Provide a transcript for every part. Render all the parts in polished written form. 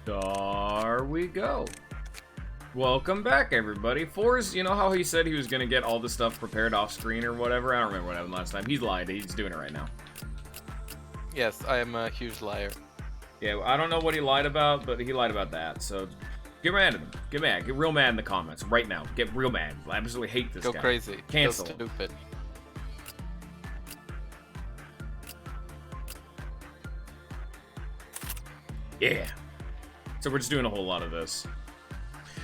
There we go. Welcome back, everybody. Forz, you know how he said he was gonna get all the stuff prepared off screen or whatever? I don't remember what happened last time. He lied. He's doing it right now. Yes, I am a huge liar. Yeah, I don't know what he lied about, but he lied about that. So get mad at him. Get mad. Get real mad in the comments right now. Get real mad. I absolutely hate this guy. Go crazy. Cancel. Go stupid. Yeah. So we're just doing a whole lot of this.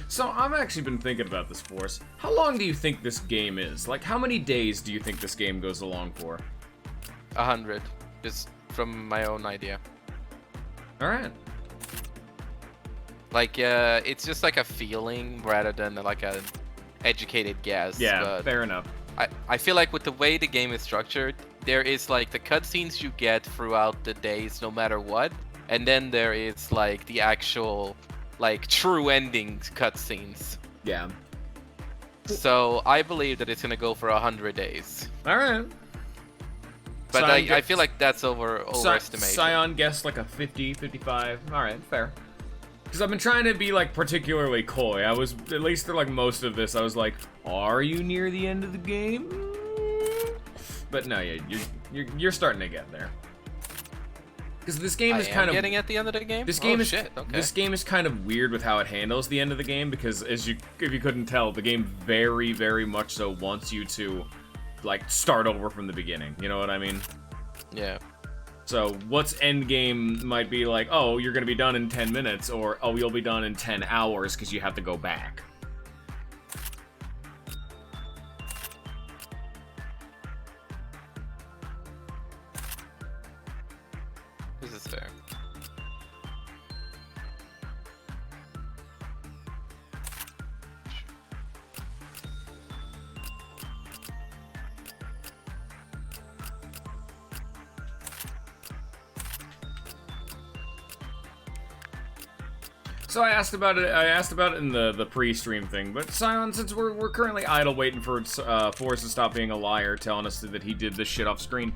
So I've actually been thinking about this, Force. How long do you think this game is? Like, how many days do you think this game goes along for? 100. Just from my own idea. Alright. Like, it's just like a feeling rather than like an educated guess. Yeah, but fair enough. I feel like with the way the game is structured, there is like the cutscenes you get throughout the days no matter what. And then there is like the actual, like, true ending cutscenes. Yeah. So I believe that it's gonna go for 100 days. Alright. But I feel like that's overestimation. Scion guessed like a 50, 55. Alright, fair. Because I've been trying to be like particularly coy. I was, at least for like most of this, I was like, are you near the end of the game? But no, yeah, you're starting to get there. Because this game is kind of getting at the end of the game. This game is shit. Okay. This game is kind of weird with how it handles the end of the game, because if you couldn't tell, the game very, very much so wants you to like start over from the beginning. You know what I mean? Yeah. So what's end game might be like, oh, you're gonna be done in 10 minutes, or oh, you'll be done in 10 hours because you have to go back. This is fair. So I asked about it in the pre-stream thing, but Scion, since we're currently idle waiting for Forrest to stop being a liar, telling us that he did this shit off screen,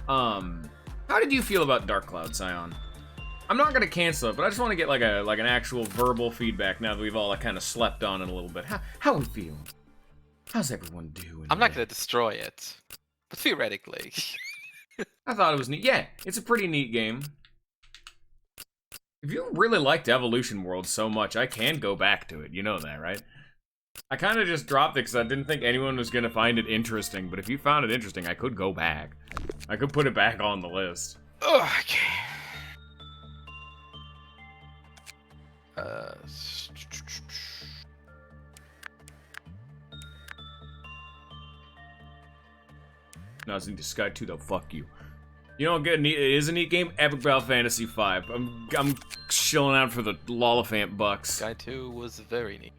how did you feel about Dark Cloud, Scion? I'm not gonna cancel it, but I just want to get like an actual verbal feedback now that we've all kind of slept on it a little bit. How we feeling? How's everyone doing? I'm not gonna destroy it, but theoretically. I thought it was neat. Yeah, it's a pretty neat game. If you really liked Evolution World so much, I can go back to it. You know that, right? I kind of just dropped it because I didn't think anyone was going to find it interesting, but if you found it interesting, I could go back. I could put it back on the list. Okay. No, it's in Sky 2 though. Fuck you. You know what good? It is a neat game. Epic Battle Fantasy 5. I'm chilling out for the Lollifant bucks. Sky 2 was very neat.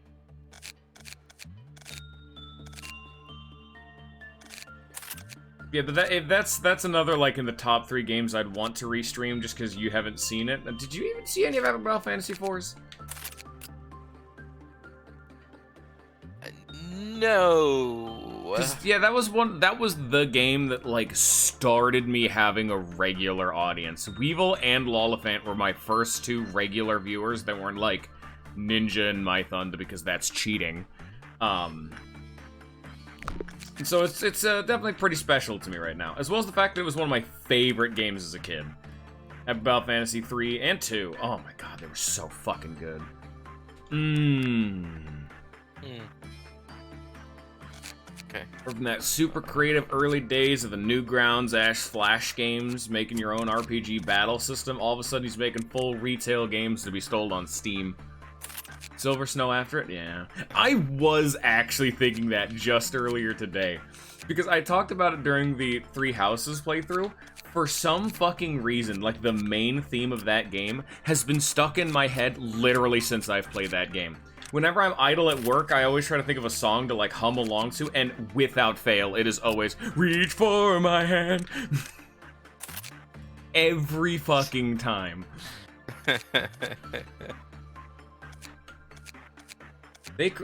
Yeah, but that's another like in the top 3 games I'd want to restream just because you haven't seen it. Did you even see any of Epic Battle Fantasy 4s? No. Yeah, that was the game that like started me having a regular audience. Weevil and Lollifant were my first 2 regular viewers that weren't like Ninja and Mython, because that's cheating. So it's definitely pretty special to me right now, as well as the fact that it was one of my favorite games as a kid. Epic Battle Fantasy 3 and 2. Oh my god, they were so fucking good. Okay. From that super creative early days of the Newgrounds Ash Flash games, making your own RPG battle system, all of a sudden he's making full retail games to be sold on Steam. Silver Snow after it? Yeah. I was actually thinking that just earlier today, because I talked about it during the Three Houses playthrough. For some fucking reason, like, the main theme of that game has been stuck in my head literally since I've played that game. Whenever I'm idle at work, I always try to think of a song to, like, hum along to, and without fail, it is always, reach for my hand. Every fucking time.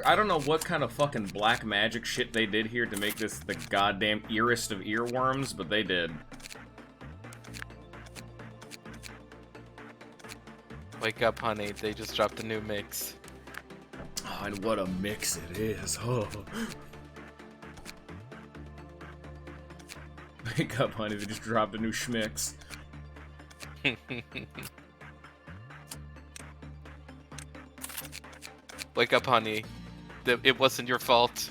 I don't know what kind of fucking black magic shit they did here to make this the goddamn earest of earworms, but they did. Wake up, honey. They just dropped a new mix. Oh, and what a mix it is. Oh. Wake up, honey. They just dropped a new schmix. Wake up, honey. It wasn't your fault.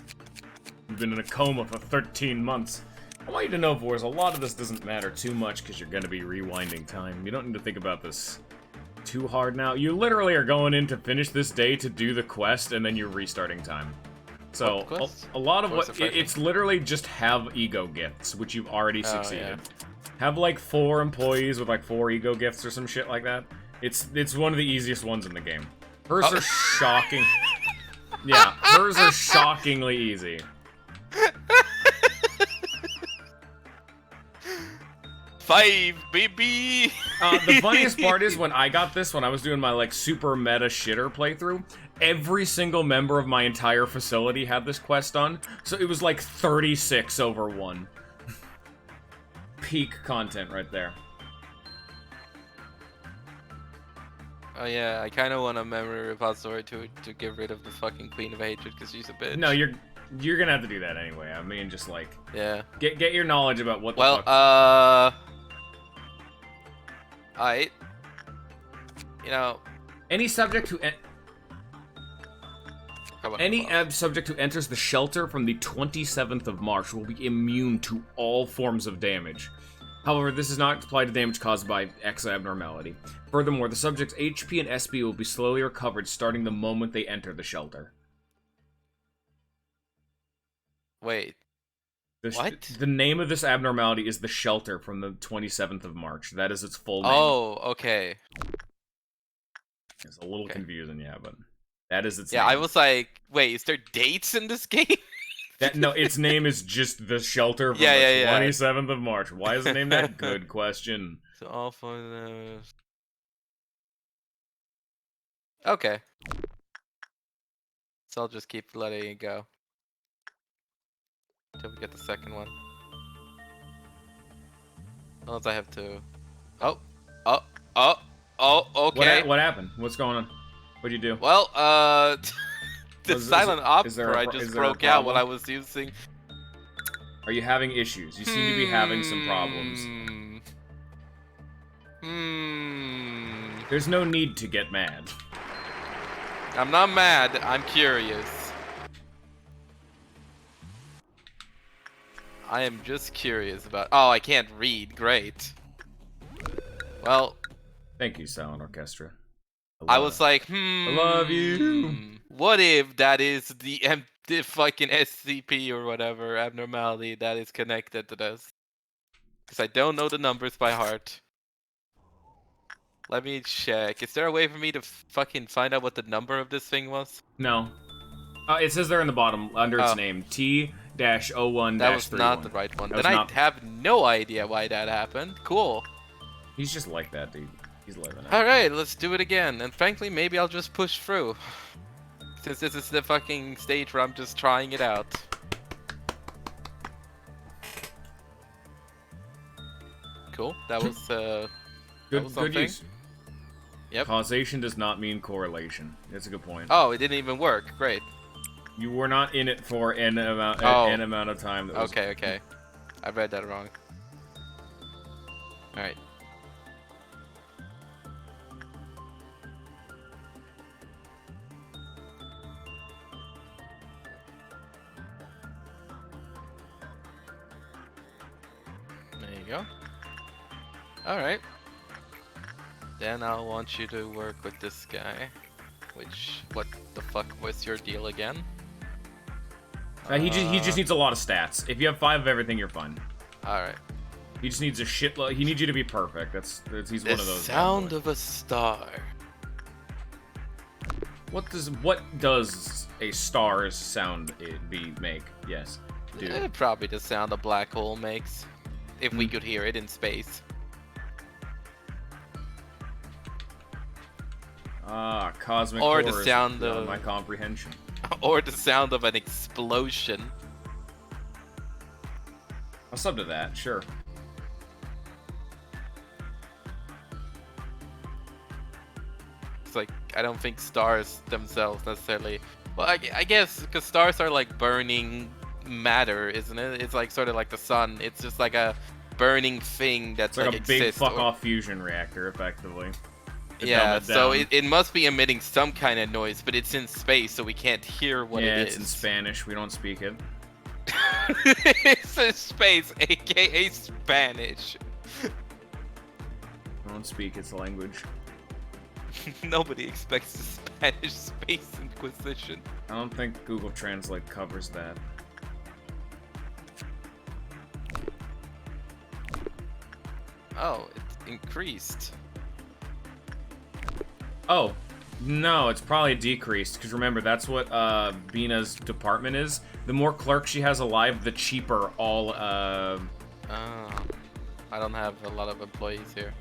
You've been in a coma for 13 months. I want you to know, Vors, a lot of this doesn't matter too much because you're going to be rewinding time. You don't need to think about this too hard now. You literally are going in to finish this day to do the quest, and then you're restarting time. So, a lot of what... It's literally just have ego gifts, which you've already succeeded. Yeah. Have, like, 4 employees with, like, 4 ego gifts or some shit like that. It's one of the easiest ones in the game. Hers are shocking... Yeah, hers are shockingly easy. 5, baby! The funniest part is when I got this, when I was doing my, like, super meta shitter playthrough, every single member of my entire facility had this quest done, so it was like 36 over 1. Peak content right there. Oh yeah, I kind of want a memory repository to get rid of the fucking Queen of Hatred because she's a bitch. No, you're gonna have to do that anyway. I mean, just like get your knowledge about what the fuck. Alright. You know, any subject who subject who enters the shelter from the 27th of March will be immune to all forms of damage. However, this is not applied to damage caused by X abnormality. Furthermore, the subject's HP and SP will be slowly recovered starting the moment they enter the shelter. Wait. What? The name of this abnormality is the shelter from the 27th of March. That is its full name. Oh, okay. It's a little confusing, yeah, but that is its name. Yeah, I was like, wait, is there dates in this game? No, its name is just the shelter from the 27th of March. Why is the name that? Good question. So all for those. Okay. So I'll just keep letting it go until we get the second one. Unless I have to. Oh, okay. What happened? What's going on? What'd you do? Well, the silent opera I just broke out while I was using. Are you having issues? You seem to be having some problems. There's no need to get mad. I'm not mad, I'm curious. I am just curious about... Oh, I can't read. Great. Well... Thank you, Silent Orchestra. I was like, I love you. What if that is the fucking SCP or whatever abnormality that is connected to this? Because I don't know the numbers by heart. Let me check. Is there a way for me to fucking find out what the number of this thing was? No. It says there in the bottom, under its name, T-01-31. That was not the right one. Then I have no idea why that happened. Cool. He's just like that, dude. He's living it. Alright, let's do it again. And frankly, maybe I'll just push through. Since this is the fucking stage where I'm just trying it out. Cool. That was, good use. Yep. Causation does not mean correlation. That's a good point. Oh, it didn't even work. Great. You were not in it for n amount of time. That was... Okay. I read that wrong. Alright. There you go. Alright. Then I'll want you to work with this guy. What the fuck was your deal again? He just needs a lot of stats. If you have 5 of everything, you're fine. Alright. He just needs a shitload. He needs you to be perfect. He's one of those. The sound of a star. What does a star's sound make? Yes. Dude. Probably the sound a black hole makes. If we could hear it in space. Cosmic or the sound of my comprehension. Or the sound of an explosion. I'll sub to that, sure. . Because like I don't think stars themselves necessarily. Well, I guess because stars are like burning matter, isn't it? It's like sort of like the sun. It's just like a burning thing that's It's like a big exists, fuck-off fusion reactor, effectively. Yeah, so it must be emitting some kind of noise, but it's in space, so we can't hear what it is. Yeah, it's in Spanish. We don't speak it. It's in space, aka Spanish. We don't speak its language. Nobody expects the Spanish Space Inquisition. I don't think Google Translate covers that. Oh, it's increased. Oh, no, it's probably decreased, because remember, that's what Bina's department is. The more clerks she has alive, the cheaper all, Oh, I don't have a lot of employees here.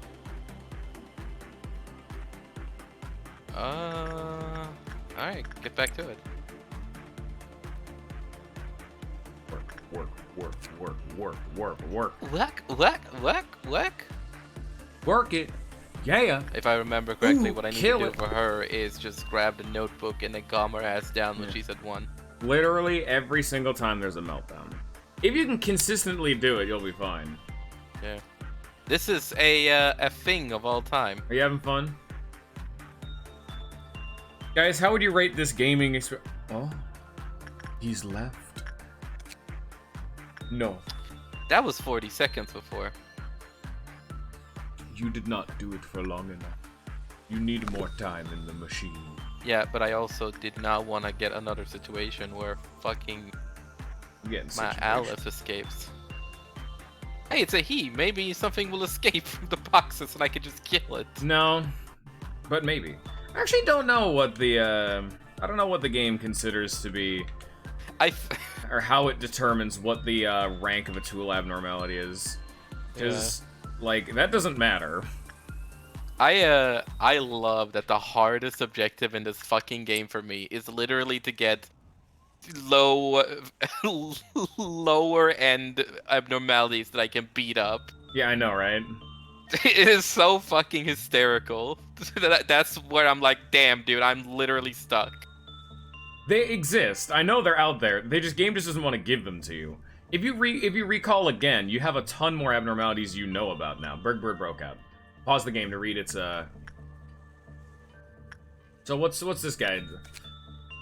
Alright, get back to it. Work. Work it. Yeah. If I remember correctly, Ooh, what I need to kill do it. for her is just grab the notebook and then calm her ass down when Yeah. she's at 1. Literally every single time there's a meltdown. If you can consistently do it, you'll be fine. Yeah. This is a thing of all time. Are you having fun? Guys, how would you rate this gaming experience? Oh, he's left. No, That was 40 seconds before. you did not do it for long enough. You need more time in the machine. Yeah, but I also did not want to get another situation where fucking I'm getting my situation. Aleph escapes. Hey, it's a he. Maybe something will escape from the boxes and I can just kill it. No, but maybe. I actually don't know what the I don't know what the game considers to be, or how it determines what the rank of a tool abnormality is. Because like that doesn't matter. I love that the hardest objective in this fucking game for me is literally to get lower end abnormalities that I can beat up. Yeah, I know, right? It is so fucking hysterical. That's where I'm like, damn, dude, I'm literally stuck. They exist. I know they're out there. Game just doesn't want to give them to you. If you recall again, you have a ton more abnormalities you know about now. Bergbird broke out. Pause the game to read its So what's this guy?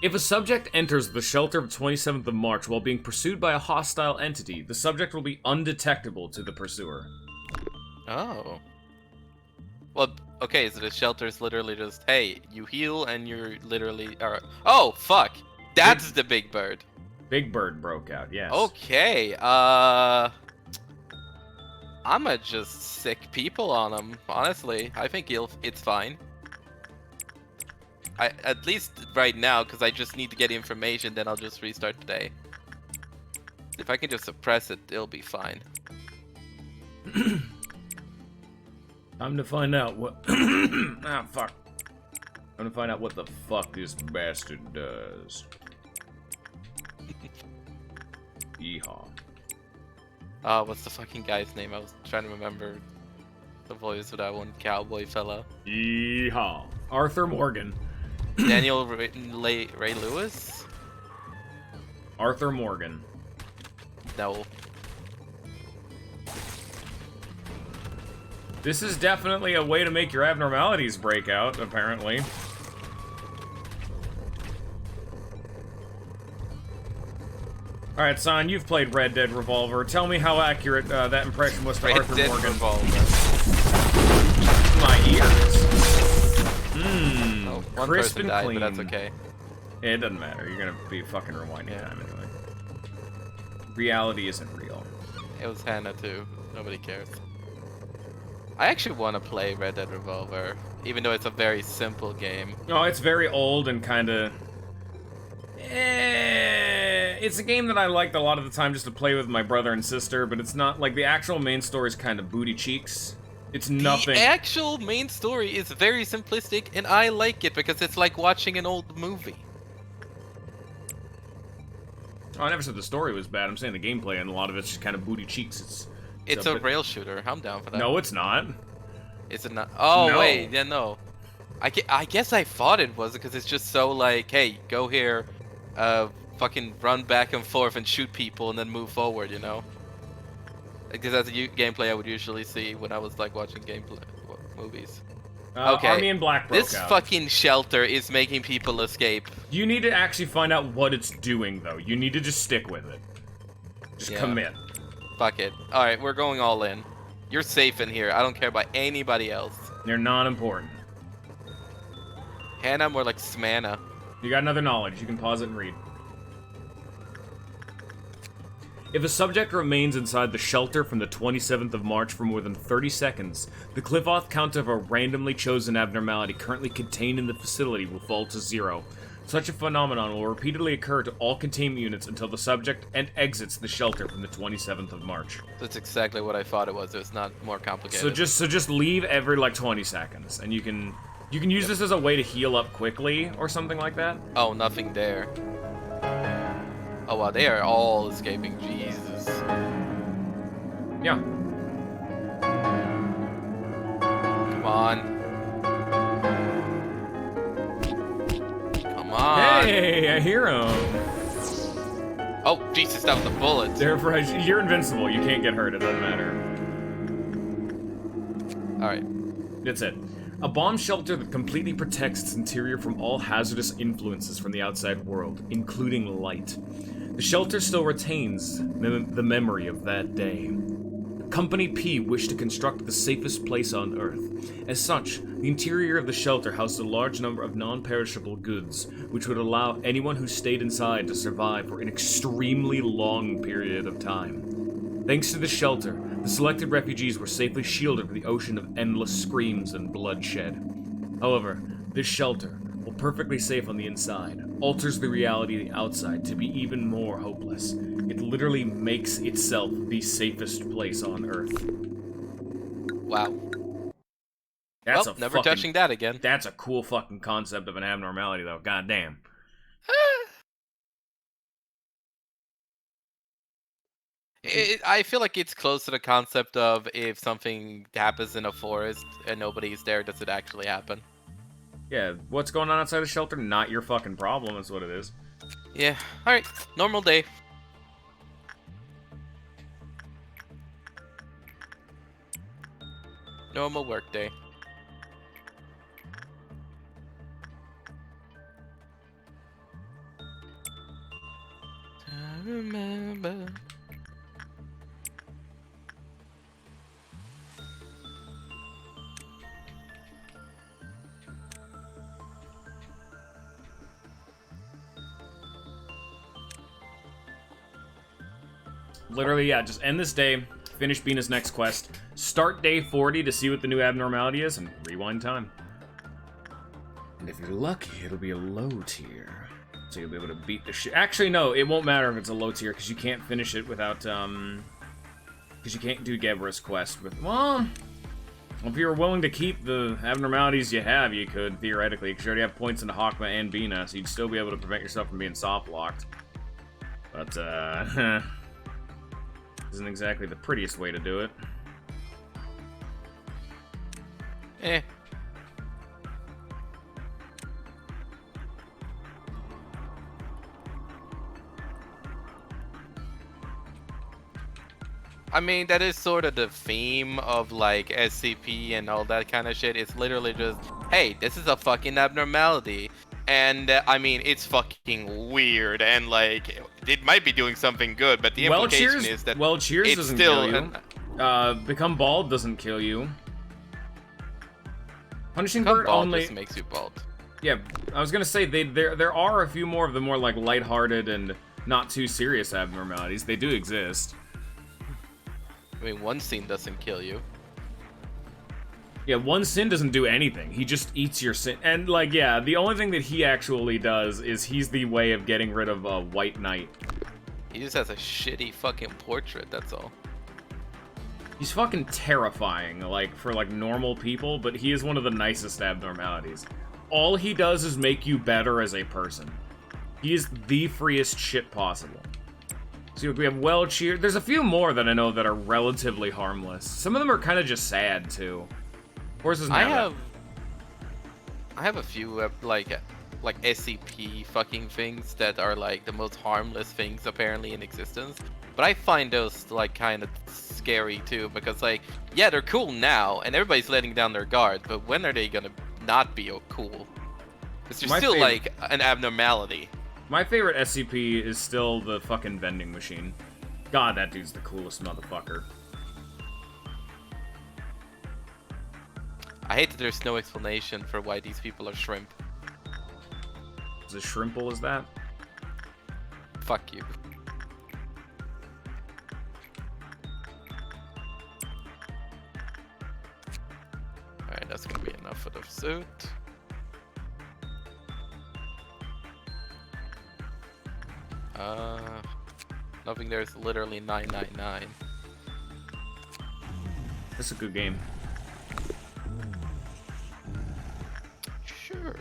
If a subject enters the shelter of 27th of March while being pursued by a hostile entity, the subject will be undetectable to the pursuer. Oh. Well, okay, so the shelter is literally just, hey, you heal and you're literally... Oh, fuck! That's the big bird. Big Bird broke out, yes. Okay, I'ma just sick people on him, honestly. I think it's fine. At least right now, because I just need to get information, then I'll just restart the day. If I can just suppress it, it'll be fine. Time to find out what... ah, fuck. Time to find out what the fuck this bastard does. Yeehaw. What's the fucking guy's name? I was trying to remember the voice of that one cowboy fella. Yeehaw. Arthur Morgan. Daniel Ray Lewis? Arthur Morgan. No. This is definitely a way to make your abnormalities break out, apparently. Alright, Son, you've played Red Dead Revolver. Tell me how accurate that impression was to Red Arthur Dead Morgan. Revolver. My ears. Mmm. Oh, one crisp person and died, clean. but that's okay. It doesn't matter. You're gonna be fucking rewinding Yeah. time anyway. Reality isn't real. It was Hannah too. Nobody cares. I actually want to play Red Dead Revolver, even though it's a very simple game. Oh, it's very old and kind of... It's a game that I liked a lot of the time just to play with my brother and sister, but it's not, like, the actual main story is kind of booty cheeks. It's nothing... The actual main story is very simplistic, and I like it because it's like watching an old movie. Oh, I never said the story was bad. I'm saying the gameplay and a lot of it's just kind of booty cheeks. It's a rail shooter. I'm down for that. No, it's not. Is it not? Oh, No. wait. Yeah, no. I guess I thought it was because it's just so like, hey, go here, fucking run back and forth and shoot people and then move forward, you know? Because that's the gameplay I would usually see when I was like watching movies. Okay. Army in Black broke This out. fucking shelter is making people escape. You need to actually find out what it's doing, though. You need to just stick with it. Just commit. Fuck it. Alright, we're going all in. You're safe in here. I don't care about anybody else. They're not important. Hannah, more like Smana. You got another knowledge. You can pause it and read. If a subject remains inside the shelter from the 27th of March for more than 30 seconds, the cliff-off count of a randomly chosen abnormality currently contained in the facility will fall to 0. Such a phenomenon will repeatedly occur to all containment units until the subject exits the shelter from the 27th of March. That's exactly what I thought it was. It's not more complicated. So just leave every like 20 seconds, and you can use this as a way to heal up quickly or something like that. Oh, nothing there. Oh wow, they are all escaping. Jesus. Yeah. Come on. Come on. Hey, I hear him. Oh, Jesus, that was a bullet. You're invincible. You can't get hurt. It doesn't matter. Alright. That's it. A bomb shelter that completely protects its interior from all hazardous influences from the outside world, including light. The shelter still retains the memory of that day. Company P wished to construct the safest place on Earth. As such, the interior of the shelter housed a large number of non-perishable goods, which would allow anyone who stayed inside to survive for an extremely long period of time. Thanks to the shelter, the selected refugees were safely shielded from the ocean of endless screams and bloodshed. However, this shelter, while perfectly safe on the inside, alters the reality of the outside to be even more hopeless. It literally makes itself the safest place on Earth. Wow. That's well, never touching that again. That's a cool fucking concept of an abnormality, though. God damn. I feel like it's close to the concept of if something happens in a forest and nobody's there, does it actually happen? Yeah, what's going on outside the shelter? Not your fucking problem, is what it is. Yeah. Alright, normal day. Normal work day. I remember. Literally, yeah, just end this day, finish Bina's next quest, start day 40 to see what the new abnormality is, and rewind time. And if you're lucky, it'll be a low tier. So you'll be able to beat the shit. Actually, no, it won't matter if it's a low tier, because you can't finish it without, because you can't do Gebra's quest with, well, if you were willing to keep the abnormalities you have, you could, theoretically, because you already have points into Hakma and Bina, so you'd still be able to prevent yourself from being soft-locked. But, isn't exactly the prettiest way to do it. Eh. I mean, that is sort of the theme of, like, SCP and all that kind of shit. It's literally just, hey, this is a fucking abnormality. And, I mean, it's fucking weird, and, like, it might be doing something good, but the implication is that Cheers it's doesn't still... kill you. Become bald doesn't kill you. Punishing Become bird bald only... just makes you bald. Yeah, I was gonna say, there are a few more of the more, like, lighthearted and not too serious abnormalities. They do exist. I mean, one scene doesn't kill you. Yeah, one sin doesn't do anything. He just eats your sin. And, like, yeah, the only thing that he actually does is he's the way of getting rid of White Knight. He just has a shitty fucking portrait, that's all. He's fucking terrifying, like, for, like, normal people, but he is one of the nicest abnormalities. All he does is make you better as a person. He is the freest shit possible. So we have Well Cheer. There's a few more that I know that are relatively harmless. Some of them are kind of just sad, too. Horse doesn't have I have a few like SCP fucking things that are like the most harmless things apparently in existence. But I find those like kind of scary too, because like, yeah, they're cool now and everybody's letting down their guard, but when are they gonna not be cool? Because they're still like an abnormality. My favorite SCP is still the fucking vending machine. God, that dude's the coolest motherfucker. I hate that there's no explanation for why these people are shrimp. Is as shrimple as that? Fuck you. Alright, that's gonna be enough for the suit. Nothing there is literally 999. That's a good game. Sure.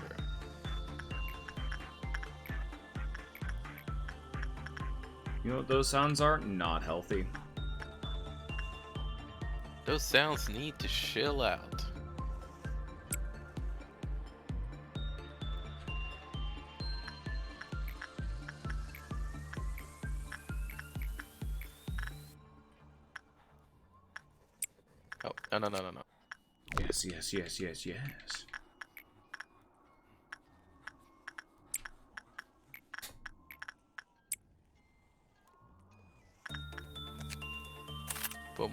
You know what those sounds are? Not healthy. Those sounds need to chill out. Oh, no. Yes, yes, yes, yes, yes. Boom.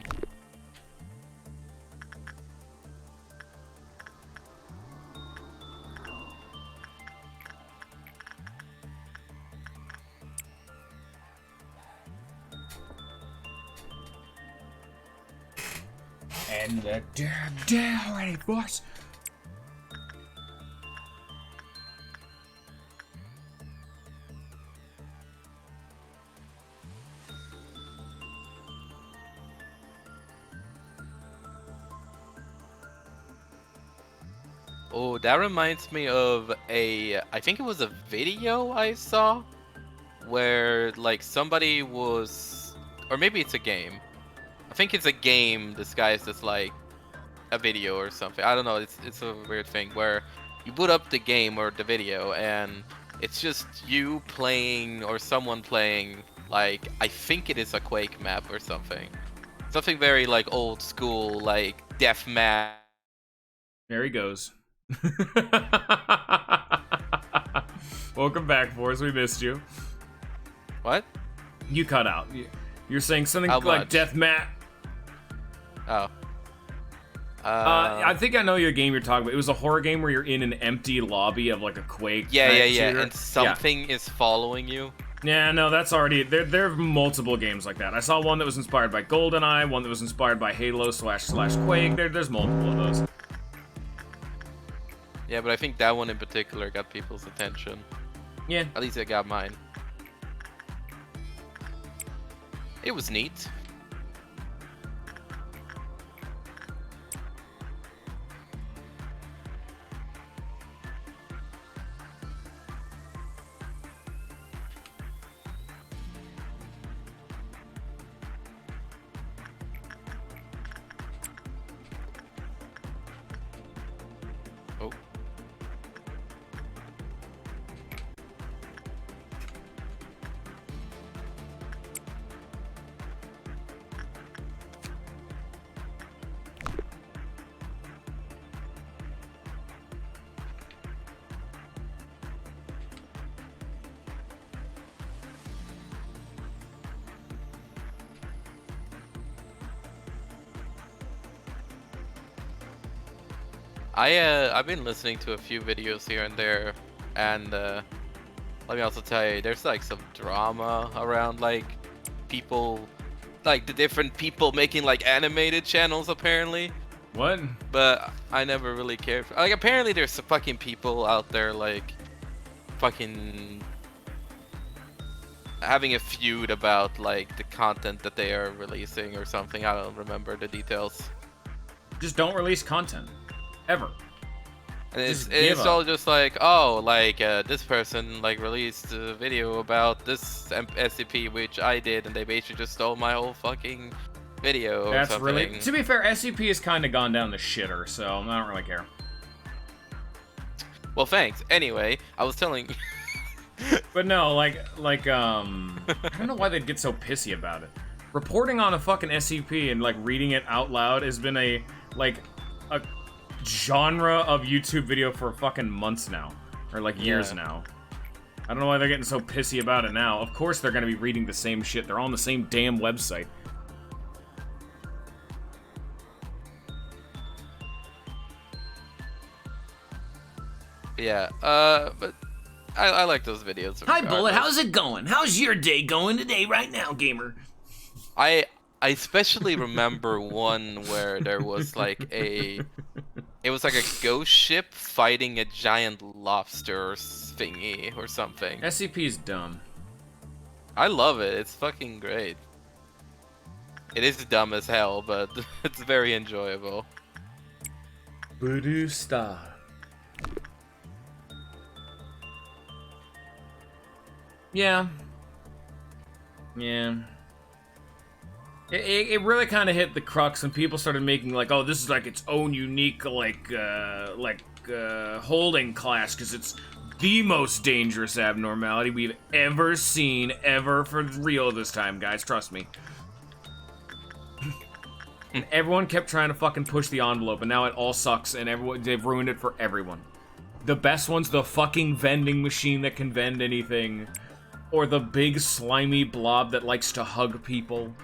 And the damn day already, boys. Oh, that reminds me of I think it was a video I saw where like somebody was, or maybe it's a game. I think it's a game disguised as like a video or something. I don't know. It's a weird thing where you boot up the game or the video and it's just you playing or someone playing like, I think it is a Quake map or something. Something very like old school, like deathmatch. There he goes. Welcome back, Forrest. We missed you. What? You cut out. You're saying something How like much? deathmatch. Oh. I think I know your game you're talking about. It was a horror game where you're in an empty lobby of like a Quake. Yeah, type yeah, shooter. and something is following you. Yeah, no, that's already... There are multiple games like that. I saw one that was inspired by GoldenEye, one that was inspired by Halo slash Quake. There's multiple of those. Yeah, but I think that one in particular got people's attention. Yeah. At least it got mine. It was neat. Oh. I've been listening to a few videos here and there, and let me also tell you, there's like some drama around like people, like the different people making like animated channels apparently. What? But I never really cared. Like apparently there's some fucking people out there like fucking having a feud about like the content that they are releasing or something. I don't remember the details. Just don't release content. Ever. And Just it's give all up. just like, oh, like this person like released a video about this SCP which I did, and they basically just stole my whole fucking video or That's something. really... To be fair, SCP has kind of gone down the shitter, so I don't really care. Well, thanks. Anyway, I was telling. But no, like, I don't know why they'd get so pissy about it. Reporting on a fucking SCP and, like, reading it out loud has been a genre of YouTube video for fucking months now. Or, like, years now. I don't know why they're getting so pissy about it now. Of course they're gonna be reading the same shit. They're on the same damn website. Yeah, but I like those videos. Hi, Bullet. How's it going? How's your day going today, right now, gamer? I especially remember one where there was like it was like a ghost ship fighting a giant lobster thingy or something. SCP's dumb. I love it. It's fucking great. It is dumb as hell, but it's very enjoyable. Voodoo Star. Yeah. It really kind of hit the crux when people started making like, oh, this is like its own unique holding class because it's the most dangerous abnormality we've ever seen, ever, for real this time, guys. Trust me. And everyone kept trying to fucking push the envelope, and now it all sucks, and they've ruined it for everyone. The best one's the fucking vending machine that can vend anything. Or the big slimy blob that likes to hug people.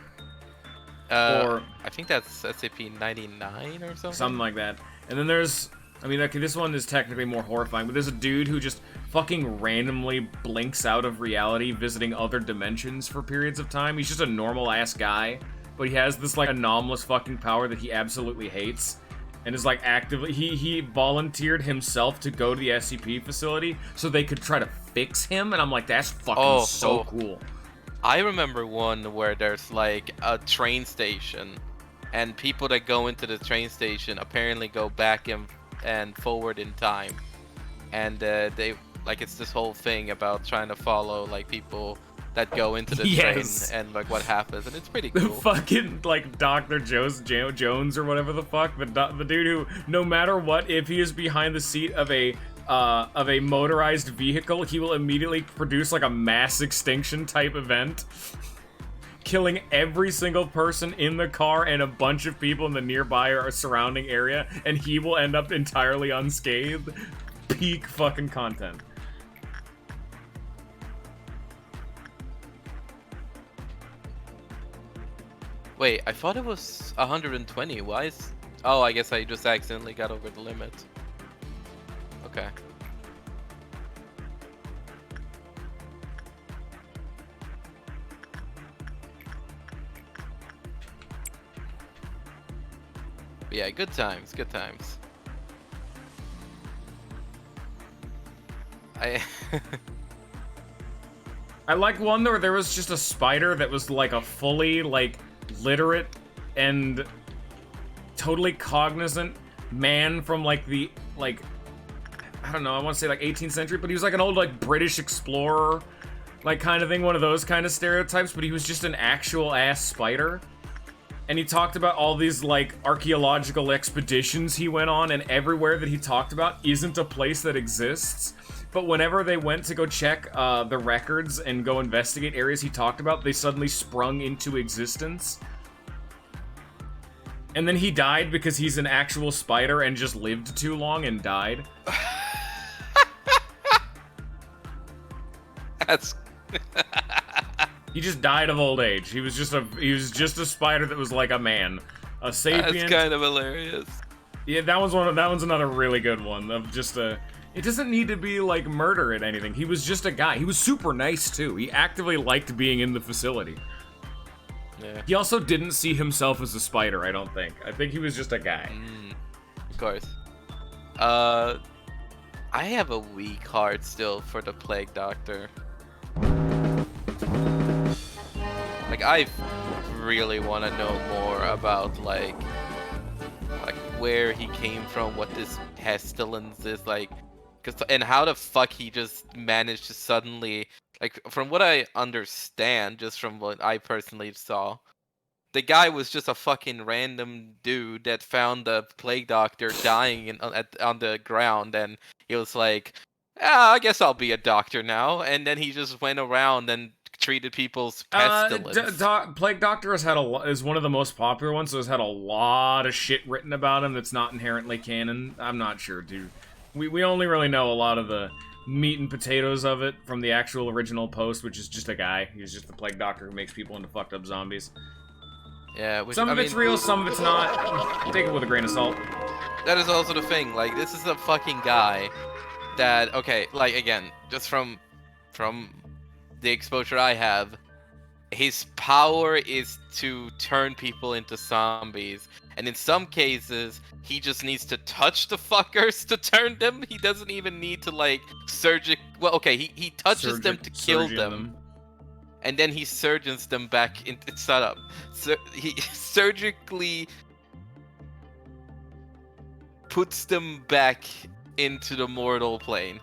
Or I think that's SCP-99 or something. Something like that. And then there's, I mean, okay, this one is technically more horrifying, but there's a dude who just fucking randomly blinks out of reality, visiting other dimensions for periods of time. He's just a normal-ass guy, but he has this, like, anomalous fucking power that he absolutely hates. And is, like, actively, he volunteered himself to go to the SCP facility so they could try to fix him, and I'm like, that's fucking so cool. I remember one where there's, like, a train station, and people that go into the train station apparently go back and forward in time. And they, like, it's this whole thing about trying to follow, like, people that go into the train and, like, what happens, and it's pretty cool. The fucking, like, Dr. Jones or whatever the fuck, the dude who, no matter what, if he is behind the seat of a motorized vehicle, he will immediately produce, like, a mass extinction type event, killing every single person in the car and a bunch of people in the nearby or surrounding area, and he will end up entirely unscathed. Peak fucking content. Wait, I thought it was 120. Why is... Oh, I guess I just accidentally got over the limit. Okay. But yeah, good times, good times. I like one where there was just a spider that was like a fully, like, literate and totally cognizant man from, like, the, like, I don't know, I want to say, like, 18th century, but he was, like, an old, like, British explorer, like, kind of thing, one of those kind of stereotypes, but he was just an actual-ass spider. And he talked about all these, like, archaeological expeditions he went on, and everywhere that he talked about isn't a place that exists. But whenever they went to go check the records and go investigate areas he talked about, they suddenly sprung into existence. And then he died because he's an actual spider and just lived too long and died. That's... He just died of old age. He was just a spider that was like a man. A sapient. That's kind of hilarious. Yeah, that one's another really good one of just a... It doesn't need to be, like, murder and anything. He was just a guy. He was super nice, too. He actively liked being in the facility. Yeah. He also didn't see himself as a spider, I don't think. I think he was just a guy. Of course. I have a weak heart still for the Plague Doctor. Like, I really want to know more about, like where he came from, what this pestilence is, like, and how the fuck he just managed to suddenly, like, from what I understand, just from what I personally saw, The guy was just a fucking random dude that found the plague doctor dying on the ground, and he was like, I guess I'll be a doctor now. And then he just went around and treated people's pestilence. Plague Doctor has had is one of the most popular ones, so has had a lot of shit written about him that's not inherently canon. I'm not sure, dude. We only really know a lot of the meat and potatoes of it from the actual original post, which is just a guy. He's just the Plague Doctor who makes people into fucked up zombies. Yeah, some of it's real, some of it's not. Take it with a grain of salt. That is also the thing. Like, this is a fucking guy that, okay, like, again, just from the exposure I have, his power is to turn people into zombies. And in some cases, he just needs to touch the fuckers to turn them. He doesn't even need to, like, well, okay, he touches them to kill them. And then he surgeons them back into setup. So he surgically puts them back into the mortal plane.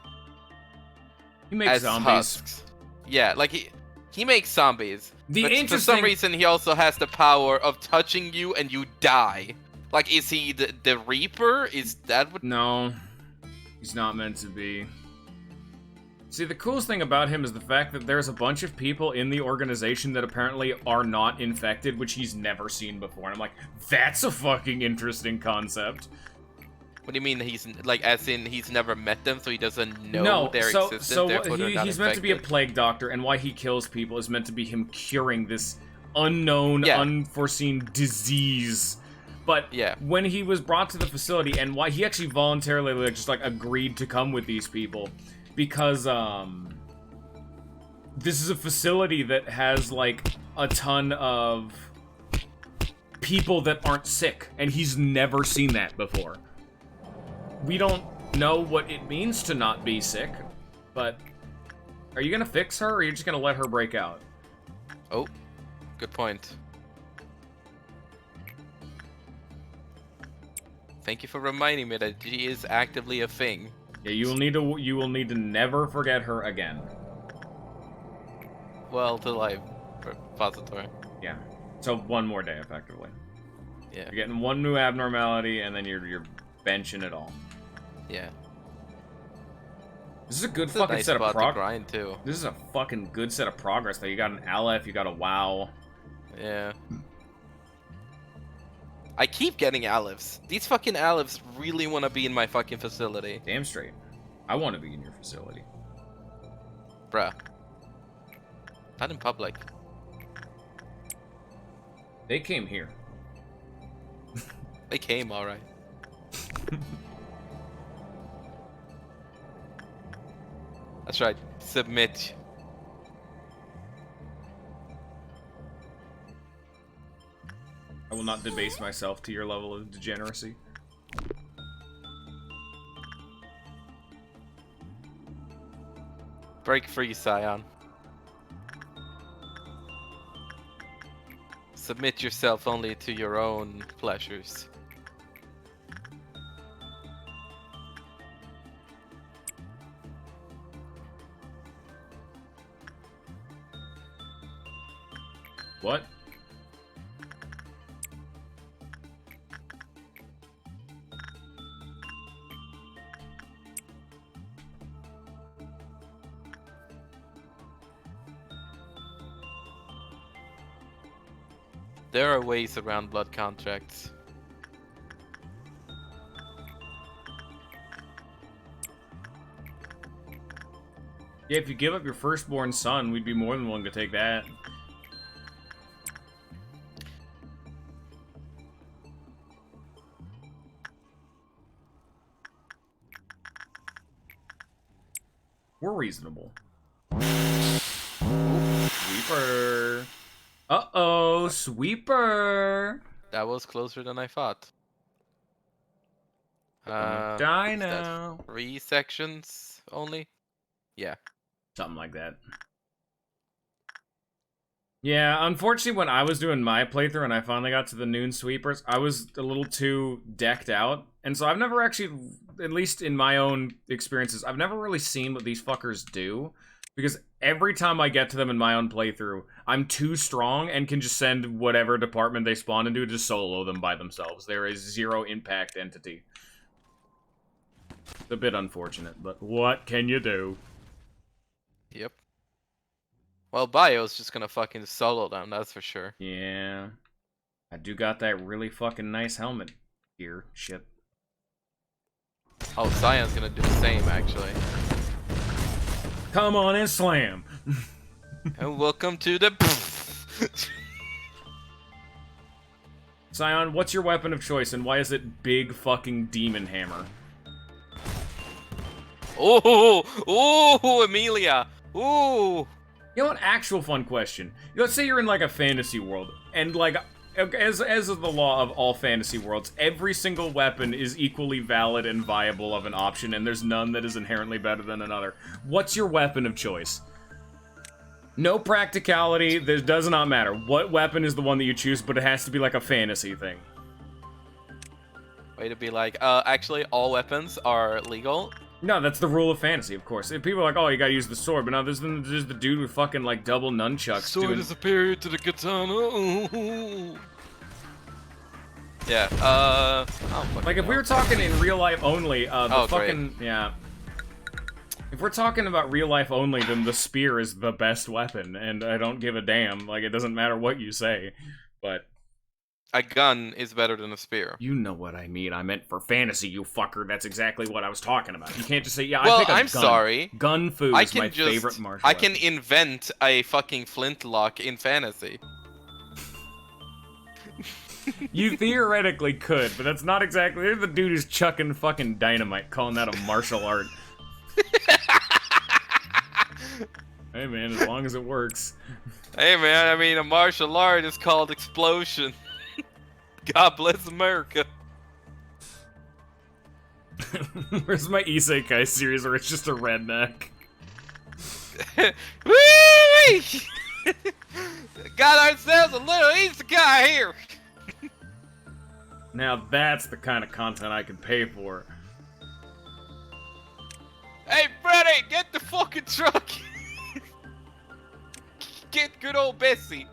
He makes as zombies. Husks. Yeah, like he makes zombies. But for some reason, he also has the power of touching you and you die. Like, is he the Reaper? Is that what? No, he's not meant to be. See, the coolest thing about him is the fact that there's a bunch of people in the organization that apparently are not infected, which he's never seen before. And I'm like, that's a fucking interesting concept. What do you mean he's, like, as in he's never met them, so he doesn't know their existence, therefore they're not he's meant to be a plague doctor, and why he kills people is meant to be him curing this unknown, unforeseen disease. But when he was brought to the facility, and why he actually voluntarily agreed to come with these people, because this is a facility that has like a ton of people that aren't sick, and he's never seen that before. We don't know what it means to not be sick, but are you gonna fix her, or are you just gonna let her break out? Oh, good point. Thank you for reminding me that she is actively a thing. Yeah, you will need to never forget her again. Well, to life repository. Yeah. So one more day, effectively. Yeah. You're getting one new abnormality, and then you're benching it all. Yeah. This is a good fucking set of progress. Grind too. This is a fucking good set of progress, though. You got an Aleph, you got a WoW. Yeah. I keep getting Alephs. These fucking Alephs really want to be in my fucking facility. Damn straight. I want to be in your facility. Bruh. Not in public. They came here. They came, alright. That's right. Submit. I will not debase myself to your level of degeneracy. Break free, Scion. Submit yourself only to your own pleasures. What? There are ways around blood contracts. Yeah, if you give up your firstborn son, we'd be more than willing to take that. We're reasonable. Sweeper. Uh-oh, sweeper. That was closer than I thought. Die now. 3 sections only? Yeah. Something like that. Yeah, unfortunately, when I was doing my playthrough and I finally got to the noon sweepers, I was a little too decked out. And so I've never actually, at least in my own experiences, I've never really seen what these fuckers do. Because every time I get to them in my own playthrough, I'm too strong and can just send whatever department they spawn into to solo them by themselves. They're a zero impact entity. It's a bit unfortunate, but what can you do? Yep. Well, Bio's just gonna fucking solo them, that's for sure. Yeah. I do got that really fucking nice helmet here. Shit. Oh, Zion's gonna do the same, actually. Come on and slam! And welcome to the... Scion, what's your weapon of choice, and why is it big fucking demon hammer? Oh, oh, Amelia. Ooh. You know what? Actual fun question. Let's say you're in, like, a fantasy world, and, like, as is the law of all fantasy worlds, every single weapon is equally valid and viable of an option, and there's none that is inherently better than another. What's your weapon of choice? No practicality, this does not matter. What weapon is the one that you choose, but it has to be, like, a fantasy thing. Way to be like, actually, all weapons are legal. No, that's the rule of fantasy, of course. People are like, oh, you gotta use the sword, but now there's the dude with fucking, like, double nunchucks Sword is superior to the katana. Ooh. Yeah, like, if we were talking in real life only, the fucking... Great. Yeah. If we're talking about real life only, then the spear is the best weapon, and I don't give a damn. Like, it doesn't matter what you say, but... A gun is better than a spear. You know what I mean. I meant for fantasy, you fucker. That's exactly what I was talking about. You can't just say, yeah, Well, I pick a gun. I'm sorry. Gun fu is my favorite martial I can weapon. invent a fucking flintlock in fantasy. You theoretically could, but that's not exactly... There's the dude who's chucking fucking dynamite, calling that a martial art. Hey, man, as long as it works. Hey, man, I mean, a martial art is called explosion. God bless America. Where's my Isekai series where it's just a redneck? Whee! Got ourselves a little Isekai here. Now that's the kind of content I can pay for. Hey, Freddy, get the fucking truck. Get good old Bessie.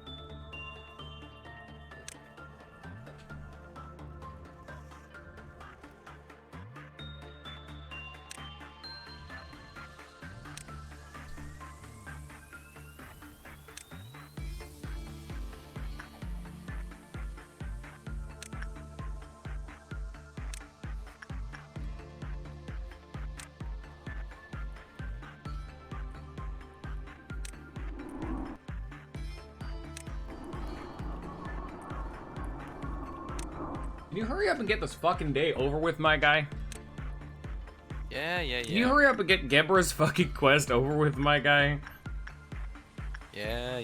Can you hurry up and get this fucking day over with, my guy? Yeah. Can you hurry up and get Gebra's fucking quest over with, my guy? Yeah.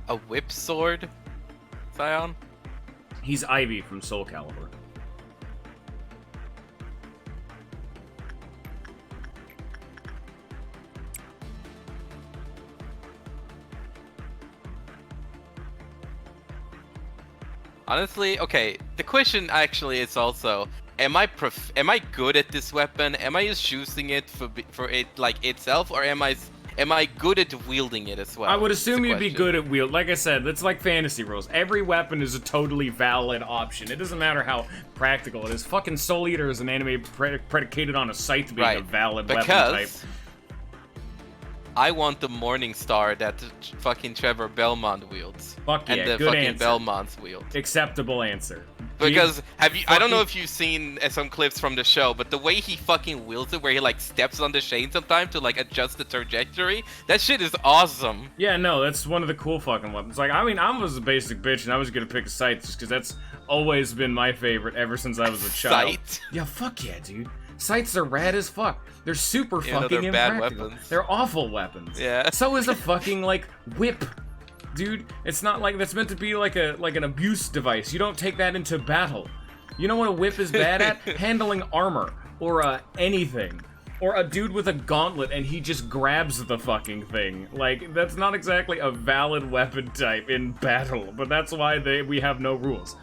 A whip sword, Zion? He's Ivy from Soul Calibur. Honestly, okay, the question actually is also, am I good at this weapon? Am I just choosing it for it like itself, or am I good at wielding it as well? I would assume That's you'd the be question. good at wield. Like I said, it's like fantasy rules. Every weapon is a totally valid option. It doesn't matter how practical it is. Fucking Soul Eater is an anime predicated on a scythe being a valid weapon type. Because I want the Morning Star that fucking Trevor Belmont wields. Fuck yeah, and the good fucking answer. Belmonts wield. Acceptable answer. Because I don't know if you've seen some clips from the show, but the way he fucking wields it, where he like steps on the chain sometimes to like adjust the trajectory, that shit is awesome. Yeah, no, that's one of the cool fucking weapons. Like, I mean, I was a basic bitch, and I was gonna pick a scythe just because that's always been my favorite ever since I was a child. Scythe? Yeah, fuck yeah, dude. Scythes are rad as fuck. They're super Even though fucking they're bad impractical. weapons. They're awful weapons. Yeah. So is a fucking like whip. Dude, it's not like that's meant to be like an abuse device. You don't take that into battle. You know what a whip is bad at? Handling armor or anything. Or a dude with a gauntlet and he just grabs the fucking thing. Like, that's not exactly a valid weapon type in battle, but that's why we have no rules.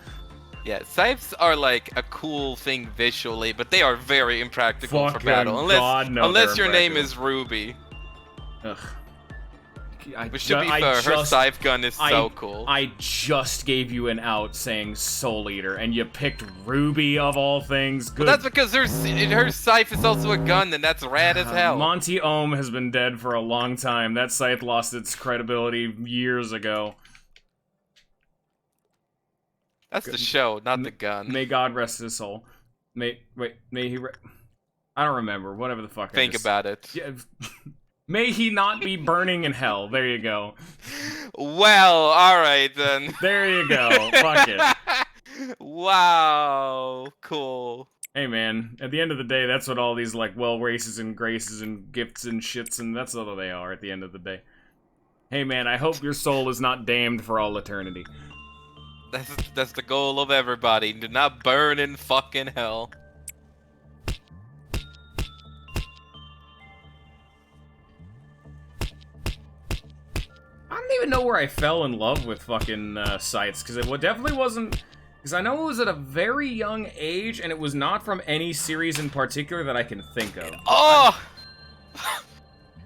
Yeah, scythes are like a cool thing visually, but they are very impractical for Fucking battle. God, no, Unless they're your name impractical. is Ruby. Ugh. Which, to be fair, her scythe gun is so cool. I just gave you an out saying Soul Eater, and you picked Ruby of all things. Good. But that's because her scythe is also a gun, and that's rad as hell. Monty Ohm has been dead for a long time. That scythe lost its credibility years ago. That's the show, not the gun. May God rest his soul. May he I don't remember. Whatever the fuck. Think about it. Yeah. May he not be burning in hell. There you go. Well, alright then. There you go. Fuck it. Wow. Cool. Hey man, at the end of the day, that's what all these like races and graces and gifts and shits and that's what they are at the end of the day. Hey man, I hope your soul is not damned for all eternity. That's the goal of everybody. Do not burn in fucking hell. I don't even know where I fell in love with fucking Scythes, because it definitely wasn't... Because I know it was at a very young age, and it was not from any series in particular that I can think of. Oh!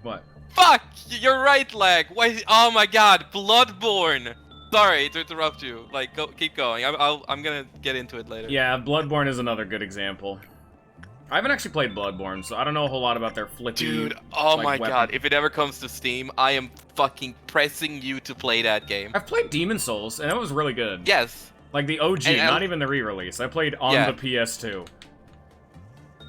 What? Fuck! You're right, Lag. Why? Oh my god, Bloodborne! Sorry to interrupt you. Like, keep going. I'm gonna get into it later. Yeah, Bloodborne is another good example. I haven't actually played Bloodborne, so I don't know a whole lot about their flippy... Dude, oh like, my weapon. god, if it ever comes to Steam, I am fucking pressing you to play that game. I've played Demon Souls, and it was really good. Yes. Like the OG, not even the re-release. I played on the PS2.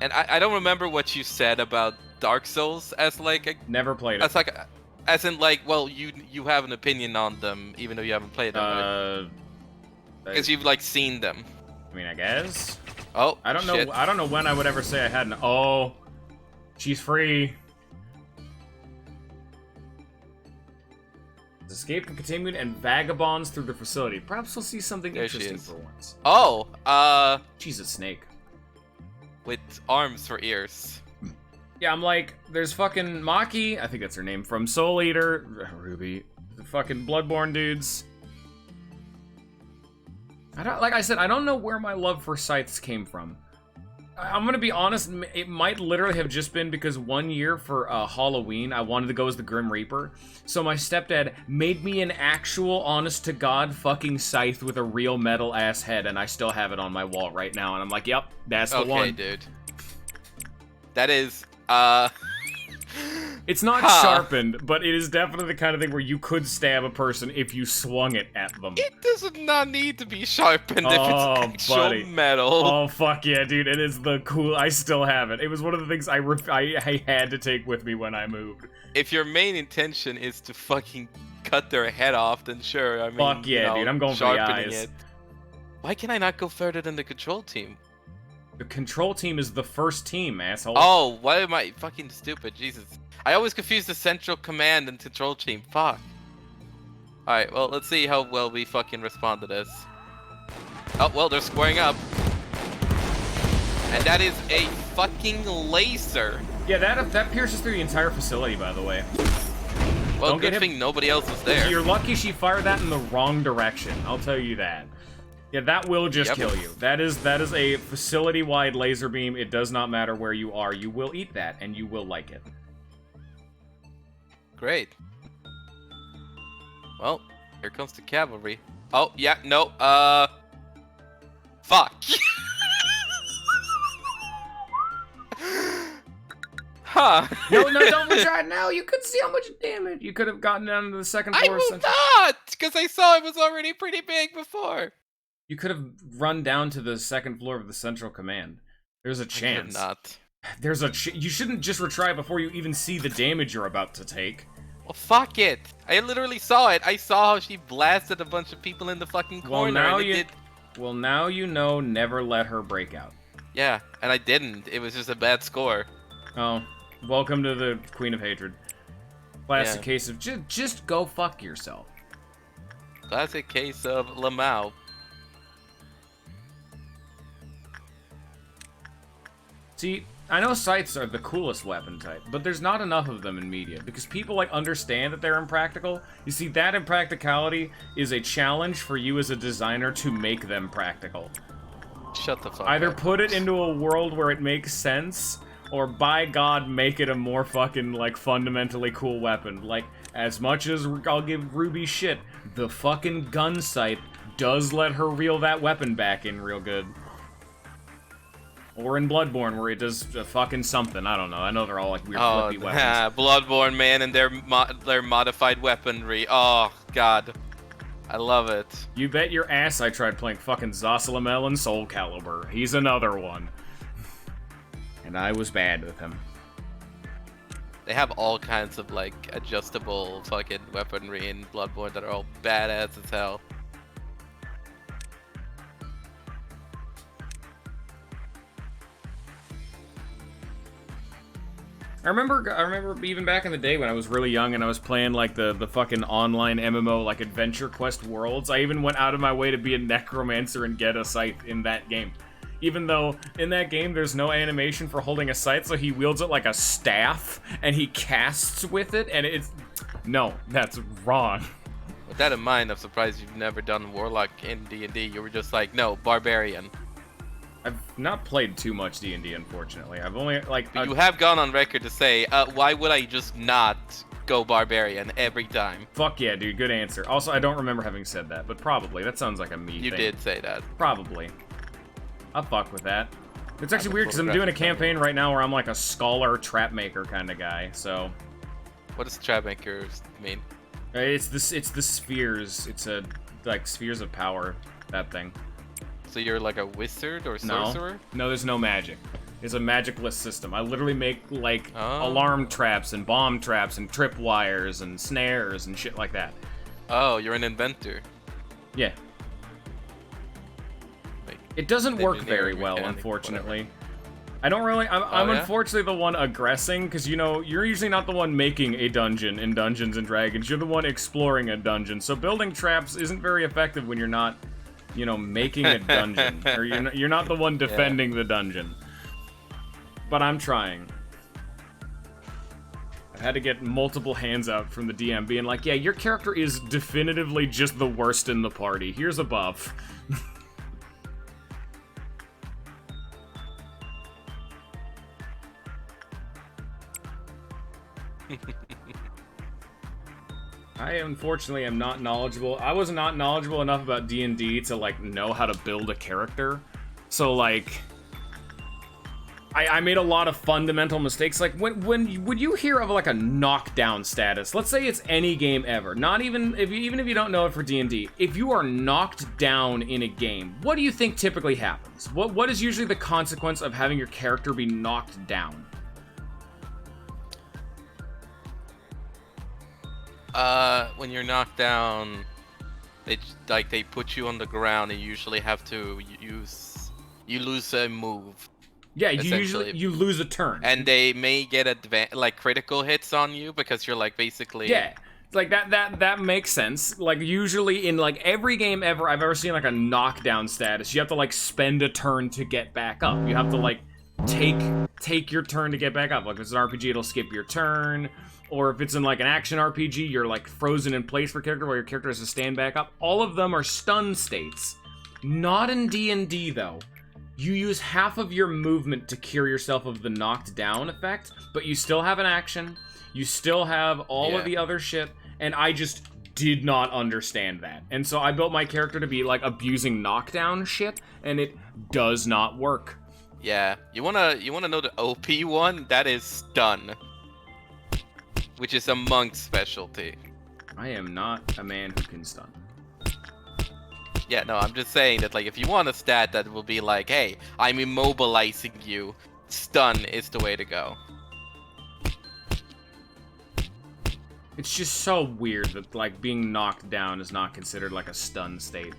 And I don't remember what you said about Dark Souls as like a... Never played it. As in like, well, you have an opinion on them, even though you haven't played them. Because you've like seen them. I mean, I guess. Oh, I don't shit. know. I don't know when I would ever say I hadn't. Oh, she's free. Escape and continued and vagabonds through the facility. Perhaps we'll see something There she interesting is. for once. Oh, She's a snake. with arms for ears. Yeah, I'm like, there's fucking Maki, I think that's her name, from Soul Eater, Ruby, the fucking Bloodborne dudes. Like I said, I don't know where my love for Scythes came from. I'm gonna be honest, it might literally have just been because one year for Halloween, I wanted to go as the Grim Reaper. So my stepdad made me an actual, honest-to-God fucking scythe with a real metal-ass head, and I still have it on my wall right now, and I'm like, yep, that's the one. Okay, dude. That is, It's not sharpened, but it is definitely the kind of thing where you could stab a person if you swung it at them. It does not need to be sharpened if it's actual metal. Oh, fuck yeah, dude. It is the cool... I still have it. It was one of the things I had to take with me when I moved. If your main intention is to fucking cut their head off, then sure, I mean, Fuck yeah, dude. I'm going for the eyes. it. Why can I not go further than the control team? The control team is the first team, asshole. Oh, why am I fucking stupid? Jesus. I always confuse the central command and control team. Fuck. Alright, well, let's see how well we fucking respond to this. Oh, well, they're squaring up. And that is a fucking laser. Yeah, that pierces through the entire facility, by the way. Well, Don't good get thing nobody else was there. You're lucky she fired that in the wrong direction. I'll tell you that. Yeah, that will just kill you. That is a facility-wide laser beam. It does not matter where you are. You will eat that, and you will like it. Great. Well, here comes the cavalry. Oh, yeah, no, fuck. Huh. No, don't retry it now. You could see how much damage. You could have gotten down to the second floor. I will not, because I saw it was already pretty big before. You could have run down to the second floor of the central command. There's a chance. I did not. There's a you shouldn't just retry before you even see the damage you're about to take. Well, fuck it. I literally saw it. I saw how she blasted a bunch of people in the fucking corner. Well, now you know. Never let her break out. Yeah, and I didn't. It was just a bad score. Oh, welcome to the Queen of Hatred. Classic Yeah. case of just go fuck yourself. Classic case of Lamau. See, I know scythes are the coolest weapon type, but there's not enough of them in media, because people, like, understand that they're impractical. You see, that impracticality is a challenge for you as a designer to make them practical. Shut the fuck Either up. put it into a world where it makes sense, or by God, make it a more fucking, like, fundamentally cool weapon. Like, as much as I'll give Ruby shit, the fucking gun sight does let her reel that weapon back in real good. Or in Bloodborne, where it does fucking something. I don't know. I know they're all, like, weird flippy weapons. Bloodborne, man, and their modified weaponry. Oh, God. I love it. You bet your ass I tried playing fucking Zossalamel and Soul Calibur. He's another one. And I was bad with him. They have all kinds of, like, adjustable fucking weaponry in Bloodborne that are all badass as hell. I remember even back in the day when I was really young and I was playing like the fucking online MMO like Adventure Quest Worlds. I even went out of my way to be a necromancer and get a scythe in that game. Even though in that game there's no animation for holding a scythe, so he wields it like a staff and he casts with it, and it's no, that's wrong. With that in mind, I'm surprised you've never done Warlock in D&D. You were just like, no, Barbarian. I've not played too much D&D, unfortunately. I've only like But you have gone on record to say, why would I just not go Barbarian every time? fuck yeah, dude. Good answer. Also, I don't remember having said that, but probably that sounds like a me You thing. did say that. Probably. I'll fuck with that. It's actually a weird because I'm doing a photographic campaign right now where I'm like a scholar trap maker kind of guy. So What does Trapmakers mean? it's the spheres. It's a like spheres of power. That thing. So you're like a wizard or No, sorcerer? no, there's no magic. It's a magicless system. I literally make like Oh. alarm traps and bomb traps and tripwires and snares and shit like that. Oh, you're an inventor. Yeah. Like, It doesn't work engineer, very well, mechanic, unfortunately. I don't really. I'm yeah? unfortunately the one aggressing, because you know you're usually not the one making a dungeon in Dungeons and Dragons. You're the one exploring a dungeon. So building traps isn't very effective when you're not, you know, making a dungeon, or you're not the one defending the dungeon. But I'm trying. I've had to get multiple hands out from the DM, being like, "Yeah, your character is definitively just the worst in the party. Here's a buff." I unfortunately am not knowledgeable. I was not knowledgeable enough about D&D to like know how to build a character. So like I made a lot of fundamental mistakes. Like when you hear of like a knockdown status, let's say it's any game ever, not even if you don't know it for D&D, if you are knocked down in a game, what do you think typically happens? What is usually the consequence of having your character be knocked down? When you're knocked down, they put you on the ground and you usually have to you lose a move. Yeah, you usually Essentially. you lose a turn. And they may get like critical hits on you because you're like basically Yeah, like that makes sense. Like usually in like every game ever I've ever seen like a knockdown status, you have to like spend a turn to get back up. You have to like take your turn to get back up. Like if it's an RPG, it'll skip your turn. Or if it's in like an action RPG, you're like frozen in place for character where your character has to stand back up. All of them are stun states. Not in D&D though. You use half of your movement to cure yourself of the knocked down effect, but you still have an action. You still have all of the other shit, and I just did not understand that. And so I built my character to be like abusing knockdown shit, and it does not work. Yeah, you wanna know the OP one? That is stun, which is a monk's specialty. I am not a man who can stun. Yeah, no, I'm just saying that like if you want a stat that will be like, hey, I'm immobilizing you, stun is the way to go. It's just so weird that like being knocked down is not considered like a stun state.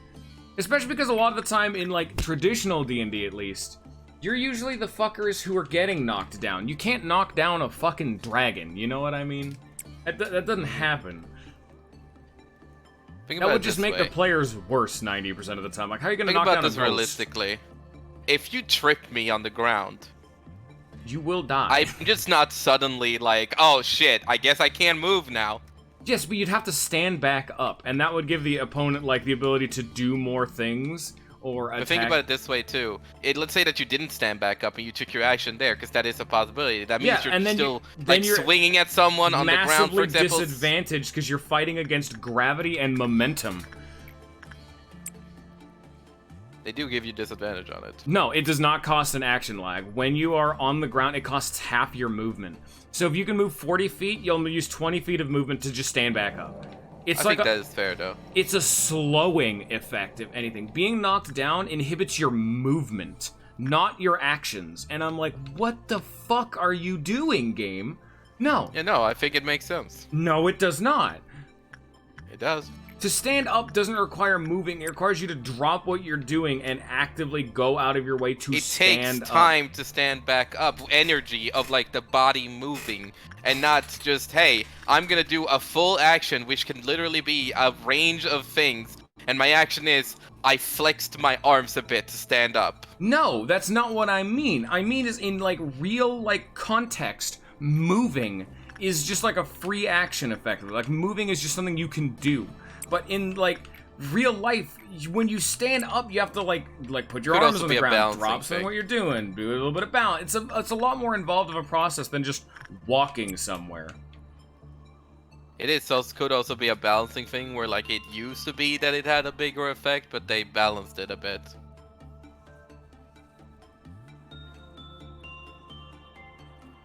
Especially because a lot of the time in like traditional D&D at least, You're usually the fuckers who are getting knocked down. You can't knock down a fucking dragon, you know what I mean? That doesn't happen. Think That about would it just this make way. the players worse 90% of the time. Like, how are you gonna Think knock about down a this ghost? realistically. If you trip me on the ground, You will die. I'm just not suddenly like, oh shit, I guess I can't move now. Yes, but you'd have to stand back up, and that would give the opponent, like, the ability to do more things, or attack. But think about it this way too. Let's say that you didn't stand back up and you took your action there, because that is a possibility. That means Yeah, and you're then still then like you're swinging at someone on the ground, for massively example. disadvantaged because you're fighting against gravity and momentum. They do give you disadvantage on it. No, it does not cost an action lag. When you are on the ground, it costs half your movement. So if you can move 40 feet, you'll use 20 feet of movement to just stand back up. It's I like think that is fair though. it's a slowing effect, if anything. Being knocked down inhibits your movement, not your actions. And I'm like, what the fuck are you doing, game? No. Yeah, no, I think it makes sense. No, it does not. It does. To stand up doesn't require moving. It requires you to drop what you're doing and actively go out of your way to It stand takes up. time to stand back up, energy of like the body moving, and not just, hey, I'm gonna do a full action, which can literally be a range of things, and my action is, I flexed my arms a bit to stand up. No, that's not what I mean. I mean is in like real like context, moving is just like a free action effectively. Like moving is just something you can do. But in like real life, when you stand up, you have to like put your Could arms also on be the a ground, balancing drop something thing. what you're doing, do a little bit of balance. It's a lot more involved of a process than just walking somewhere. It is also could also be a balancing thing where like it used to be that it had a bigger effect, but they balanced it a bit.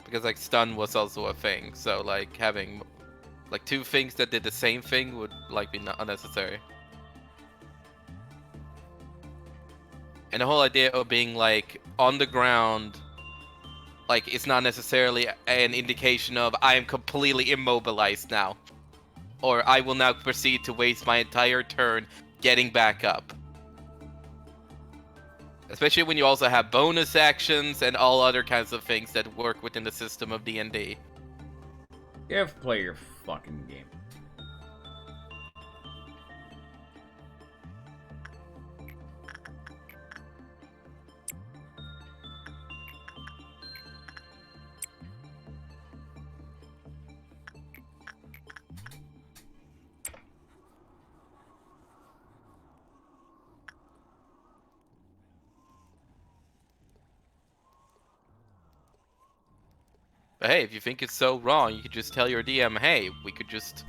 Because like stun was also a thing, so like having like two things that did the same thing would like be unnecessary. And the whole idea of being like on the ground, like it's not necessarily an indication of I am completely immobilized now, or I will now proceed to waste my entire turn getting back up. Especially when you also have bonus actions and all other kinds of things that work within the system of D&D. You have to play your fucking game. But hey, if you think it's so wrong, you could just tell your DM, hey, we could just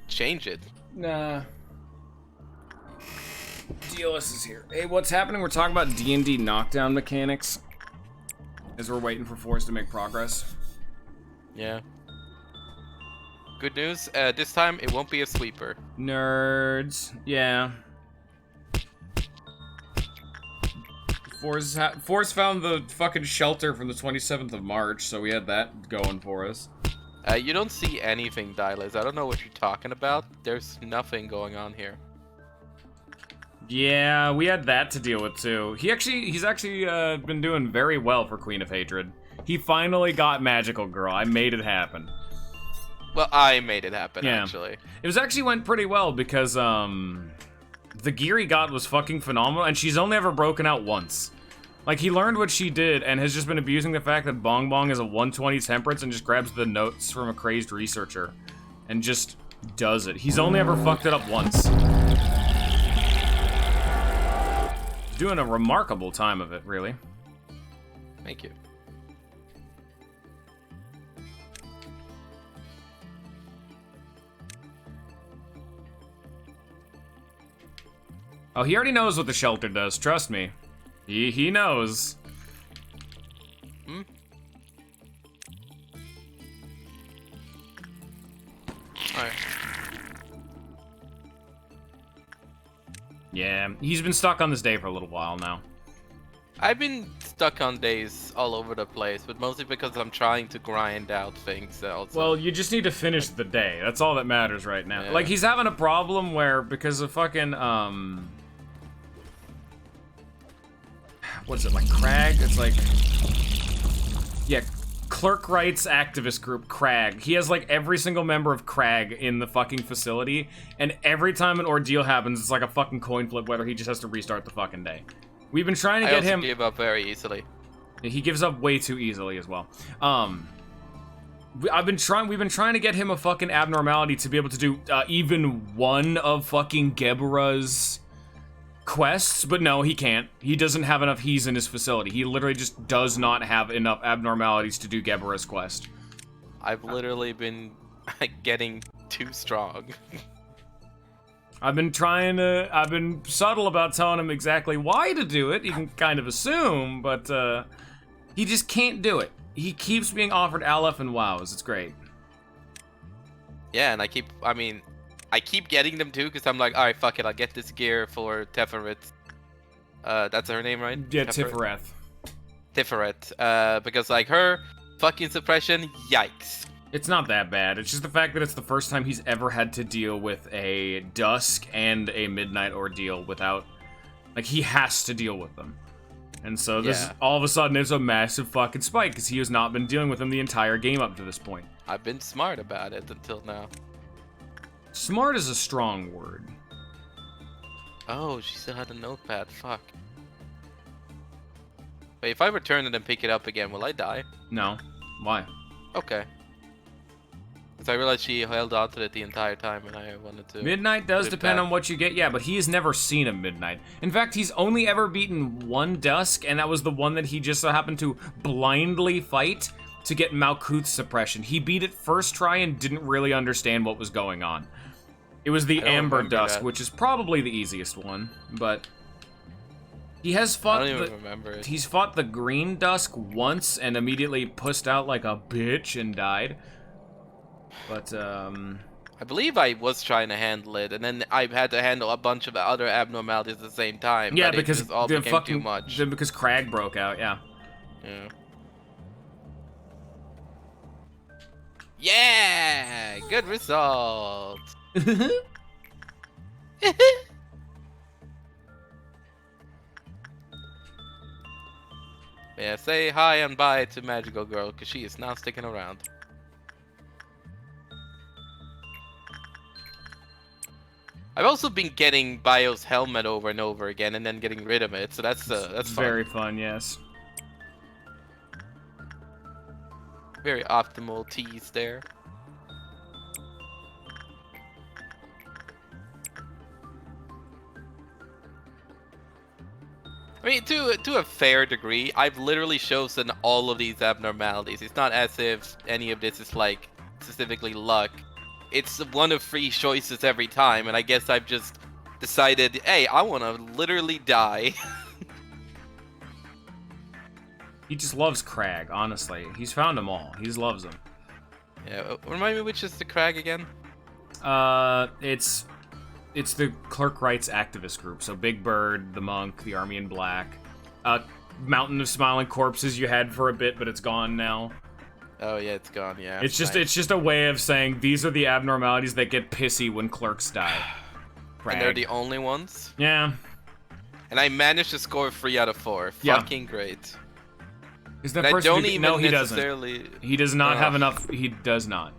change it. Nah. DLS is here. Hey, what's happening? We're talking about D&D knockdown mechanics as we're waiting for Force to make progress. Yeah. Good news, this time it won't be a sweeper. Nerds. Yeah. Force found the fucking shelter from the 27th of March, so we had that going for us. You don't see anything, Dylas. I don't know what you're talking about. There's nothing going on here. Yeah, we had that to deal with too. He's actually been doing very well for Queen of Hatred. He finally got Magical Girl. I made it happen. Well, I made it happen, Yeah. actually. It was actually went pretty well because the gear he got was fucking phenomenal, and she's only ever broken out once. Like, he learned what she did and has just been abusing the fact that Bong Bong is a 120 temperance and just grabs the notes from a crazed researcher and just does it. He's only ever fucked it up once. Doing a remarkable time of it, really. Thank you. Oh, he already knows what the shelter does, trust me. He knows. Hmm? Alright. Yeah, he's been stuck on this day for a little while now. I've been stuck on days all over the place, but mostly because I'm trying to grind out things also. Well, you just need to finish the day. That's all that matters right now. Yeah. Like, he's having a problem where, because of fucking, what is it, like Crag? It's like, yeah, Clerk Rights Activist Group, Crag. He has like every single member of Crag in the fucking facility, and every time an ordeal happens, it's like a fucking coin flip whether he just has to restart the fucking day. We've been trying to get him. I give up very easily. He gives up way too easily as well. We've been trying to get him a fucking abnormality to be able to do even one of fucking Gebura's quests, but no, he can't. He doesn't have enough he's in his facility. He literally just does not have enough abnormalities to do Gebura's quest. I've literally been getting too strong. I've been subtle about telling him exactly why to do it. You can kind of assume, but he just can't do it. He keeps being offered Aleph and Wows. It's great. Yeah, and I keep getting them too, because I'm like, alright, fuck it, I'll get this gear for Teferet. That's her name, right? Yeah, Tiferet. Tiferet. Because, like, her fucking suppression, yikes. It's not that bad. It's just the fact that it's the first time he's ever had to deal with a Dusk and a Midnight ordeal without... Like, he has to deal with them. And so this, all of a sudden, it's a massive fucking spike, because he has not been dealing with them the entire game up to this point. I've been smart about it until now. Smart is a strong word. Oh, she still had a notepad. Fuck. Wait, if I return it and pick it up again, will I die? No. Why? Okay. Because I realized she held on to it the entire time and I wanted to... Midnight does depend on what you get, yeah, but he has never seen a Midnight. In fact, he's only ever beaten one Dusk, and that was the one that he just so happened to blindly fight to get Malkuth's suppression. He beat it first try and didn't really understand what was going on. It was the Amber Dusk, which is probably the easiest one, but he has fought. I don't even remember it. He's fought the Green Dusk once and immediately pussed out like a bitch and died. But I believe I was trying to handle it, and then I had to handle a bunch of other abnormalities at the same time. Yeah, but because it just all became too much. Because Crag broke out. Yeah. Yeah. Yeah, good result. Yeah, say hi and bye to Magical Girl, because she is not sticking around. I've also been getting Bio's helmet over and over again, and then getting rid of it, so that's fun. Very fun, yes. Very optimal tease there. I mean, to a fair degree, I've literally chosen all of these abnormalities. It's not as if any of this is, like, specifically luck. It's one of 3 choices every time, and I guess I've just decided, hey, I want to literally die. He just loves Crag, honestly. He's found them all. He just loves them. Yeah, remind me which is the Crag again? It's the Clerk Rights Activist Group. So Big Bird, the Monk, the Army in Black, Mountain of Smiling Corpses you had for a bit, but it's gone now. Oh yeah, it's gone. Yeah. It's just a way of saying these are the abnormalities that get pissy when clerks die. And they're the only ones. Yeah. And I managed to score 3 out of 4. Yeah. Fucking great. Is that person? Don't even no, he necessarily... doesn't. He does not have enough. He does not.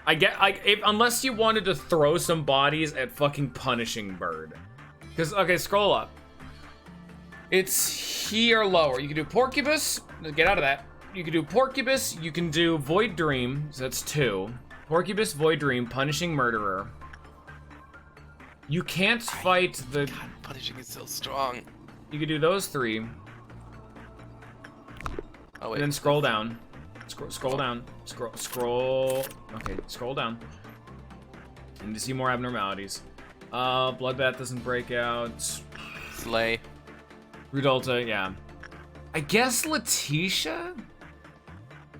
Unless you wanted to throw some bodies at fucking Punishing Bird. Because, okay, scroll up. It's here lower. You can do Porcupus. Get out of that. You can do Porcupus. You can do Void Dream. So that's 2. Porcupus, Void Dream, Punishing Murderer. You can't fight the... God, Punishing is so strong. You can do those 3. Oh, wait. And then scroll down. Scroll down. Scroll. Okay, scroll down. And to see more abnormalities. Bloodbath doesn't break out. Slay. Rudolta, yeah. I guess Letitia?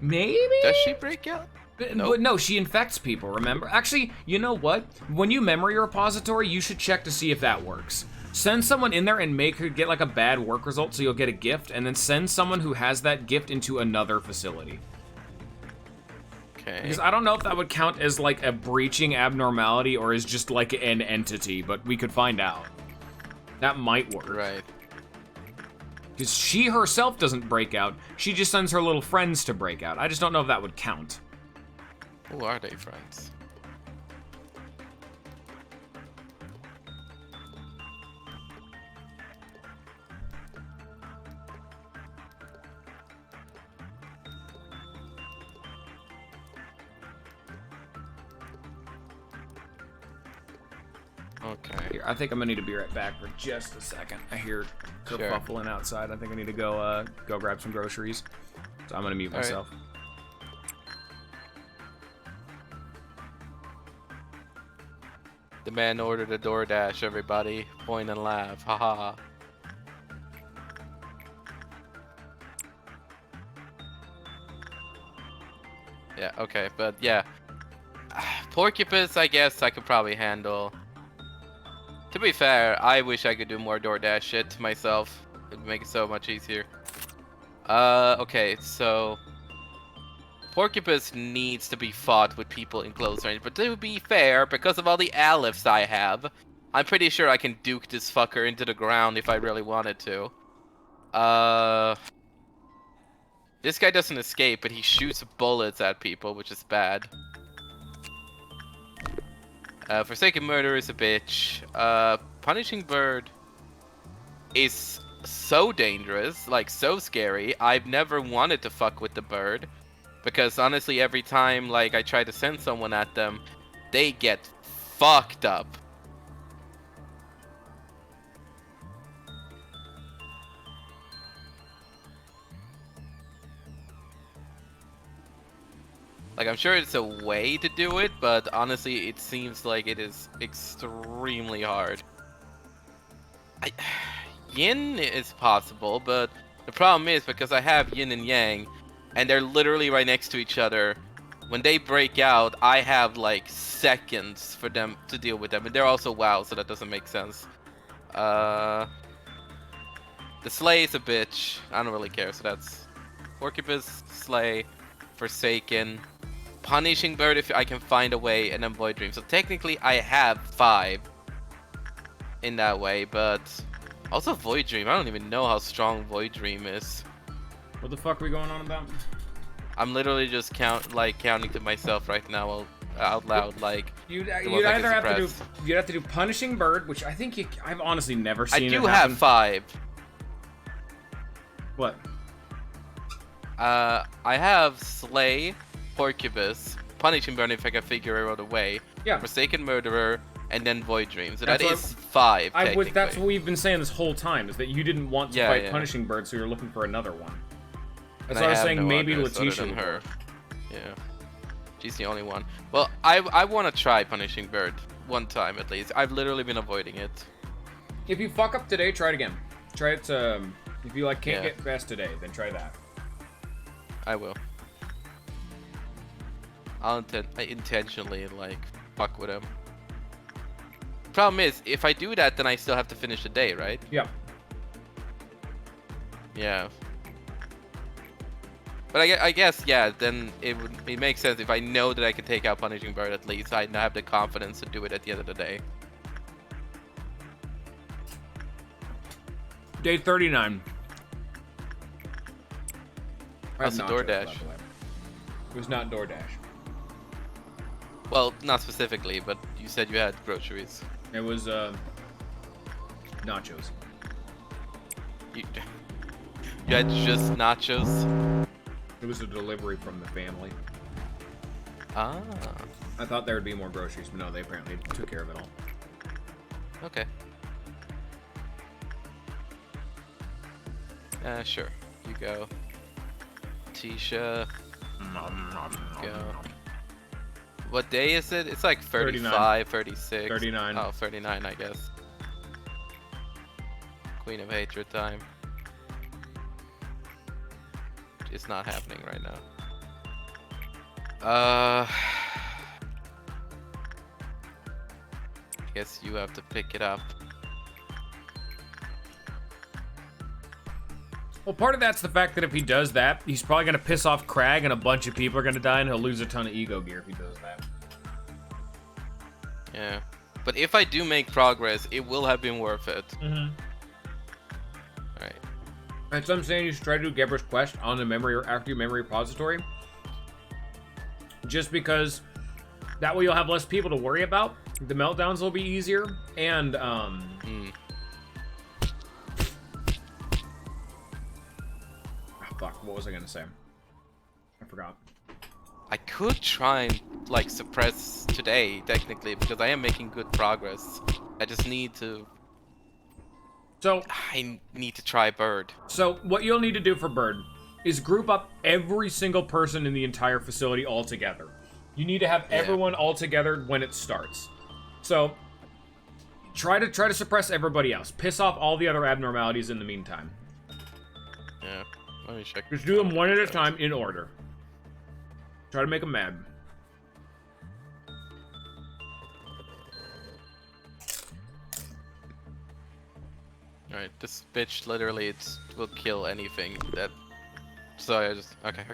Maybe? Does she break out? Nope. But no, she infects people, remember? Actually, you know what? When you memory repository, you should check to see if that works. Send someone in there and make her get like a bad work result so you'll get a gift, and then send someone who has that gift into another facility. Okay. Because I don't know if that would count as like a breaching abnormality or as just like an entity, but we could find out. That might work. Right. Because she herself doesn't break out. She just sends her little friends to break out. I just don't know if that would count. Who are they, friends? Okay. Here, I think I'm gonna need to be right back for just a second. I hear kerfuffling outside. I think I need to go grab some groceries. So I'm gonna mute myself. The man ordered a DoorDash, everybody. Point and laugh. Haha. Yeah, okay, but yeah. Porcupus, I guess I could probably handle. To be fair, I wish I could do more DoorDash shit myself. It'd make it so much easier. Okay, so Porcupus needs to be fought with people in close range, but to be fair, because of all the Aleph I have, I'm pretty sure I can duke this fucker into the ground if I really wanted to. This guy doesn't escape, but he shoots bullets at people, which is bad. Forsaken Murder is a bitch. Punishing Bird is so dangerous, like so scary. I've never wanted to fuck with the bird, because honestly, every time like I try to send someone at them, they get fucked up. Like, I'm sure it's a way to do it, but honestly, it seems like it is extremely hard. Yin is possible, but the problem is because I have Yin and Yang, and they're literally right next to each other. When they break out, I have like seconds for them to deal with them, and they're also WoW, so that doesn't make sense. The Slay is a bitch. I don't really care, so that's Porcupus, Slay, Forsaken, Punishing Bird if I can find a way, and then Void Dream. So technically I have 5 in that way, but also Void Dream. I don't even know how strong Void Dream is. What the fuck are we going on about? I'm literally just counting to myself right now out loud, like you'd either have to do Punishing Bird, which I think I've honestly never seen. I do it have 5. What? I have Slay, Porcupus, Punishing Bird if I can figure out a way. Yeah. Forsaken Murderer, and then Void Dream. So that That's is 5. That's what we've been saying this whole time, is that you didn't want to fight yeah. Punishing Bird, so you're looking for another one. That's And why I was saying no maybe others other Letitia than would her. work. Yeah. She's the only one. Well, I want to try Punishing Bird one time at least. I've literally been avoiding it. If you fuck up today, try it again. Try it. If you can't get past today, then try that. I will. I'll intentionally fuck with him. Problem is, if I do that, then I still have to finish the day, right? Yeah. Yeah. But I guess, yeah, then it makes sense if I know that I can take out Punishing Bird at least. I have the confidence to do it at the end of the day. Day 39. How's the DoorDash? It was not DoorDash. Well, not specifically, but you said you had groceries. It was nachos. You had just nachos? It was a delivery from the family. Ah. I thought there would be more groceries, but no, they apparently took care of it all. Okay. Sure. You go. Tisha. Go. What day is it? It's like 35, 36. 39. Oh, 39, I guess. Queen of Hatred time. It's not happening right now. I guess you have to pick it up. Well, part of that's the fact that if he does that, he's probably going to piss off Crag and a bunch of people are going to die and he'll lose a ton of ego gear if he does that. Yeah. But if I do make progress, it will have been worth it. Mm-hmm. Alright. And so I'm saying you should try to do Gebra's quest on the memory or after your memory repository. Just because that way you'll have less people to worry about. The meltdowns will be easier. And, Oh, fuck, what was I gonna say? I forgot. I could try and, like, suppress today, technically, because I am making good progress. I just need to... So, I need to try Bird. So, what you'll need to do for Bird is group up every single person in the entire facility all together. You need to have everyone all together when it starts. So, try to suppress everybody else. Piss off all the other abnormalities in the meantime. Yeah, let me check. Just do them one at a time in order. Try to make them mad. Alright, this bitch literally will kill anything that... So I just... Okay.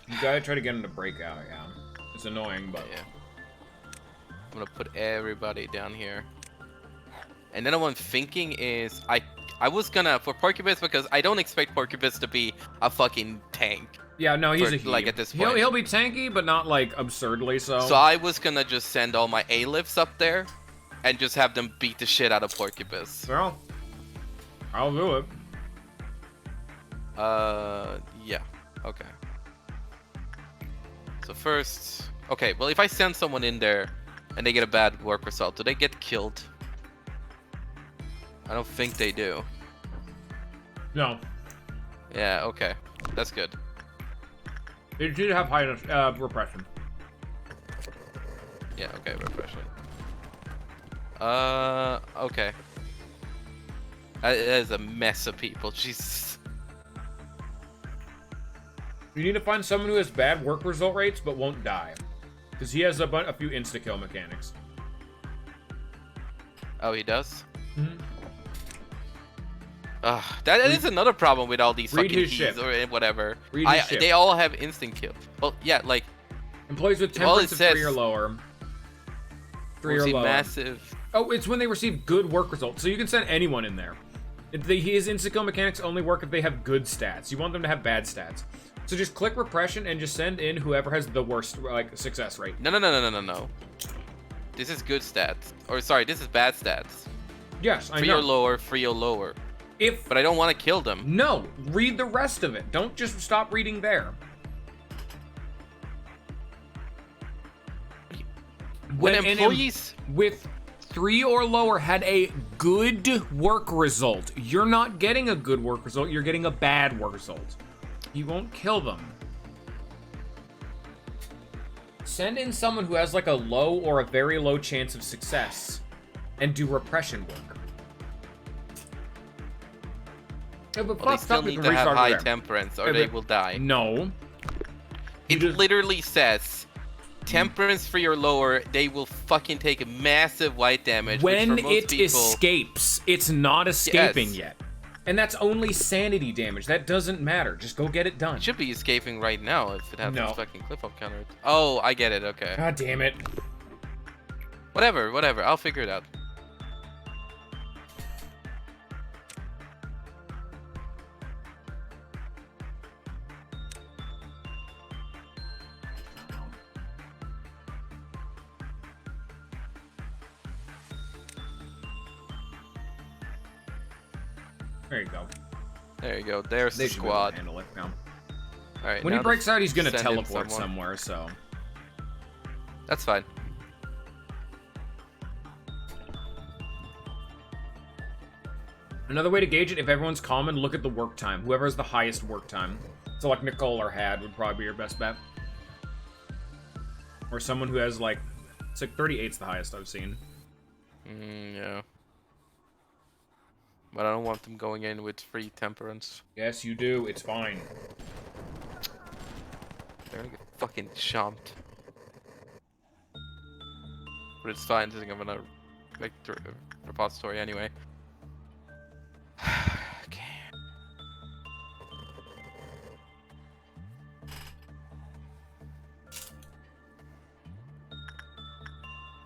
You gotta try to get him to break out, yeah. It's annoying, but... Yeah. I'm gonna put everybody down here. And then what I'm thinking is... I was gonna... For Porcupis, because I don't expect Porcupis to be a fucking tank. Yeah, no, he's a he. Like, at this point. He'll be tanky, but not, like, absurdly so. So I was gonna just send all my A-lifts up there. And just have them beat the shit out of Porcupis. Well, I'll do it. Yeah. Okay. So first... Okay, well, if I send someone in there and they get a bad work result, do they get killed? I don't think they do. No. Yeah, okay. That's good. They need to have high repression. Yeah, okay, repression. Okay. That is a mess of people. Jesus. You need to find someone who has bad work result rates but won't die. Because he has a few insta-kill mechanics. Oh, he does? Mm-hmm. That is another problem with all these fucking keys or whatever. They all have instant kill. Well, yeah, like... Employees with temperance of 3 or lower. 3 or lower. Massive... Oh, it's when they receive good work results. So you can send anyone in there. His insta-kill mechanics only work if they have good stats. You want them to have bad stats. So just click repression and just send in whoever has the worst, like, success rate. No. This is good stats. Or, sorry, this is bad stats. Yes, I know. 3 or lower, 3 or lower. But I don't want to kill them. No, read the rest of it. Don't just stop reading there. When employees... With 3 or lower had a good work result. You're not getting a good work result, you're getting a bad work result. You won't kill them. Send in someone who has like a low or a very low chance of success and do repression work. Yeah, but they still need to have high temperance or they will die. No. It literally says... Temperance 3 or lower, they will fucking take massive white damage. When it escapes, it's not escaping yet. And that's only sanity damage. That doesn't matter. Just go get it done. It should be escaping right now if it has this fucking clip up counter. Oh, I get it. Okay. God damn it. Whatever. I'll figure it out. There you go. There you go. There's the squad. Handle it now. All right. When he breaks out, he's gonna teleport somewhere. So that's fine. Another way to gauge it, if everyone's common, look at the work time. Whoever has the highest work time. So like Nicole or Had would probably be your best bet. Or someone who has like, it's like 38's the highest I've seen. Yeah. But I don't want them going in with free temperance. Yes, you do. It's fine. They're gonna get fucking chomped. But it's fine, I think I'm gonna make the repository anyway. Okay.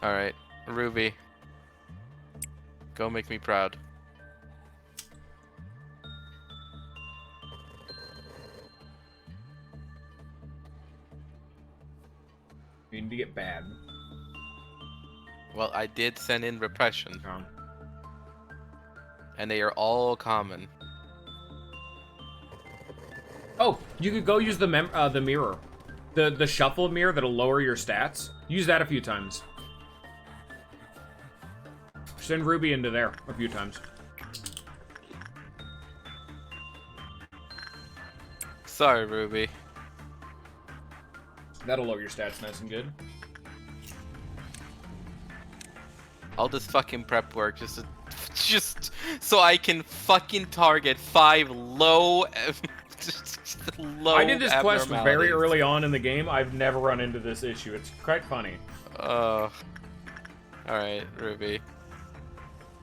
Alright, Ruby. Go make me proud. to get bad. Well, I did send in repression, Oh. and they are all common. Oh, you could go use the mirror. The shuffle mirror that'll lower your stats. Use that a few times. Send Ruby into there a few times. Sorry, Ruby. That'll lower your stats nice and good. All this fucking prep work just so I can fucking target 5 low low I did this quest very abnormalities. early on in the game. I've never run into this issue. It's quite funny. Alright, Ruby.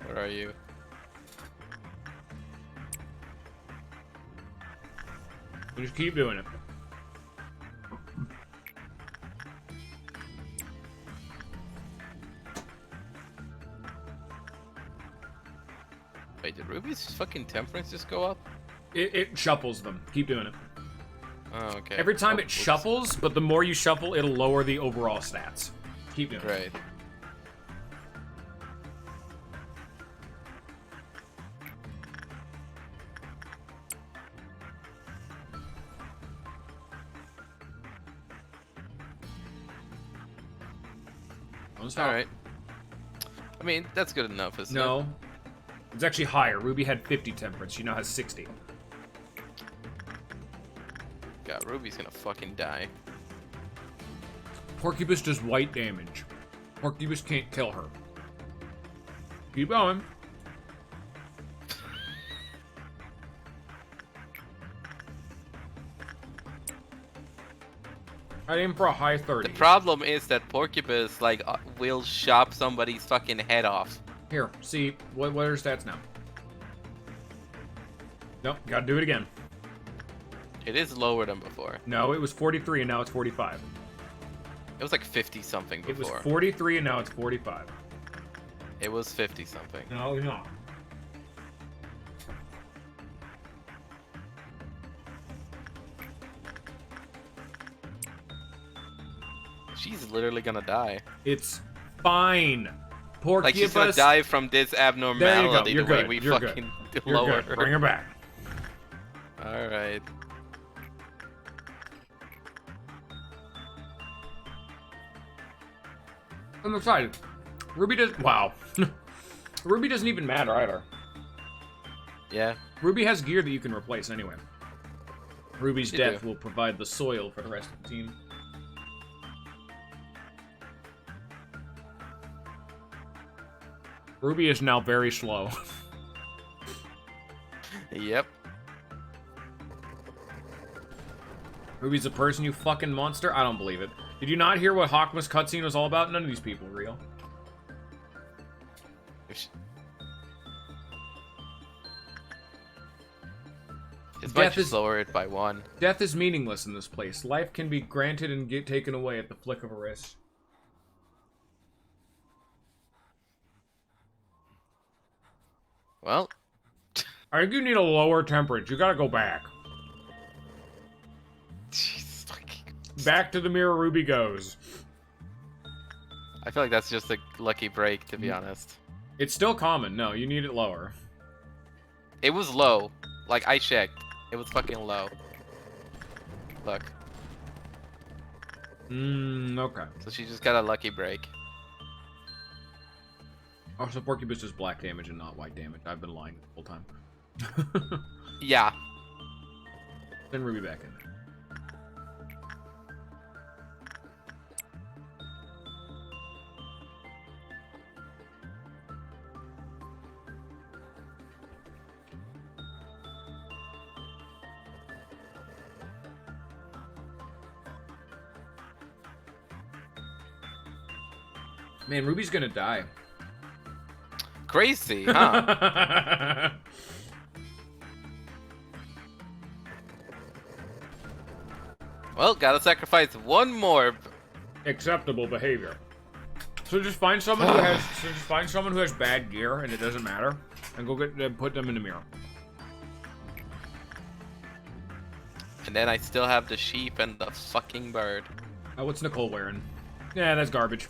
Where are you? You just keep doing it. Wait, did Ruby's fucking temperance just go up? It shuffles them. Keep doing it. Oh, okay. Every time it oops. shuffles, but the more you shuffle, it'll lower the overall stats. Keep doing it. Right. Don't stop. Alright. I mean, that's good enough, isn't it? No. It's actually higher. Ruby had 50 temperance. She now has 60. God, Ruby's gonna fucking die. Porcupus does white damage. Porcupus can't kill her. Keep going. I aim for a high 30. The problem is that Porcupus, like, will chop somebody's fucking head off. Here, see, what are her stats now? Nope, gotta do it again. It is lower than before. No, it was 43 and now it's 45. It was like 50 something It was before. 43 and now it's 45. It was 50 something. No, it's not. She's literally gonna die. It's fine. Porcupus. Like, she's gonna die from this abnormality You're the way good. we You're fucking You're lower good. her. Bring her back. Alright. I'm excited. Ruby does. Wow. Ruby doesn't even matter either. Yeah. Ruby has gear that you can replace anyway. Ruby's You death do. will provide the soil for the rest of the team. Ruby is now very slow. Yep. Ruby's a person, you fucking monster? I don't believe it. Did you not hear what Hawkma's cutscene was all about? None of these people are real. This might Death just is- lower it by 1. Death is meaningless in this place. Life can be granted and get taken away at the flick of a wrist. Well, I think you need a lower temperance. You gotta go back. jeez, fucking- Back to the mirror Ruby goes. I feel like that's just a lucky break, to be honest. It's still common. No, you need it lower. It was low. Like, I checked. It was fucking low. Look. Okay. So she just got a lucky break. Oh, so Porcupus is black damage and not white damage. I've been lying the whole time. Yeah. Send Ruby back in there. Man, Ruby's gonna die. Crazy, huh? Well, gotta sacrifice one more. Acceptable behavior. So just find someone who has bad gear and it doesn't matter, and go get them, put them in the mirror. And then I still have the sheep and the fucking bird. What's Nicole wearing? Yeah, that's garbage.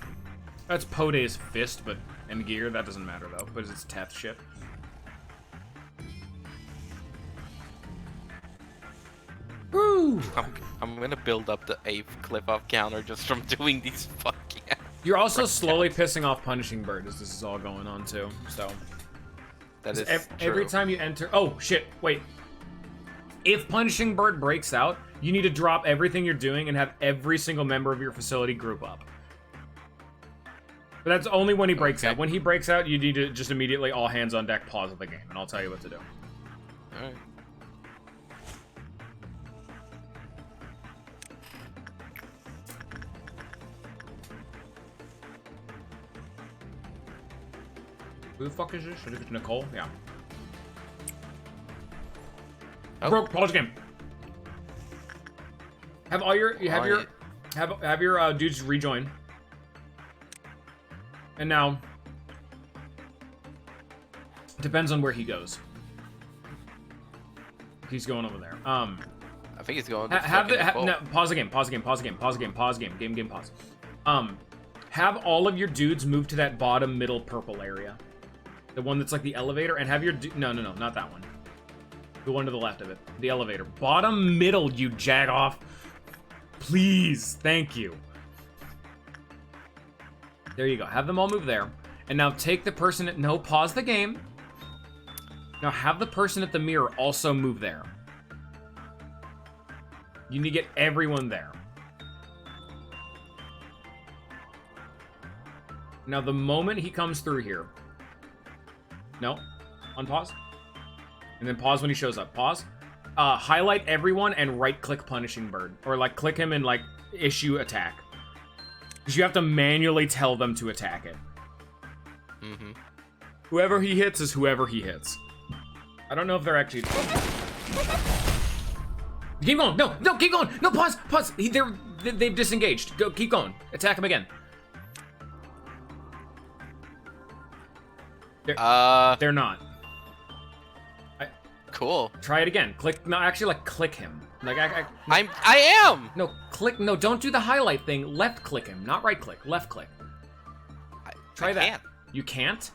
That's Poday's fist, but and gear. That doesn't matter though, but it's Teth shit. Woo! I'm gonna build up the 8th clip-off counter just from doing these fucking... You're also slowly pissing off Punishing Bird as this is all going on too, so... That is every true. time you enter... Oh, shit, wait. If Punishing Bird breaks out, you need to drop everything you're doing and have every single member of your facility group up. But that's only when he breaks out. When he breaks out, you need to just immediately all hands on deck pause the game, and I'll tell you what to do. Alright. Who the fuck is this? Is it Nicole? Yeah. Oh. Bro, pause the game. Have all your have your dudes rejoin. And now depends on where he goes. He's going over there. I think he's going to no, pause the game, pause the game, pause the game, pause the game, pause the game, game, pause. Have all of your dudes move to that bottom middle purple area. The one that's like the elevator, and have your no, not that one. The one to the left of it. The elevator. Bottom middle, you jag off. Please, thank you. There you go. Have them all move there. And now take the person at... No, pause the game. Now have the person at the mirror also move there. You need to get everyone there. Now the moment he comes through here... No. Unpause. And then pause when he shows up. Pause. Highlight everyone and right-click Punishing Bird. Or, like, click him and, like, issue attack. Because you have to manually tell them to attack it. Mm-hmm. Whoever he hits is whoever he hits. I don't know if they're actually... Keep going! No! No! Keep going! No! Pause! Pause! They've disengaged. Go! Keep going. Attack him again. They're not. Cool. Try it again. Click. No, actually, like, click him. Like, I am! No, click. No, don't do the highlight thing. Left click him. Not right click. Left click. Try that. Can't. You can't?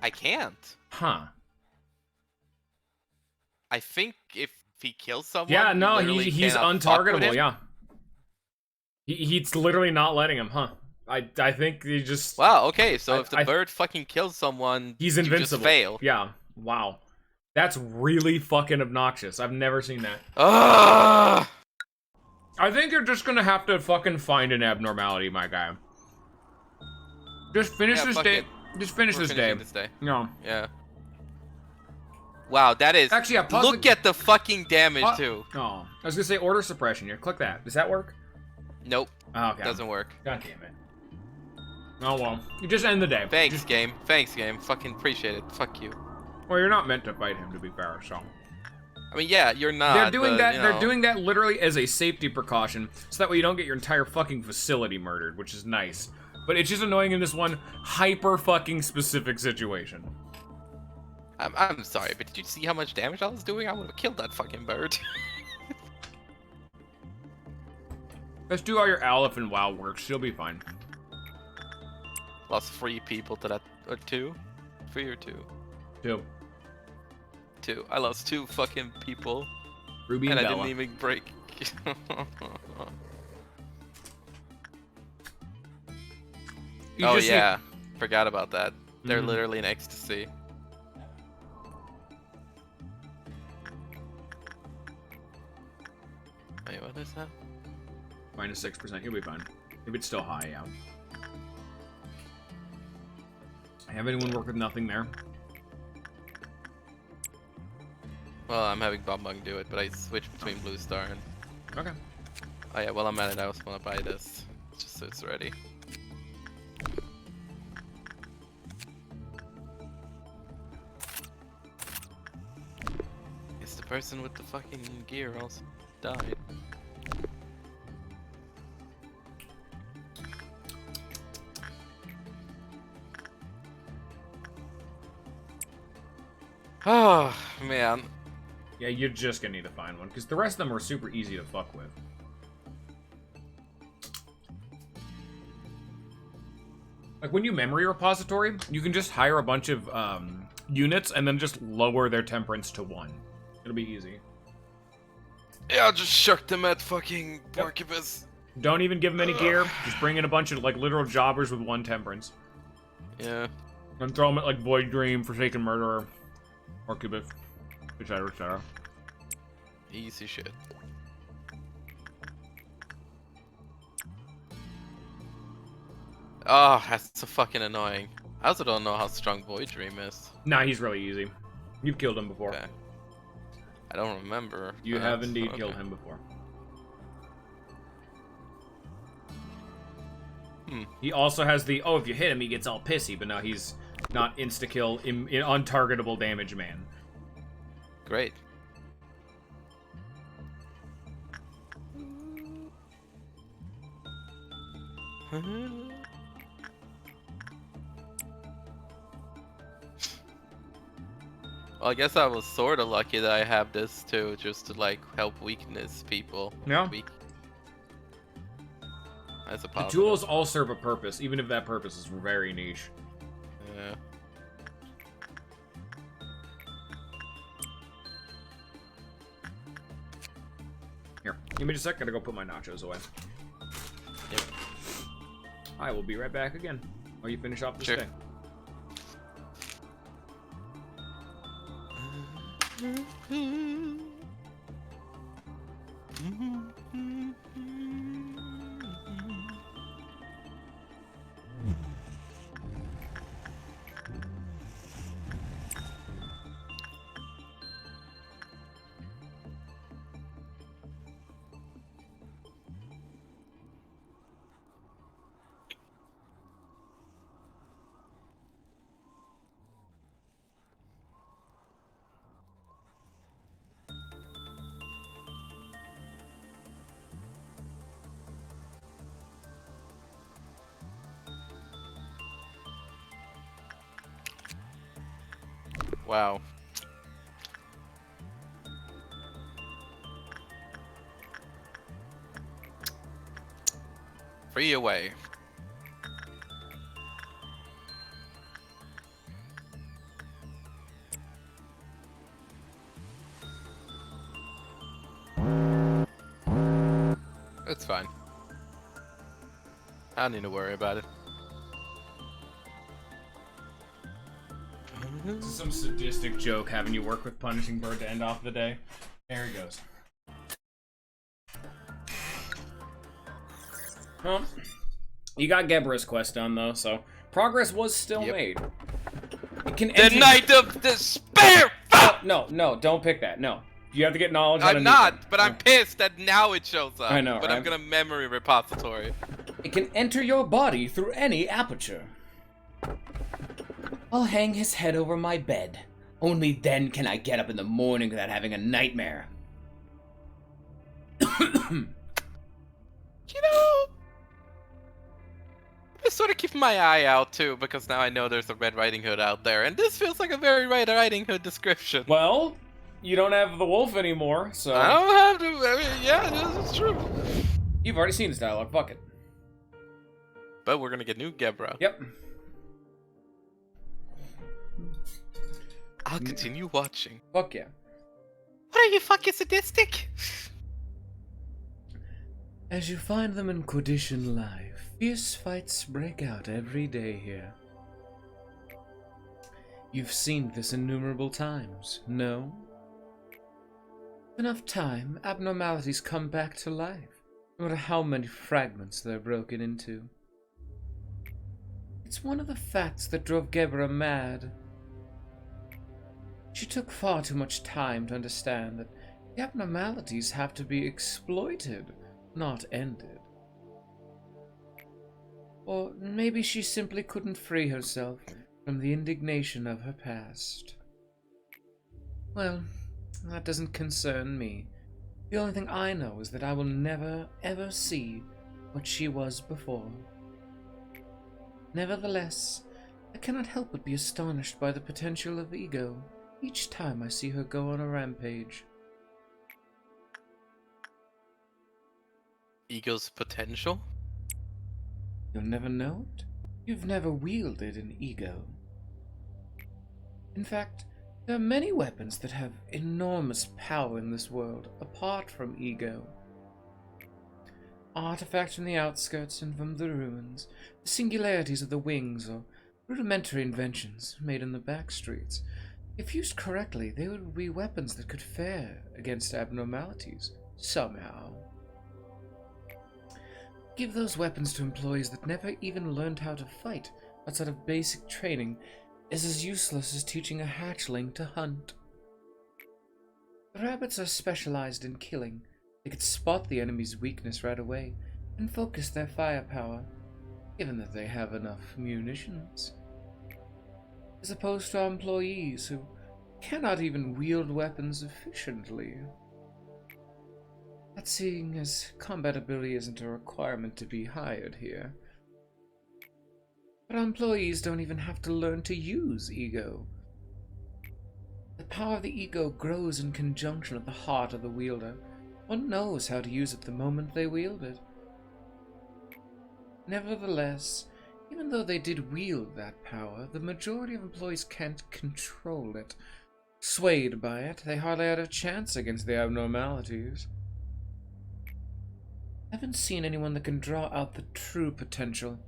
I can't. Huh. I think if he kills someone... Yeah, no, literally he's cannot fuck with untargetable, him. yeah. He's literally not letting him, huh? I think he just... Wow, okay, so if the bird fucking kills someone, he's you invincible. just fail. Yeah, wow. That's really fucking obnoxious. I've never seen that. Ugh! I think you're just gonna have to fucking find an abnormality, my guy. Just finish this day. It. Just finish We're this day. this day. No. Yeah. Wow, that is... Actually, yeah, pause look at the fucking damage, too. Oh, I was gonna say order suppression here. Click that. Does that work? Nope. Oh, okay. Doesn't work. God damn it. Oh well. You just end the day. Thanks, game. Thanks, game. Fucking appreciate it. Fuck you. Well, you're not meant to fight him, to be fair, so... I mean, yeah, you're not. They're doing but, that. you know. They're doing that literally as a safety precaution, so that way you don't get your entire fucking facility murdered, which is nice. But it's just annoying in this one hyper fucking specific situation. I'm sorry, but did you see how much damage I was doing? I would have killed that fucking bird. Let's do all your Aleph and WoW works. She'll be fine. Lost 3 people to that, or 2? 3 or 2? 2. 2. I lost 2 fucking people. Ruby and I Bella. didn't even break. Oh yeah, forgot about that. They're literally in ecstasy. Wait, what is that? Minus 6%. You'll be fine. If it's still high, yeah. Have anyone work with nothing there? Well, I'm having Bob Mug do it, but I switched between Blue Star and... Okay. Oh yeah, while I'm at it, I also want to buy this, just so it's ready. Guess the person with the fucking gear also died. Oh, man. Yeah, you're just gonna need to find one, because the rest of them are super easy to fuck with. Like when you memory repository, you can just hire a bunch of units and then just lower their temperance to 1. It'll be easy. Yeah, I'll just shuck them at fucking Porcupus. Don't even give them any gear. Just bring in a bunch of like literal jobbers with 1 temperance. Yeah. And throw them at like Void Dream, Forsaken Murderer, Porcupus, etc., etc. Easy shit. Oh, that's so fucking annoying. I also don't know how strong Void Dream is. Nah, he's really easy. You've killed him before. Okay. I don't remember. You have indeed killed him before. He also has the, oh, if you hit him, he gets all pissy, but now he's not insta-kill, untargetable damage man. Great. Well, I guess I was sort of lucky that I have this too, just to like help weakness people. Yeah. As a The tools all serve a purpose, even if that purpose is very niche. Yeah. Here, give me just a sec. Gotta go put my nachos away. Yep. I will be right back again. While you finish off this Sure. thing. Wow. Free away. It's fine. I don't need to worry about it. This is some sadistic joke having you work with Punishing Bird to end off the day. There he goes. Well, you got Gebra's quest done though, so progress was still made. It can The Night of Despair! Fuck! No, don't pick that. No. You have to get knowledge. I'm not, but I'm pissed that now it shows up. I know, but right? I'm gonna memory repository. It can enter your body through any aperture. I'll hang his head over my bed. Only then can I get up in the morning without having a nightmare. You know, I sort of keep my eye out too, because now I know there's a Red Riding Hood out there, and this feels like a very Red Riding Hood description. Well, you don't have the wolf anymore, so... I don't have to, I mean, yeah, this is true. You've already seen this dialogue, fuck it. But we're gonna get new Gebra. Yep. I'll continue watching. Fuck yeah. What are you, fucking sadistic? As you find them in Quedition life, fierce fights break out every day here. You've seen this innumerable times, no? Enough time, abnormalities come back to life, no matter how many fragments they're broken into. It's one of the facts that drove Gebra mad. She took far too much time to understand that the abnormalities have to be exploited, not ended. Or maybe she simply couldn't free herself from the indignation of her past. Well, that doesn't concern me. The only thing I know is that I will never, ever see what she was before. Nevertheless, I cannot help but be astonished by the potential of ego each time I see her go on a rampage. Ego's potential? You'll never know it? You've never wielded an ego. In fact, there are many weapons that have enormous power in this world, apart from ego. Artifacts from the outskirts and from the ruins, the singularities of the wings, or rudimentary inventions made in the back streets. If used correctly, they would be weapons that could fare against abnormalities, somehow. Give those weapons to employees that never even learned how to fight outside of basic training is as useless as teaching a hatchling to hunt. The rabbits are specialized in killing. They could spot the enemy's weakness right away and focus their firepower, given that they have enough munitions. As opposed to our employees who cannot even wield weapons efficiently. That seeing as combat ability isn't a requirement to be hired here. But our employees don't even have to learn to use ego. The power of the ego grows in conjunction at the heart of the wielder. One knows how to use it the moment they wield it. Nevertheless, even though they did wield that power, the majority of employees can't control it. Swayed by it, they hardly had a chance against the abnormalities. I haven't seen anyone that can draw out the true potential,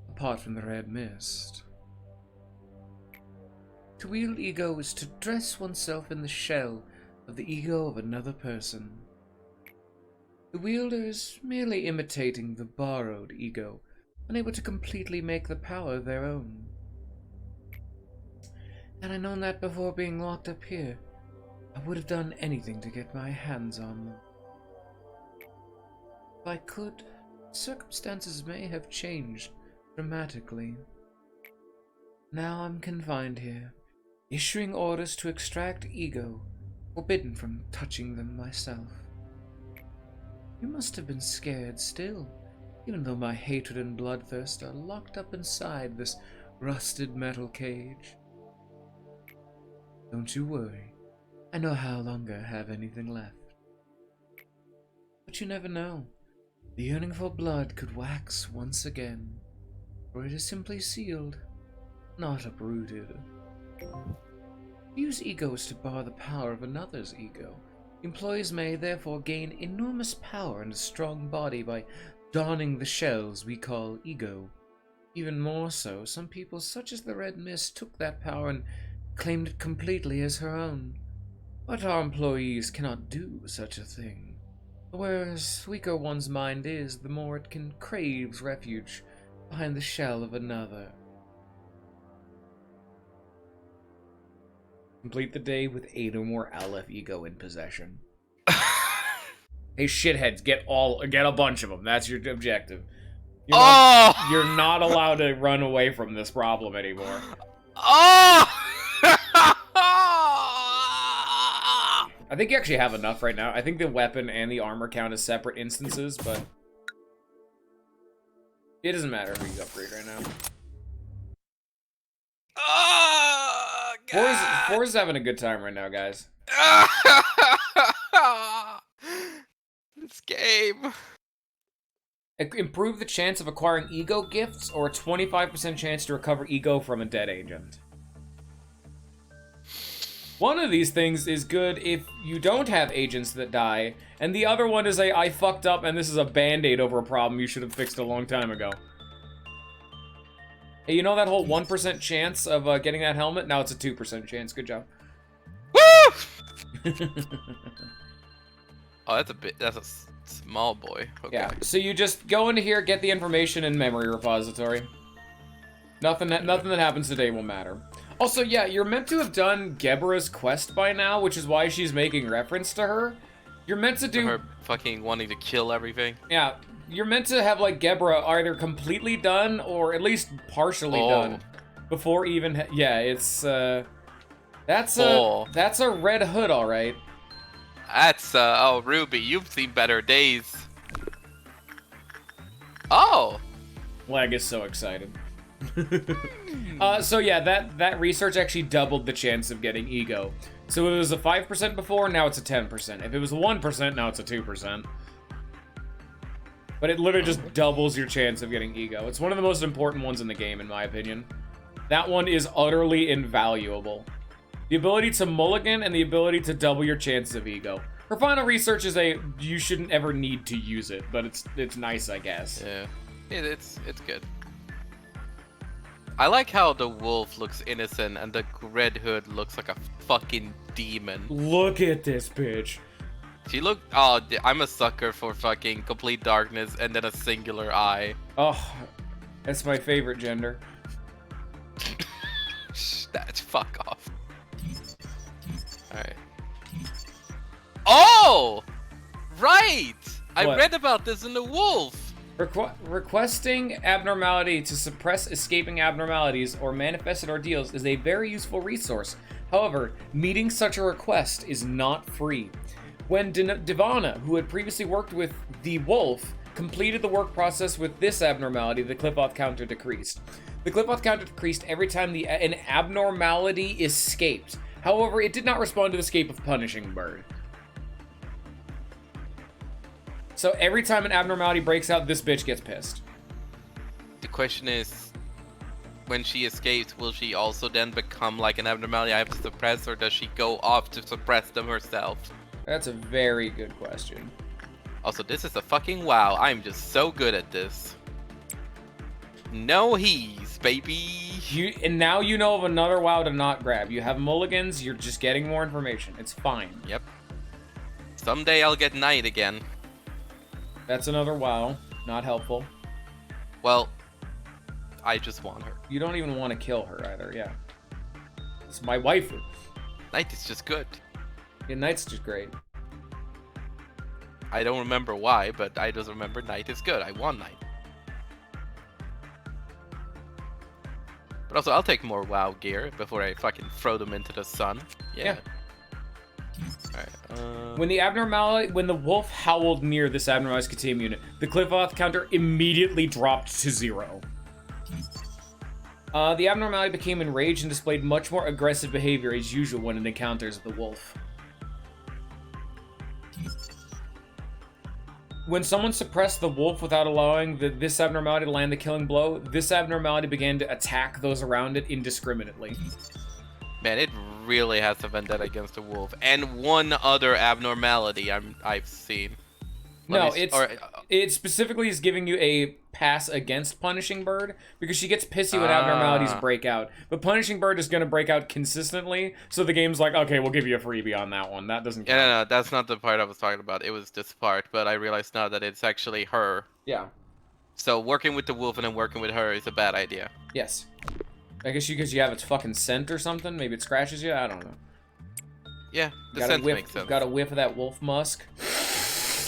apart from the red mist. To wield ego is to dress oneself in the shell of the ego of another person. The wielder is merely imitating the borrowed ego, unable to completely make the power their own. Had I known that before being locked up here, I would have done anything to get my hands on them. If I could, circumstances may have changed dramatically. Now I'm confined here, issuing orders to extract ego, forbidden from touching them myself. You must have been scared still, even though my hatred and bloodthirst are locked up inside this rusted metal cage. Don't you worry, I no longer have anything left. But you never know. The yearning for blood could wax once again, for it is simply sealed, not uprooted. To use ego is to bar the power of another's ego. Employees may therefore gain enormous power and a strong body by donning the shells we call ego. Even more so, some people such as the Red Mist took that power and claimed it completely as her own. But our employees cannot do such a thing. Whereas weaker one's mind is, the more it can crave refuge behind the shell of another. Complete the day with 8 or more Aleph ego in possession. Hey shitheads, get a bunch of them. That's your objective. You're not allowed to run away from this problem anymore. Oh! I think you actually have enough right now. I think the weapon and the armor count as separate instances, but it doesn't matter if you upgrade right now. Oh, God. Four's having a good time right now, guys. This game. Improve the chance of acquiring ego gifts, or a 25% chance to recover ego from a dead agent. One of these things is good if you don't have agents that die, and the other one is I fucked up and this is a band-aid over a problem you should have fixed a long time ago. Hey, you know that whole 1% chance of getting that helmet? Now it's a 2% chance. Good job. Woo! Oh, that's a small boy. Okay. Yeah, so you just go into here, get the information in memory repository. Nothing that happens today will matter. Also, yeah, you're meant to have done Gebra's quest by now, which is why she's making reference to her. You're meant to do... her fucking wanting to kill everything. Yeah, you're meant to have, like, Gebra either completely done or at least partially done before even... yeah, it's, That's a Red Hood, alright. That's, oh, Ruby, you've seen better days. Oh! Lag is so excited. So yeah, that research actually doubled the chance of getting ego. So it was a 5% before, now it's a 10%. If it was 1%, now it's a 2%. But it literally just doubles your chance of getting ego. It's one of the most important ones in the game, in my opinion. That one is utterly invaluable. The ability to mulligan and the ability to double your chances of ego. Her final research is you shouldn't ever need to use it, but it's nice, I guess. Yeah, it's good. I like how the wolf looks innocent and the Red Hood looks like a fucking demon. Look at this bitch. She looked. Oh, I'm a sucker for fucking complete darkness and then a singular eye. Oh, that's my favorite gender. That's fuck off. Alright. Oh! Right! I What? read about this in the wolf! Requesting abnormality to suppress escaping abnormalities or manifested ordeals is a very useful resource. However, meeting such a request is not free. When Divana, who had previously worked with the wolf, completed the work process with this abnormality, the clip-off counter decreased. The clip-off counter decreased every time an abnormality escaped. However, it did not respond to the escape of Punishing Bird. So every time an abnormality breaks out, this bitch gets pissed. The question is, when she escapes, will she also then become like an abnormality I have to suppress, or does she go off to suppress them herself? That's a very good question. Also, this is a fucking WoW. I'm just so good at this. No he's, baby. And now you know of another WoW to not grab. You have mulligans, you're just getting more information. It's fine. Yep. Someday I'll get Knight again. That's another WoW. Not helpful. Well, I just want her. You don't even want to kill her either, yeah. It's my waifu. Knight is just good. Yeah, Knight's just great. I don't remember why, but I just remember Knight is good. I want Knight. But also, I'll take more WoW gear before I fucking throw them into the sun. Yeah. Alright, When the wolf howled near this abnormalized Katium unit, the clip-off counter immediately dropped to 0. The abnormality became enraged and displayed much more aggressive behavior as usual when it encounters the wolf. When someone suppressed the wolf without allowing this abnormality to land the killing blow, this abnormality began to attack those around it indiscriminately. Man, it really has a vendetta against the wolf. And one other abnormality I've seen. It specifically is giving you a pass against Punishing Bird because she gets pissy when abnormalities break out. But Punishing Bird is going to break out consistently, so the game's like, okay, we'll give you a freebie on that one. That doesn't count. Yeah, no, that's not the part I was talking about. It was this part, but I realized now that it's actually her. Yeah. So working with the wolf and then working with her is a bad idea. Yes. I guess because you have its fucking scent or something. Maybe it scratches you. I don't know. Yeah, the scent makes sense. Got a whiff of that wolf musk.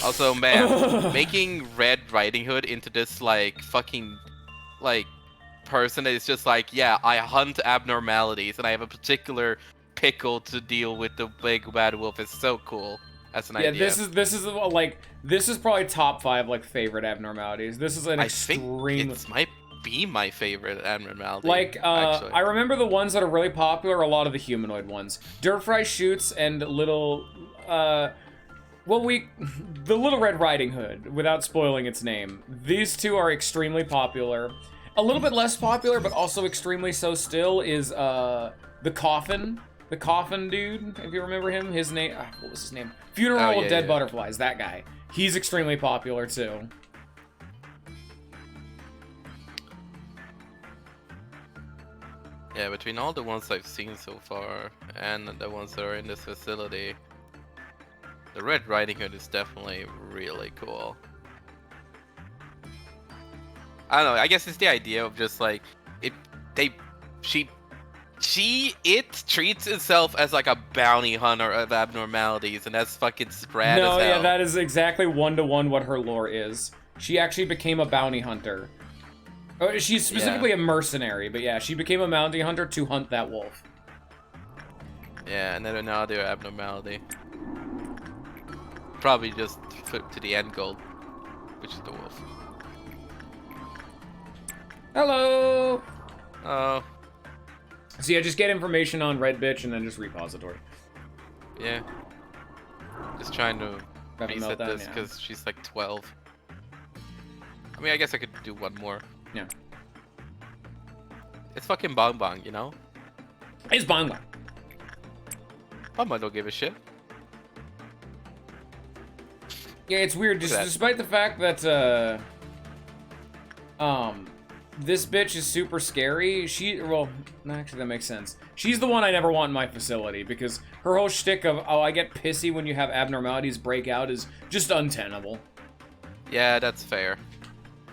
Also, man, making Red Riding Hood into this, like, fucking, like, person that is just like, yeah, I hunt abnormalities, and I have a particular pickle to deal with the big bad wolf is so cool. That's an idea. Yeah, this is probably top 5, like, favorite abnormalities. This is an extreme... It might be my favorite abnormality. Like, actually. I remember the ones that are really popular are a lot of the humanoid ones. Dirtfry Shoots and Little, the Little Red Riding Hood, without spoiling its name. These two are extremely popular. A little bit less popular, but also extremely so still, is, the Coffin. The Coffin dude, if you remember him. His name, what was his name? Funeral of Dead Butterflies, that guy. He's extremely popular, too. Yeah, between all the ones I've seen so far, and the ones that are in this facility, the Red Riding Hood is definitely really cool. I don't know, I guess it's the idea of just like, it treats itself as like a bounty hunter of abnormalities, and that's fucking rad as hell. Yeah, that is exactly one-to-one what her lore is. She actually became a bounty hunter. She's specifically a mercenary, but yeah, she became a bounty hunter to hunt that wolf. Yeah, and then another abnormality. Probably just flip to the end goal, which is the wolf. Hello! Oh. So yeah, just get information on Red Bitch and then just repository. Yeah. Just trying to Have a reset meltdown, this because she's like 12. I mean, I guess I could do one more. Yeah. It's fucking Bong Bong, you know? It's Bong Bong. Bong Bong don't give a shit. Yeah, it's weird. Just despite the fact that this bitch is super scary. Well, actually that makes sense. She's the one I never want in my facility because her whole shtick of I get pissy when you have abnormalities break out is just untenable. Yeah, that's fair.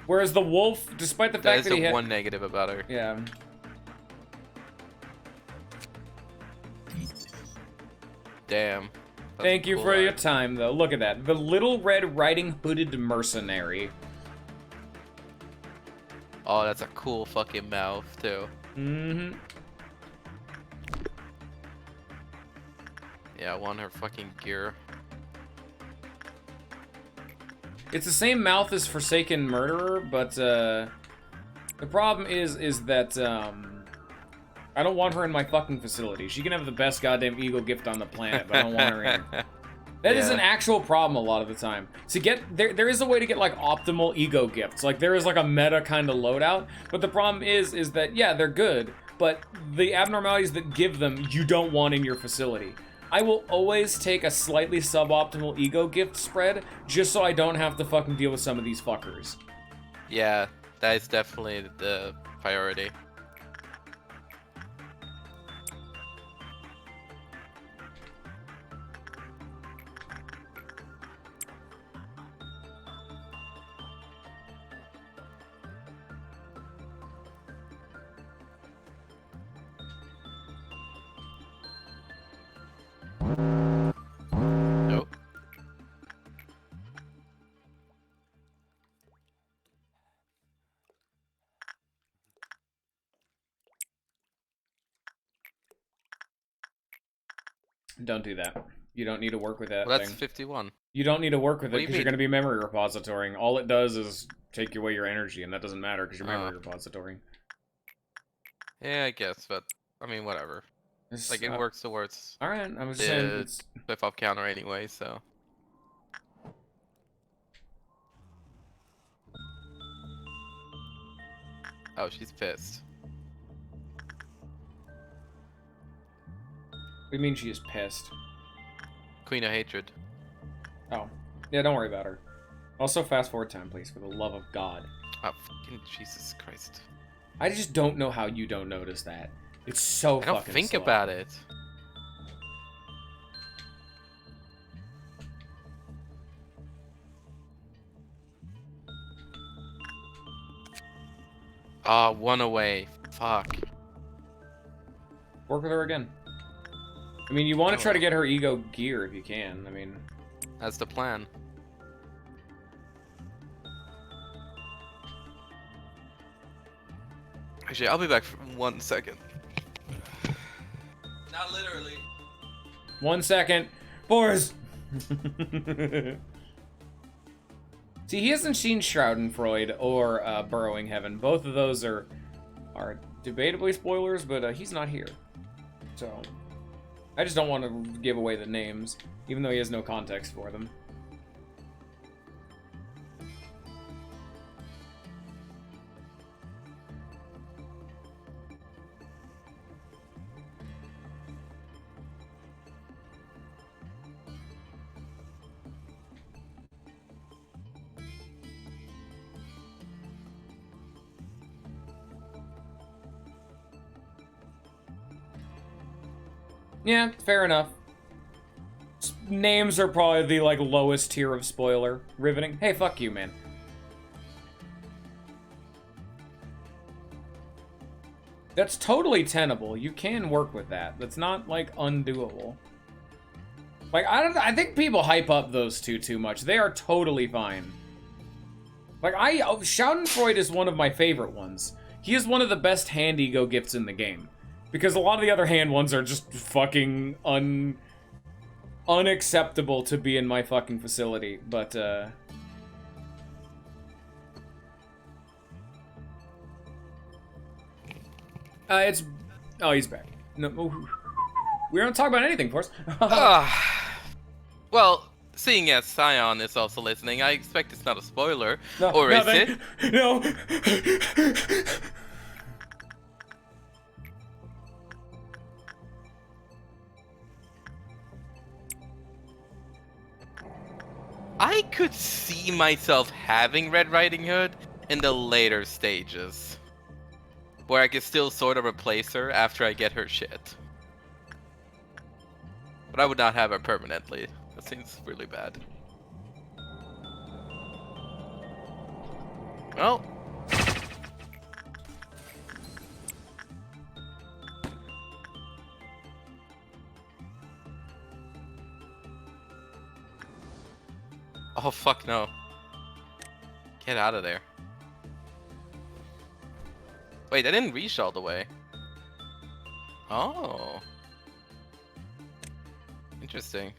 Whereas the wolf, despite the fact that he That is had... the one negative about her. Yeah. Damn. Thank you cool for your art. time, though. Look at that. The Little Red Riding Hooded Mercenary. Oh, that's a cool fucking mouth, too. Mm-hmm. Yeah, I want her fucking gear. It's the same mouth as Forsaken Murderer, but the problem is that I don't want her in my fucking facility. She can have the best goddamn ego gift on the planet, but I don't want her in. That is an actual problem a lot of the time. To get there is a way to get like optimal ego gifts. Like there is like a meta kind of loadout, but the problem is that yeah, they're good, but the abnormalities that give them you don't want in your facility. I will always take a slightly suboptimal ego gift spread just so I don't have to fucking deal with some of these fuckers. Yeah, that is definitely the priority. Nope. Don't do that. You don't need to work with that Well, that's thing. 51. You don't need to work with it What do you because you're mean? going to be memory repositorying. All it does is take away your energy, and that doesn't matter because you're Oh. memory repositorying. Yeah, I guess, but I mean, whatever. It's, Like, it works towards All right, I was just saying the it's. flip off counter anyway, so. Oh, she's pissed. What do you mean she is pissed? Queen of Hatred. Oh, yeah, don't worry about her. Also, fast forward time, please, for the love of God. Oh, fucking Jesus Christ. I just don't know how you don't notice that. It's so I don't fucking think slow. about it. Ah, one away. Fuck. Work with her again. I mean, you want I to try to will. get her ego gear if you can. I mean, That's the plan. Actually, I'll be back for 1 second. Not literally. 1 second. Boris! See, he hasn't seen Schadenfreude or Burrowing Heaven. Both of those are debatably spoilers, but he's not here. So, I just don't want to give away the names, even though he has no context for them. Yeah, fair enough. Names are probably the, like, lowest tier of spoiler. Riveting. Hey, fuck you, man. That's totally tenable. You can work with that. That's not, like, undoable. Like, I think people hype up those two too much. They are totally fine. Like, Schadenfreude is one of my favorite ones. He is one of the best hand ego gifts in the game. Because a lot of the other hand ones are just fucking unacceptable to be in my fucking facility. But, it's... Oh, he's back. No, we don't talk about anything, Forrest. Well, seeing as Scion is also listening, I expect it's not a spoiler. No, Or no, is it? No. I could see myself having Red Riding Hood in the later stages, where I could still sort of replace her after I get her shit. But I would not have her permanently. That seems really bad. Well. Oh fuck no. Get out of there. Wait, I didn't reach all the way. Oh. Interesting.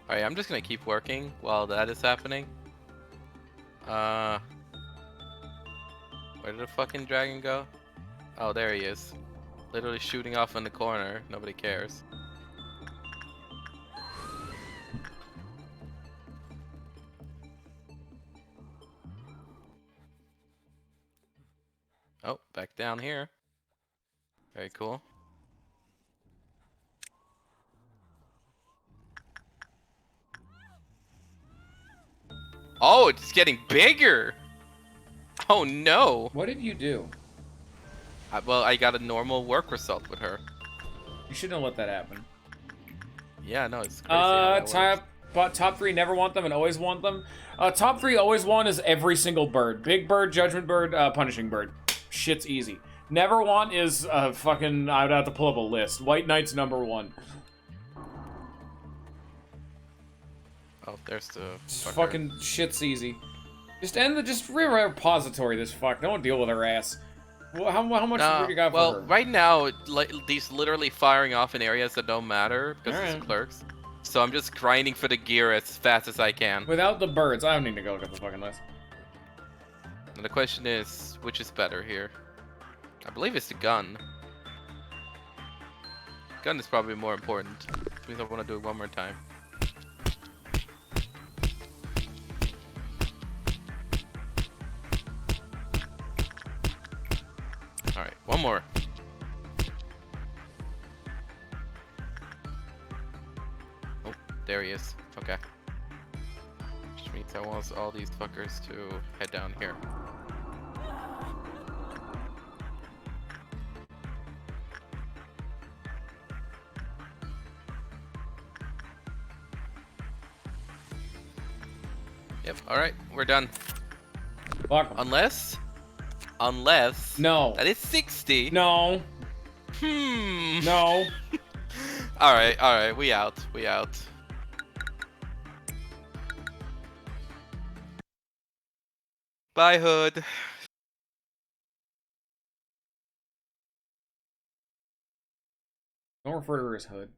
Alright, I'm just gonna keep working while that is happening. Where did the fucking dragon go? Oh, there he is. Literally shooting off in the corner. Nobody cares. Oh, back down here. Very cool. Oh, it's getting bigger! Oh no! What did you do? Well, I got a normal work result with her. You shouldn't have let that happen. Yeah, no, it's crazy how that works. Top 3 never want them and always want them. Top 3 always want is every single bird. Big bird, judgment bird, punishing bird. Shit's easy. Never want is fucking, I would have to pull up a list. White Knight's #1. Oh, there's the Fucking shit's easy. Just end the, just repository this fuck. Don't deal with her ass. Well, how much No, do you got for well, her? right now, these literally firing off in areas that don't matter because Alright. it's clerks. So I'm just grinding for the gear as fast as I can. Without the birds, I don't need to go look at the fucking list. And the question is, which is better here? I believe it's the gun. Gun is probably more important. Which means I want to do it one more time. Alright, one more. Oh, there he is. Okay. Which means I want all these fuckers to head down here. Yep, alright, we're done. Fuck 'em. Unless No. that is 60. No. No. Alright, we out. Bye, Hood. Don't refer to her as Hood.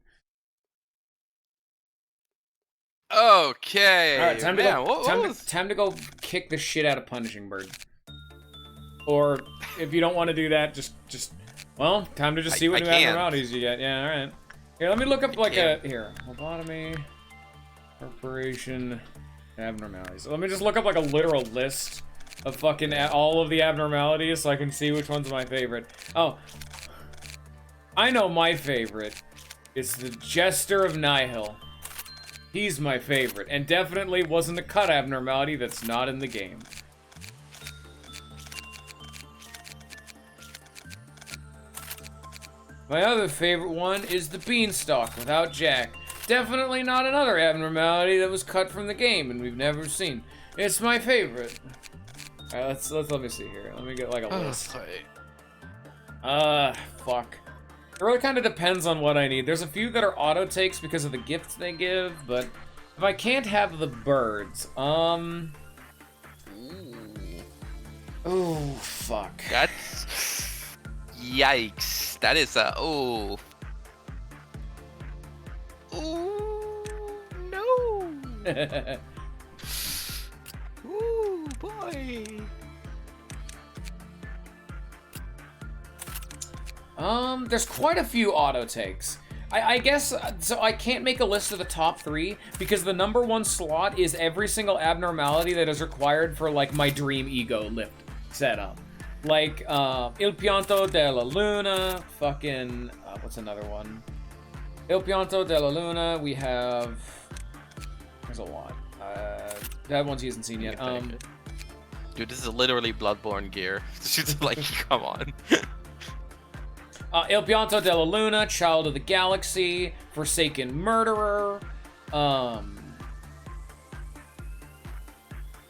Okay. Alright, time to man, go. Time to go kick the shit out of Punishing Bird. Or if you don't want to do that, just well, time to just see what new abnormalities you get. Yeah, alright. Here, let me look up like here. Lobotomy Corporation abnormalities. Let me just look up like a literal list of fucking all of the abnormalities so I can see which one's my favorite. Oh. I know my favorite. It's the Jester of Nihil. He's my favorite, and definitely wasn't a cut abnormality that's not in the game. My other favorite one is the Beanstalk without Jack. Definitely not another abnormality that was cut from the game and we've never seen. It's my favorite. Alright, let me see here. Let me get like a list. Fuck. It really kind of depends on what I need. There's a few that are auto takes because of the gifts they give, but if I can't have the birds, oh fuck. That's yikes. That is a oh no. Ooh. Woo, boy. There's quite a few auto takes. I guess, so I can't make a list of the top 3 because the number 1 slot is every single abnormality that is required for, like, my dream ego lift setup. Like, Il Pianto della Luna, fucking, what's another one? Il Pianto della Luna, we have, there's a lot. That one's he hasn't seen yet. Dude, this is literally Bloodborne gear. She's like, come on. Il Pianto della Luna, Child of the Galaxy, Forsaken Murderer.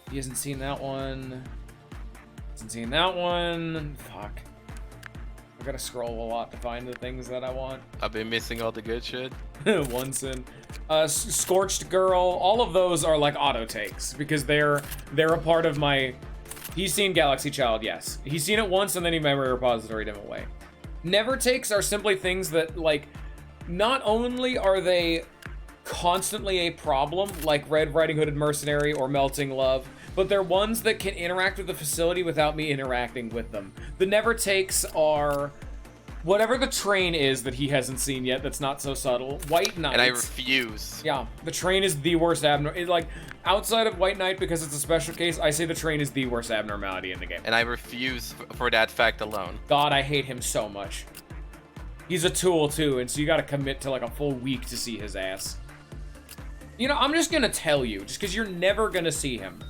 He hasn't seen that one. Hasn't seen that one. Fuck. I gotta scroll a lot to find the things that I want. I've been missing all the good shit. One sin. Scorched Girl. All of those are like auto takes because they're a part of my. He's seen Galaxy Child, yes. He's seen it once and then he memory repositoryed him away. Never takes are simply things that, like, not only are they constantly a problem, like Red Riding Hooded Mercenary or Melting Love, but they're ones that can interact with the facility without me interacting with them. The never takes are whatever the train is that he hasn't seen yet that's not so subtle. White Knight. And I refuse. Yeah, the train is the worst abnormality. Like, outside of White Knight, because it's a special case, I say the train is the worst abnormality in the game. And I refuse for that fact alone. God, I hate him so much. He's a tool, too, and so you gotta commit to, like, a full week to see his ass. You know, I'm just gonna tell you, just because you're never gonna see him.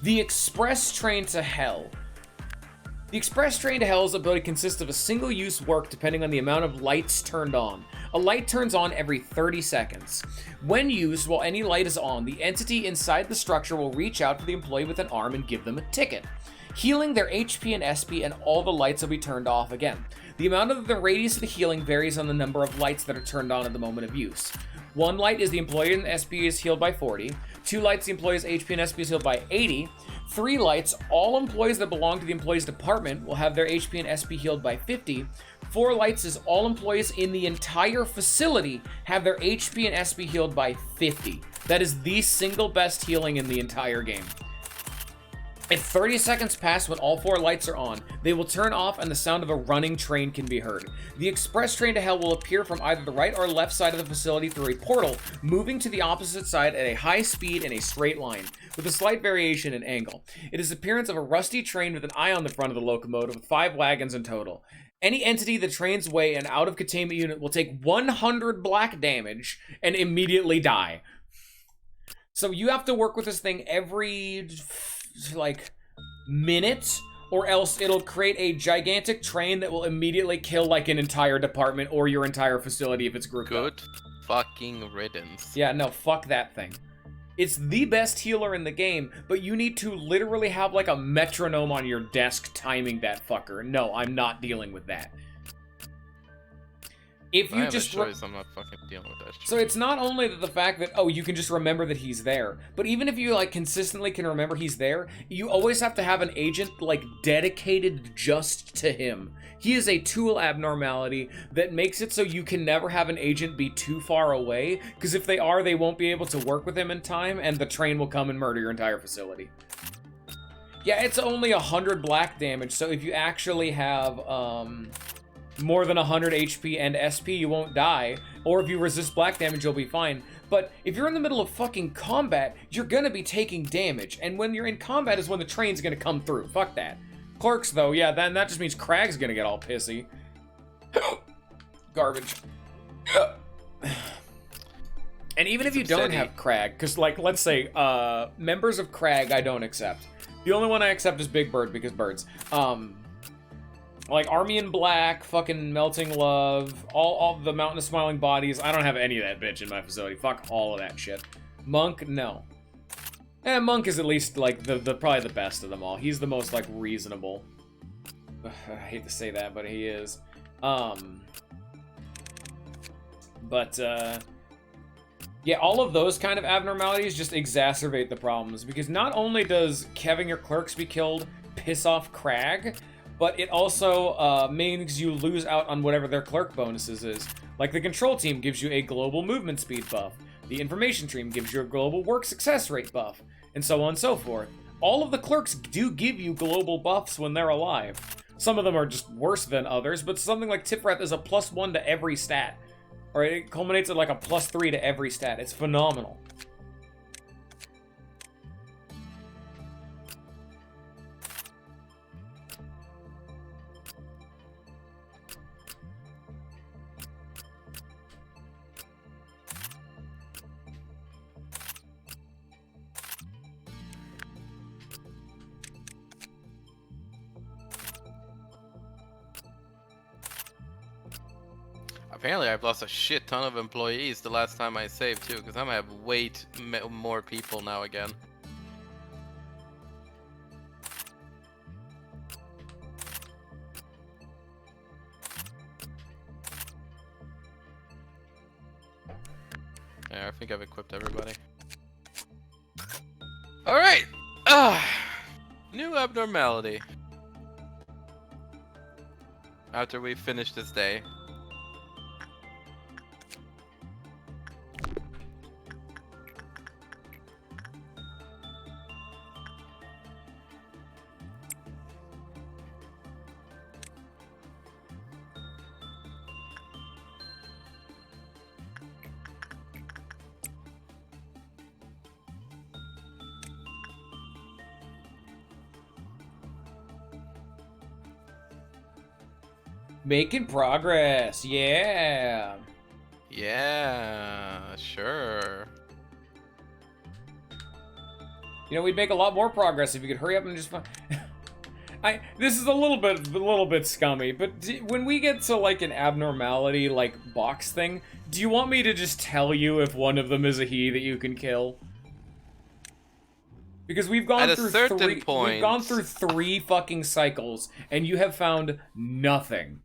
The Express Train to Hell. The Express Train to Hell's ability consists of a single-use work depending on the amount of lights turned on. A light turns on every 30 seconds. When used, while any light is on, the entity inside the structure will reach out to the employee with an arm and give them a ticket, healing their HP and SP, and all the lights will be turned off again. The amount of the radius of the healing varies on the number of lights that are turned on at the moment of use. 1 light is the employee and SP is healed by 40. 2 lights, the employee's HP and SP is healed by 80. 3 lights, all employees that belong to the employee's department will have their HP and SP healed by 50. 4 lights is all employees in the entire facility have their HP and SP healed by 50. That is the single best healing in the entire game. If 30 seconds pass when all 4 lights are on, they will turn off and the sound of a running train can be heard. The Express Train to Hell will appear from either the right or left side of the facility through a portal, moving to the opposite side at a high speed in a straight line, with a slight variation in angle. It is the appearance of a rusty train with an eye on the front of the locomotive with 5 wagons in total. Any entity that trains way and out of containment unit will take 100 black damage and immediately die. So you have to work with this thing every, like, minute, or else it'll create a gigantic train that will immediately kill, like, an entire department or your entire facility if it's grouped up. Good fucking riddance. Yeah, no, fuck that thing. It's the best healer in the game, but you need to literally have, like, a metronome on your desk timing that fucker. No, I'm not dealing with that. If you just choice, I'm not fucking dealing with that shit. So it's not only the fact that, oh, you can just remember that he's there, but even if you, like, consistently can remember he's there, you always have to have an agent, like, dedicated just to him. He is a tool abnormality that makes it so you can never have an agent be too far away, because if they are, they won't be able to work with him in time, and the train will come and murder your entire facility. Yeah, it's only 100 black damage, so if you actually have, more than 100 HP and SP, you won't die. Or if you resist black damage, you'll be fine. But if you're in the middle of fucking combat, you're gonna be taking damage. And when you're in combat is when the train's gonna come through. Fuck that. Clerks, though, yeah, that just means Crag's gonna get all pissy. Garbage. And even if you don't have Crag, because, like, let's say, members of Crag I don't accept. The only one I accept is Big Bird, because birds. Like, Army in Black, fucking Melting Love, all the Mountain of Smiling Bodies. I don't have any of that bitch in my facility. Fuck all of that shit. Monk, no. Monk is at least, like, probably the best of them all. He's the most, like, reasonable. I hate to say that, but he is. Yeah, all of those kind of abnormalities just exacerbate the problems, because not only does having your clerks be killed piss off Crag, but it also means you lose out on whatever their clerk bonuses is. Like, the control team gives you a global movement speed buff. The information team gives you a global work success rate buff. And so on and so forth. all of the clerks do give you global buffs when they're alive. Some of them are just worse than others, but something like Tipwrath is a +1 to every stat. Or it culminates at like a +3 to every stat. It's phenomenal. Apparently, I've lost a shit ton of employees the last time I saved too, because I'm gonna have way more people now again. Yeah, I think I've equipped everybody. All right. New abnormality. After we finish this day. Making progress, yeah. Yeah, sure. You know, we'd make a lot more progress if you could hurry up and just this is a little bit scummy, but when we get to like an abnormality like box thing, do you want me to just tell you if one of them is a he that you can kill? Because we've gone through we've gone through 3 fucking cycles and you have found nothing.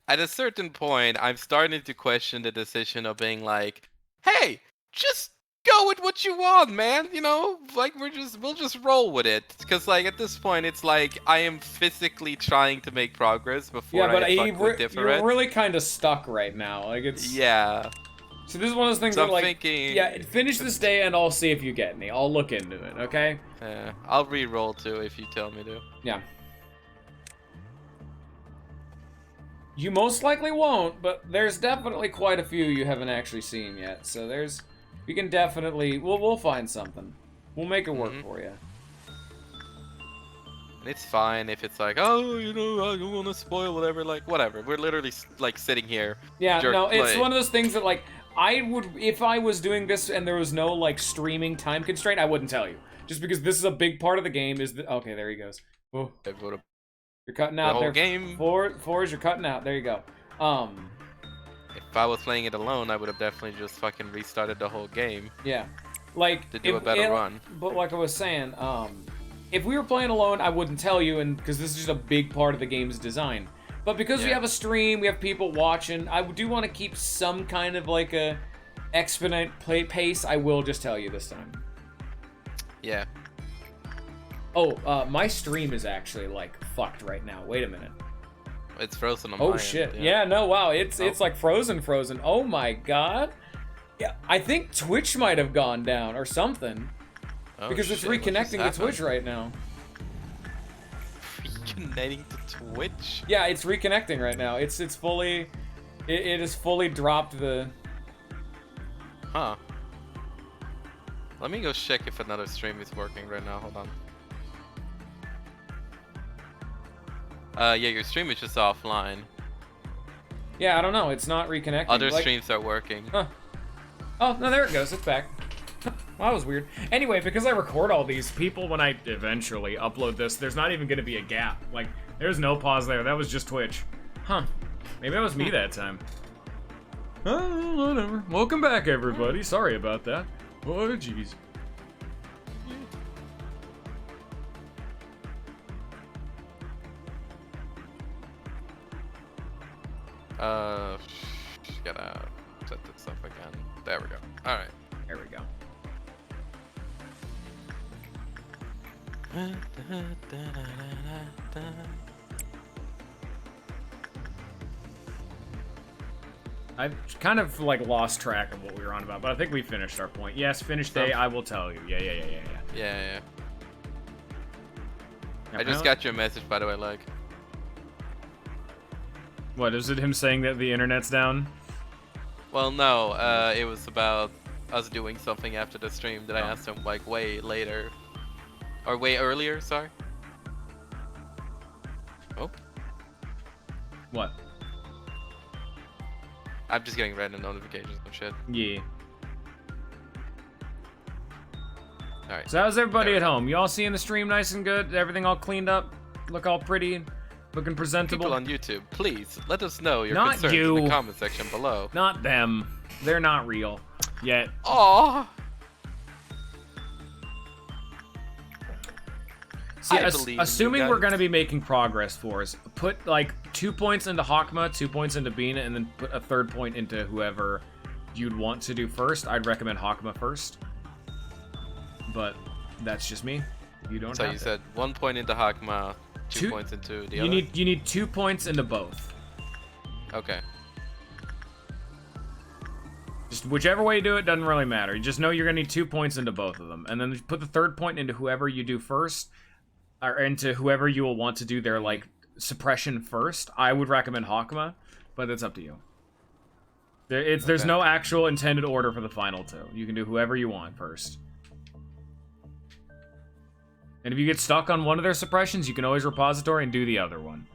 At a certain point, I'm starting to question the decision of being like, hey, just go with what you want, man. You know, like we'll just roll with it. Because like at this point, it's like I am physically trying to make progress before I fuck with different. You're really kind of stuck right now. Like it's yeah. So this is one of those things So that I'm like thinking, yeah, finish this day and I'll see if you get any. I'll look into it, okay? Yeah, I'll re-roll too if you tell me to. Yeah. You most likely won't, but there's definitely quite a few you haven't actually seen yet. So we can definitely, we'll find something. We'll make it work for you. It's fine if it's like, oh, you know, I don't want to spoil whatever, like, whatever. We're literally, like, sitting here. Yeah, no, it's one of those things that, like, I would, if I was doing this and there was no, like, streaming time constraint, I wouldn't tell you. Just because this is a big part of the game okay, there he goes. Oh. You're cutting out there. Game. Fours, you're cutting out. There you go. If I was playing it alone, I would have definitely just fucking restarted the whole game. Yeah. Like, to do a better run. But like I was saying, if we were playing alone, I wouldn't tell you, and because this is just a big part of the game's design. But because we have a stream, we have people watching, I do want to keep some kind of like a exponent pace. I will just tell you this time. Yeah. Oh, my stream is actually like fucked right now. Wait a minute. It's frozen on my Oh shit. end, Yeah, no, wow. It's like frozen. Oh my god. Yeah, I think Twitch might have gone down or something. Oh, because it's reconnecting to Twitch right now. Reconnecting to Twitch? Yeah, it's reconnecting right now. It's fully it has fully dropped the Huh. Let me go check if another stream is working right now. Hold on. Yeah, your stream is just offline. Yeah, I don't know. It's not reconnecting. Other streams are working. Huh. Oh, no, there it goes. It's back. Well, that was weird. Anyway, because I record all these people, when I eventually upload this, there's not even going to be a gap. Like, there's no pause there. That was just Twitch. Huh. Maybe that was me that time. Oh, whatever. Welcome back, everybody. Sorry about that. Oh, jeez. Gotta set this up again. There we go. Alright. There we go. I've kind of like lost track of what we were on about, but I think we finished our point. Yes, finish day, I will tell you. Yeah. Yeah. I just got your message, by the way, like. What, is it him saying that the internet's down? Well, no, it was about us doing something after the stream that I asked him, like, way later. Or way earlier, sorry. Oh. What? I'm just getting random notifications and shit. Yeah. Alright. So how's everybody at home? You all seeing the stream nice and good? Everything all cleaned up? Look all pretty? Looking presentable? People on YouTube, please let us know your Not concerns you. in the comment section below. Not them. They're not real. Yet. Aww. See, I believe in you assuming we're guys. going to be making progress for us, put like 2 points into Hakma, 2 points into Bina, and then put a third point into whoever you'd want to do first. I'd recommend Hakma first. But that's just me. You don't So have you to. said 1 point into Hakma, 2 points into the other? You need 2 points into both. Okay. Just whichever way you do it doesn't really matter. You just know you're gonna need 2 points into both of them, and then put the third point into whoever you do first, or into whoever you will want to do their like suppression first. I would recommend Hakma, but it's up to you. There's Okay. no actual intended order for the final two. You can do whoever you want first. And if you get stuck on one of their suppressions, you can always repository and do the other one.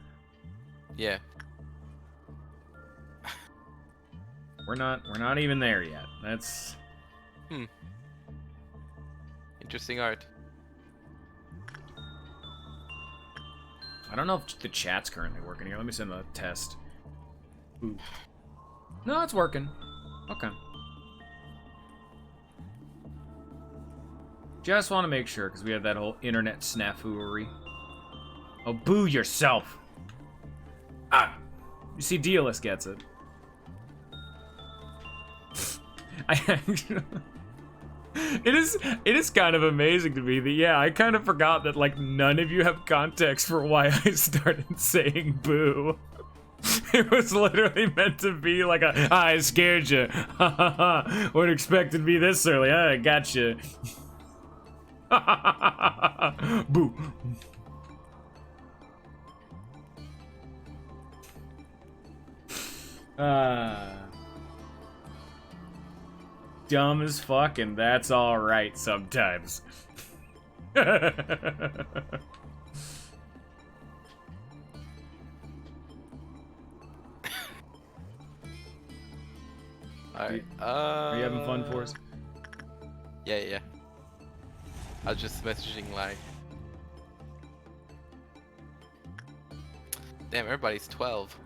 Yeah. We're not even there yet. That's Interesting art. I don't know if the chat's currently working here. Let me send a test. Ooh. No, it's working. Okay. Just want to make sure, because we have that whole internet snafooery. Oh, boo yourself! Ah! You see, Dealus gets it. It is kind of amazing to me that, yeah, I kind of forgot that, like, none of you have context for why I started saying boo. It was literally meant to be like I scared you. Weren't expecting me this early. I gotcha. Boo. Dumb as fuck, and that's alright sometimes. Alright. Are you having fun for us? Yeah. I was just messaging like. Damn, everybody's 12.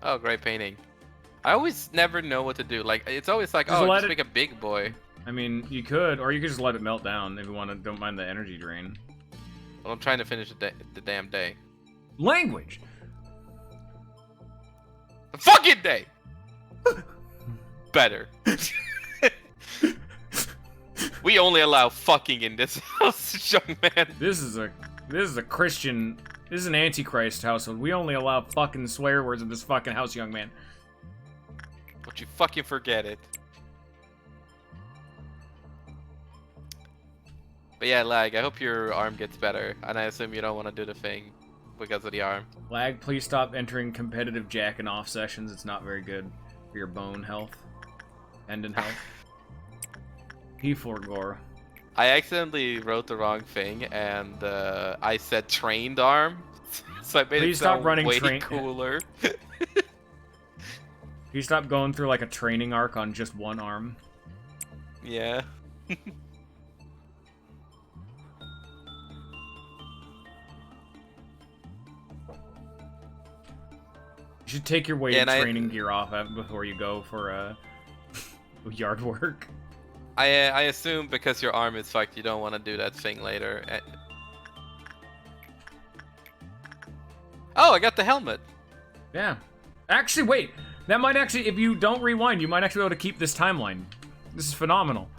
Oh, great painting. I always never know what to do. Like, it's always like, Just oh, let just it- make a big boy. I mean, you could, or you could just let it melt down if you want to. Don't mind the energy drain. Well, I'm trying to finish the damn day. Language. The fucking day! Better. We only allow fucking in this house, young man. This is a Christian. This is an antichrist household. We only allow fucking swear words in this fucking house, young man. Don't you fucking forget it. But yeah, Lag, I hope your arm gets better. And I assume you don't want to do the thing because of the arm. Lag, please stop entering competitive jacking off sessions. It's not very good for your bone health. Tendon health. P4 I accidentally wrote the wrong thing and I said trained arm. So I made Please it sound stop running way train- cooler. You stop going through like a training arc on just one arm. Yeah. You should take your weight Yeah, and and training gear off before you go for yard work. I assume because your arm is fucked, you don't want to do that thing later. Oh, I got the helmet. Yeah. Actually, wait. That might actually, if you don't rewind, you might actually be able to keep this timeline. This is phenomenal.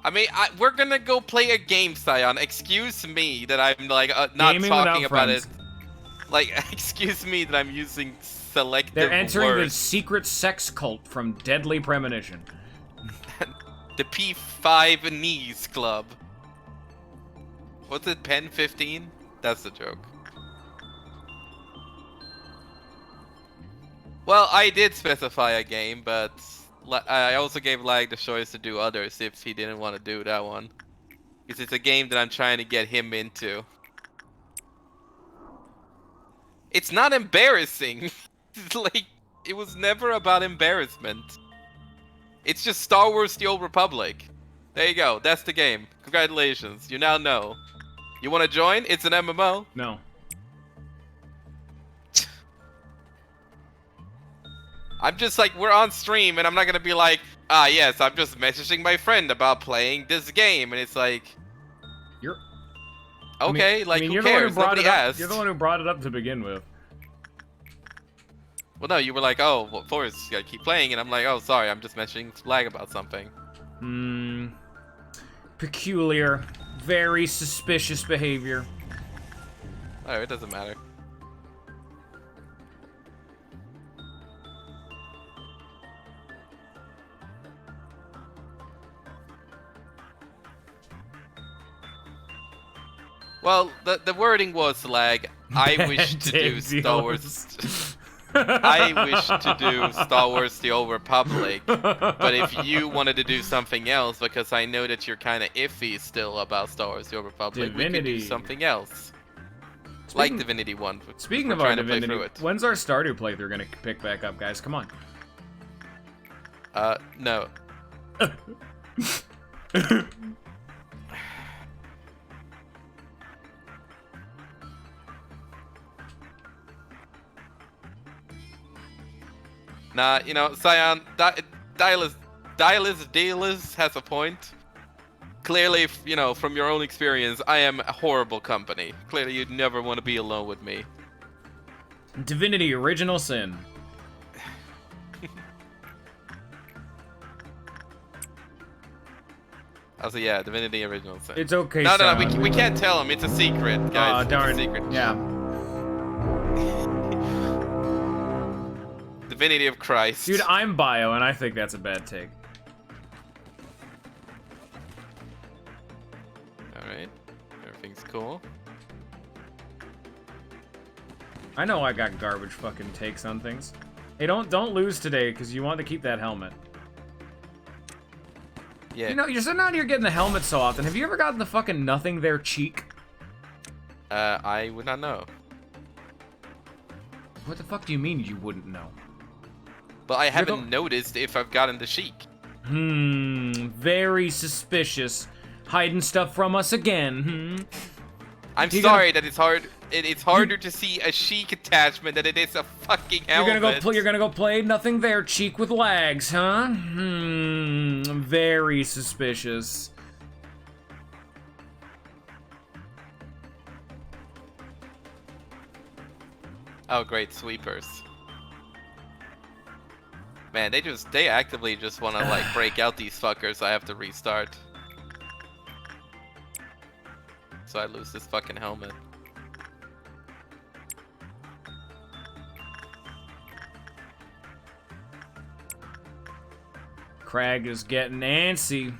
I mean, we're gonna go play a game, Sion. Excuse me that I'm like not Gaming talking without about it. friends. Like, excuse me that I'm using selective They're entering the words. secret sex cult from Deadly Premonition. The P5 Knees Club. What's it, Pen 15? That's the joke. Well, I did specify a game, but I also gave Lag the choice to do others if he didn't want to do that one. Because it's a game that I'm trying to get him into. It's not embarrassing. Like, it was never about embarrassment. It's just Star Wars The Old Republic. There you go, that's the game. Congratulations, you now know. You want to join? It's an MMO. No. I'm just like, we're on stream, and I'm not gonna be like, ah, yes, I'm just messaging my friend about playing this game, and it's like, You're okay, like, who you're the one cares? who brought Nobody it up. asked. You're the one who brought it up to begin with. Well, no, you were like, oh, well, Forrest, you gotta keep playing, and I'm like, oh, sorry, I'm just messaging Lag about something. Peculiar. Very suspicious behavior. Oh, it doesn't matter. Well, the wording was, Lag, I wish to do Star Wars. I wish to do Star Wars The Old Republic, but if you wanted to do something else, because I know that you're kind of iffy still about Star Wars The Old Republic, we could do something else. Like Divinity 1. Speaking of our Divinity, when's our Stardew playthrough gonna pick back up, guys? Come on. No. Nah, you know, Scion, Dialis has a point. Clearly, you know, from your own experience, I am a horrible company. Clearly, you'd never want to be alone with me. Divinity Original Sin. Also, yeah, Divinity Original Sin. It's okay, No, we can't tell him. It's a secret, guys. Oh, darn. It's a secret. Yeah. Divinity of Christ. Dude, I'm bio, and I think that's a bad take. Alright. Everything's cool. I know I got garbage fucking takes on things. Hey, don't lose today, because you want to keep that helmet. Yeah. You know, you're sitting out here getting the helmet so often. Have you ever gotten the fucking nothing there cheek? I would not know. What the fuck do you mean you wouldn't know? But I haven't noticed if I've gotten the chic. Very suspicious. Hiding stuff from us again, I'm sorry that it's hard. It's harder to see a chic attachment than it is a fucking helmet. You're gonna go play nothing there cheek with lags, huh? Very suspicious. Oh, great, sweepers. Man, they actively just want to like break out these fuckers. So I have to restart. So I lose this fucking helmet. Crag is getting antsy.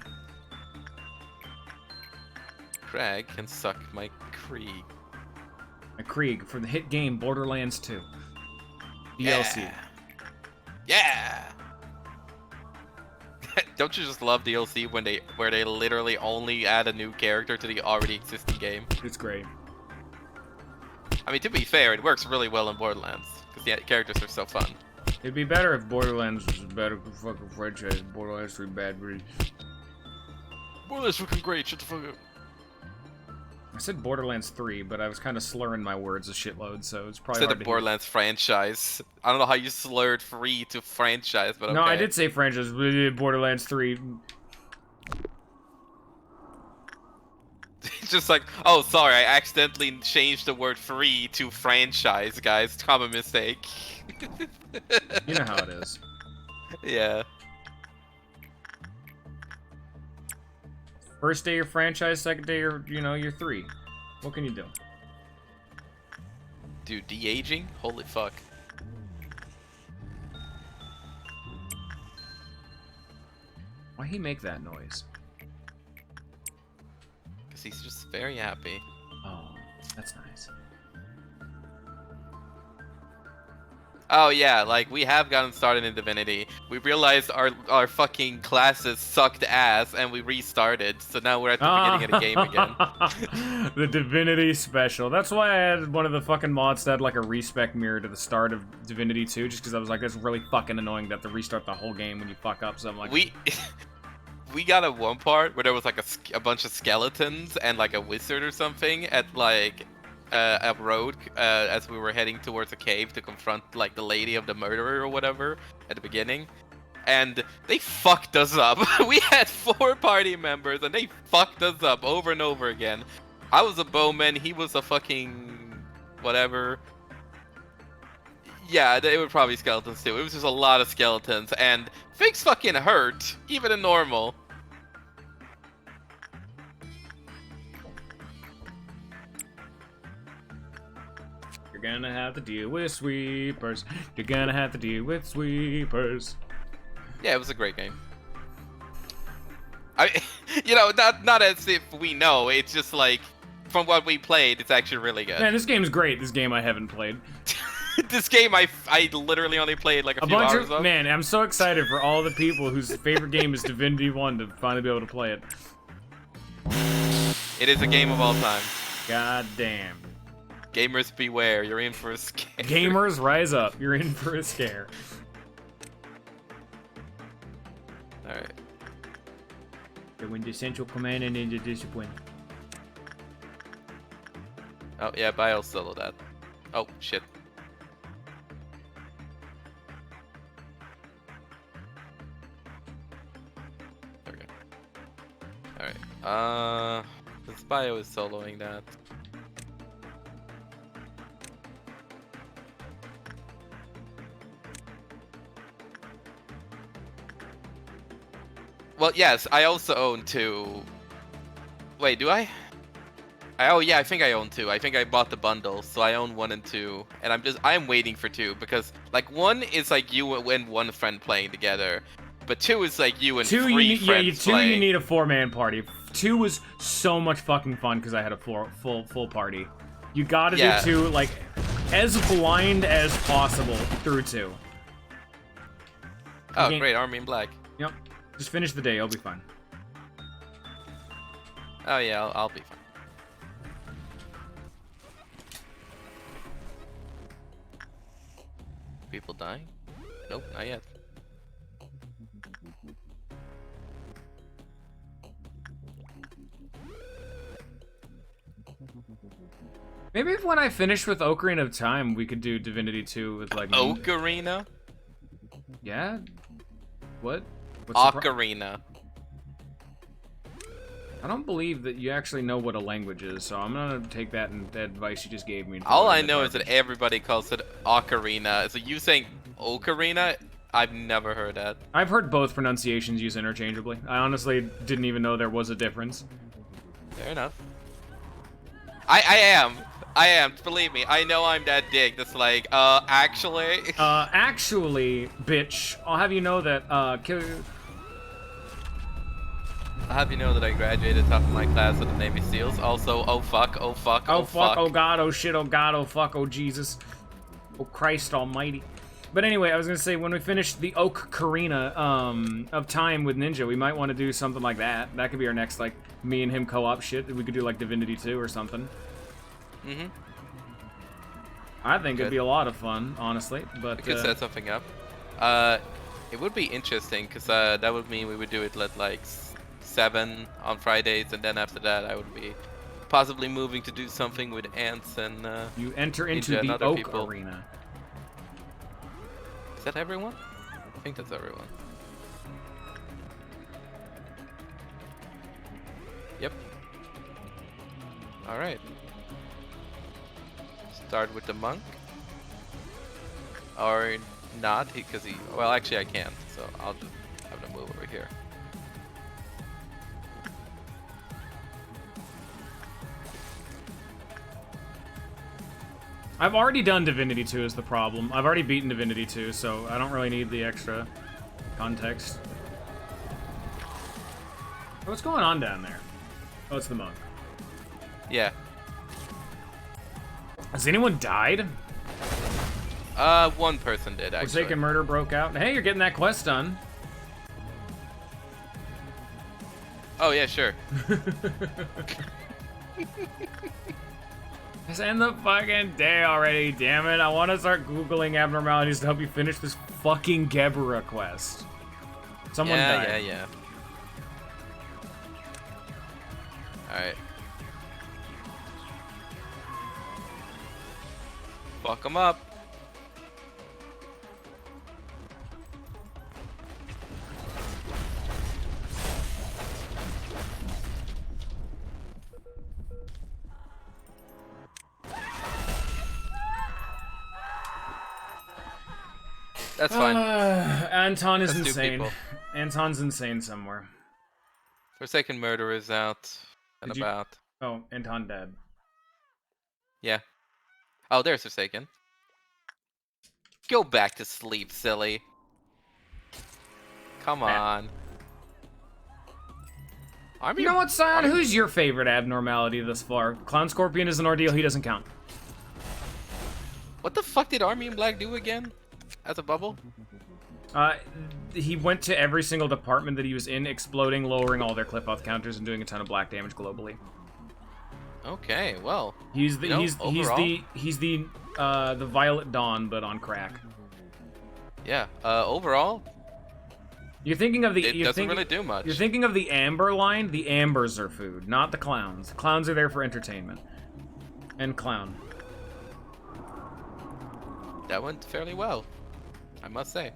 Crag can suck my Krieg. A Krieg for the hit game Borderlands 2. DLC. Yeah. Don't you just love DLC where they literally only add a new character to the already existing game? It's great. I mean, to be fair, it works really well in Borderlands because the characters are so fun. It'd be better if Borderlands was a better fucking franchise. Borderlands 3 bad breed. Borderlands fucking great. Shut the fuck up. I said Borderlands 3, but I was kind of slurring my words a shitload, so it's probably Said hard the to Borderlands franchise. I don't know how you slurred free to franchise, but okay. No, I did say franchise. Borderlands 3. It's just like, oh, sorry, I accidentally changed the word free to franchise, guys. Common mistake. You know how it is. Yeah. First day your franchise, second day you're 3. What can you do? Dude, de-aging? Holy fuck. Why he make that noise? Because he's just very happy. Oh, that's nice. Oh yeah, like we have gotten started in Divinity. We realized our fucking classes sucked ass and we restarted. So now we're at the beginning of the game again. The Divinity special. That's why I added one of the fucking mods that had like a respec mirror to the start of Divinity 2, just because I was like, that's really fucking annoying to have to restart the whole game when you fuck up. So I'm like, We got at one part where there was like a bunch of skeletons and like a wizard or something at like a road as we were heading towards a cave to confront like the lady of the murderer or whatever at the beginning, and they fucked us up. We had 4 party members and they fucked us up over and over again. I was a bowman, he was a fucking whatever. Yeah, they were probably skeletons too. It was just a lot of skeletons and things fucking hurt, even in normal. you're gonna have to deal with sweepers. You're gonna have to deal with sweepers. Yeah, it was a great game. You know, not as if we know. It's just like, from what we played, it's actually really good. Man, this game's great. This game I haven't played. This game I literally only played like a few bunch hours of. Man, I'm so excited for all the people whose favorite game is Divinity 1 to finally be able to play it. It is a game of all time. God damn. Gamers beware, you're in for a scare. Gamers, rise up. You're in for a scare. Alright. Go into Central Command and into Discipline. Oh, yeah, Bio solo that. Oh, shit. Okay. Alright. This Bio is soloing that. Well, yes, I also own 2. Wait, do I? Oh yeah, I think I own 2. I think I bought the bundles, so I own 1 and 2, and I'm waiting for 2 because like 1 is like you and 1 friend playing together, but 2 is like you and 3 friends playing. 2 you need a 4-man party. 2 was so much fucking fun because I had a full party. You gotta do 2 like as blind as possible through 2. Oh great, Army in Black. Yep. Just finish the day, you'll be fine. Oh yeah, I'll be fine. People dying? Nope, not yet. Maybe if when I finish with Ocarina of Time, we could do Divinity 2 with like... Ocarina? Yeah? What? What's the Ocarina. I don't believe that you actually know what a language is, so I'm gonna take that advice you just gave me. All I know is that everybody calls it Ocarina. So you saying Ocarina? I've never heard that. I've heard both pronunciations used interchangeably. I honestly didn't even know there was a difference. Fair enough. I am. Believe me, I know I'm that dick. That's like, actually. Actually, bitch, I'll have you know that, I'll have you know that I graduated top of my class with the Navy SEALs. Also, oh fuck, oh fuck, oh fuck, oh god, oh shit, oh god, oh fuck, oh Jesus. Oh Christ almighty. But anyway, I was gonna say, when we finish the Ocarina of Time with Ninja, we might want to do something like that. That could be our next, like, me and him co-op shit. We could do, like, Divinity 2 or something. Mm-hmm. I think it'd be a lot of fun, honestly, but... We could set something up. It would be interesting, because that would mean we would do it at, like, 7 on Fridays, and then after that I would be possibly moving to do something with Ants and, you enter into the Oak Arena. Is that everyone? I think that's everyone. Yep. Alright. Start with the monk. Or not, because he... Well, actually I can't, so I'll just have to move over here. I've already done Divinity 2 is the problem. I've already beaten Divinity 2, so I don't really need the extra context. What's going on down there? Oh, it's the monk. Yeah. Has anyone died? One person did, actually. Forsaken Murder broke out. Hey, you're getting that quest done. Oh, yeah, sure. Let's end the fucking day already, damn it. I want to start Googling abnormalities to help you finish this fucking Gebra quest. Someone died. Yeah. Alright. Fuck them up. That's fine. Anton is That's two insane. people. Anton's insane somewhere. Forsaken Murder is out and about. Oh, Anton dead. Yeah. Oh, there's Forsaken. Go back to sleep, silly. Come on. You know what, Scion? Who's your favorite abnormality thus far? Clown Scorpion is an ordeal. He doesn't count. What the fuck did Army in Black do again? As a bubble? He went to every single department that he was in, exploding, lowering all their clip off counters, and doing a ton of black damage globally. Okay, well. He's the overall, he's the Violet Dawn, but on crack. Yeah. Overall, You're thinking of the. it doesn't really do much. You're thinking of the Amber line. The Ambers are food, not the clowns. The clowns are there for entertainment. And clown. That went fairly well, I must say.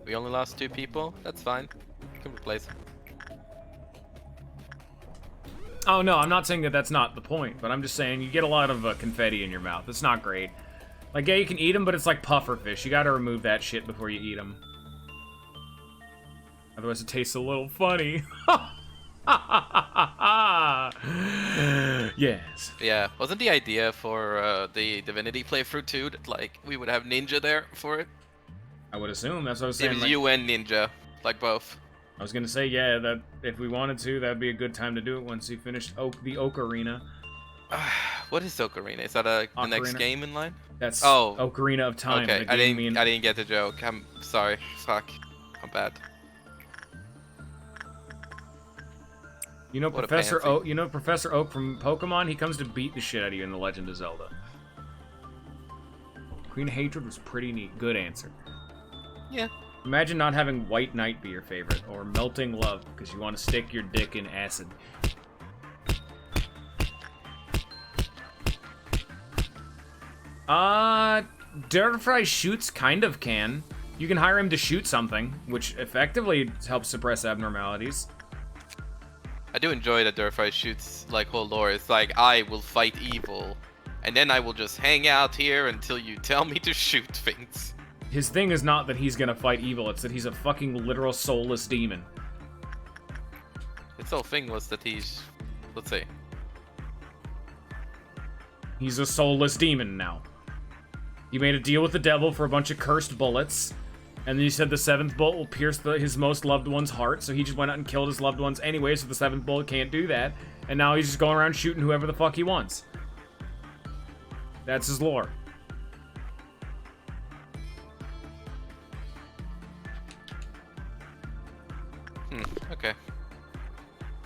We only lost 2 people. That's fine. We can replace them. Oh no, I'm not saying that that's not the point, but I'm just saying you get a lot of confetti in your mouth. It's not great. Like, yeah, you can eat them, but it's like puffer fish. You gotta remove that shit before you eat them. Otherwise it tastes a little funny. Yes. Yeah, wasn't the idea for the Divinity playthrough too that, like, we would have Ninja there for it? I would assume, that's what I was It saying. was Like, you and Ninja, like both. I was gonna say, yeah, that if we wanted to, that'd be a good time to do it once you finished the Ocarina. What is Ocarina? Is that the next Ocarina? game in line? That's Oh. Ocarina of Time. Okay, the I game didn't get the joke. I'm sorry. Fuck. I'm bad. You know What a Professor pansy. Oak. You know Professor Oak from Pokemon. He comes to beat the shit out of you in The Legend of Zelda. Queen of Hatred was pretty neat. Good answer. Yeah. Imagine not having White Knight be your favorite, or Melting Love because you want to stick your dick in acid. Dirtfry shoots kind of can. You can hire him to shoot something, which effectively helps suppress abnormalities. I do enjoy that Durfry shoots like whole lore. It's like, I will fight evil, and then I will just hang out here until you tell me to shoot things. His thing is not that he's gonna fight evil, it's that he's a fucking literal soulless demon. His whole thing was that he's, let's see. He's a soulless demon now. He made a deal with the devil for a bunch of cursed bullets, and then he said the 7th bullet will pierce his most loved one's heart, so he just went out and killed his loved ones anyway, so the 7th bullet can't do that, and now he's just going around shooting whoever the fuck he wants. That's his lore. Okay.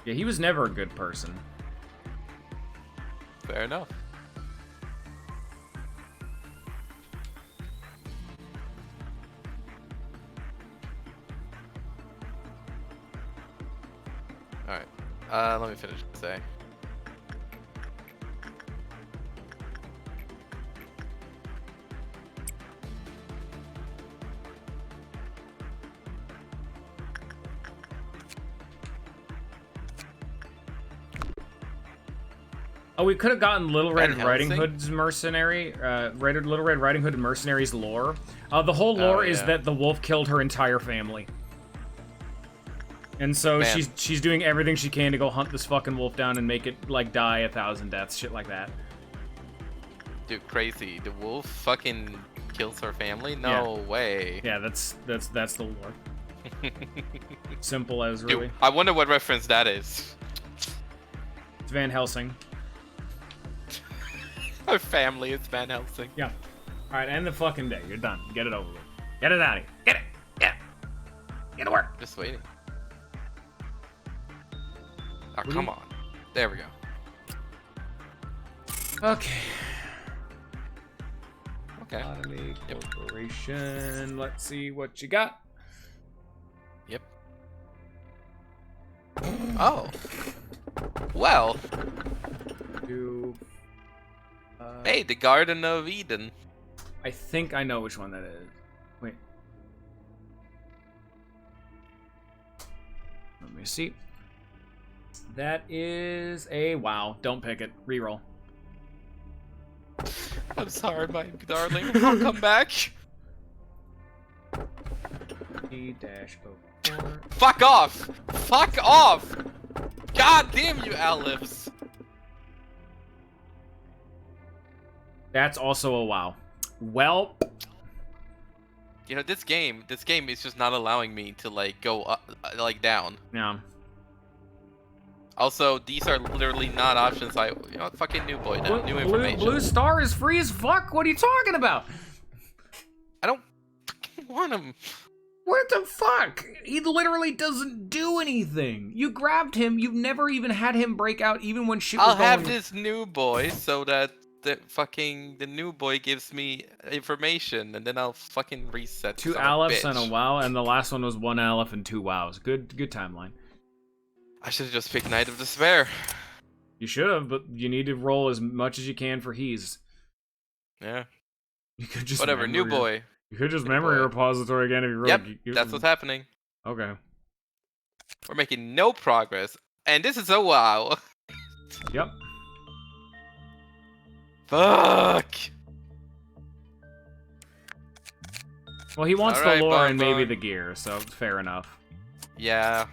Yeah, he was never a good person. Fair enough. Alright. Let me finish the say. Oh, we could have gotten Little Red Van Riding Helsing? Hood's mercenary, Little Red Riding Hood and Mercenaries lore. The whole lore is yeah. that the wolf killed her entire family. And so Man. she's doing everything she can to go hunt this fucking wolf down and make it like die 1,000 deaths, shit like that. Dude, crazy. The wolf fucking kills her family? No way. Yeah, that's the lore. Simple as really. Dude, I wonder what reference that is. It's Van Helsing. Her family is Van Helsing. Yeah. All right, end the fucking day. You're done. Get it over with. Get it out of here. Get it. Get to work. Just waiting. Oh, do come you- on. There we go. Okay. Okay. Lobotomy Corporation. Let's see what you got. Yep. Oh. Well. Do. Hey, the Garden of Eden. I think I know which one that is. Wait. Let me see. That is a wow. Don't pick it. Reroll. I'm sorry, my darling. I'll come back. E-04. Fuck off! Fuck off! God damn you, Alex! That's also a wow. Well, You know, this game is just not allowing me to like go up, like down. yeah. Also, these are literally not options. You know, fucking new boy now, new information. Blue Star is free as fuck. What are you talking about? I don't fucking want him. What the fuck? He literally doesn't do anything. You grabbed him. You've never even had him break out, even when shit was I'll have going. this new boy so that the new boy gives me information, and then I'll fucking reset. 2 son of a Alephs and a bitch. wow, and the last one was 1 Aleph and 2 wows. Good timeline. I should have just picked Knight of Despair. You should have, but you need to roll as much as you can for he's. Yeah. You could just Whatever, new boy. You could just New memory boy. repository again if you roll. Yep, that's what's happening. Okay. We're making no progress, and this is a wow. Yep. Fuck. Well, he wants Alright, the lore and maybe Bonbon. the gear, so fair enough. Yeah.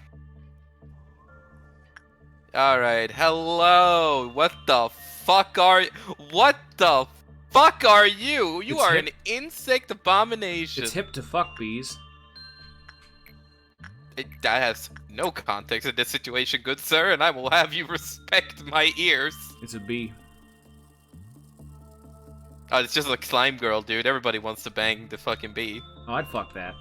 Alright, hello. What the fuck are What the fuck are you? You It's are hip. an insect abomination. It's hip to fuck bees. That has no context in this situation, good sir, and I will have you respect my ears. It's a bee. Oh, it's just like slime girl, dude. Everybody wants to bang the fucking bee. Oh, I'd fuck that.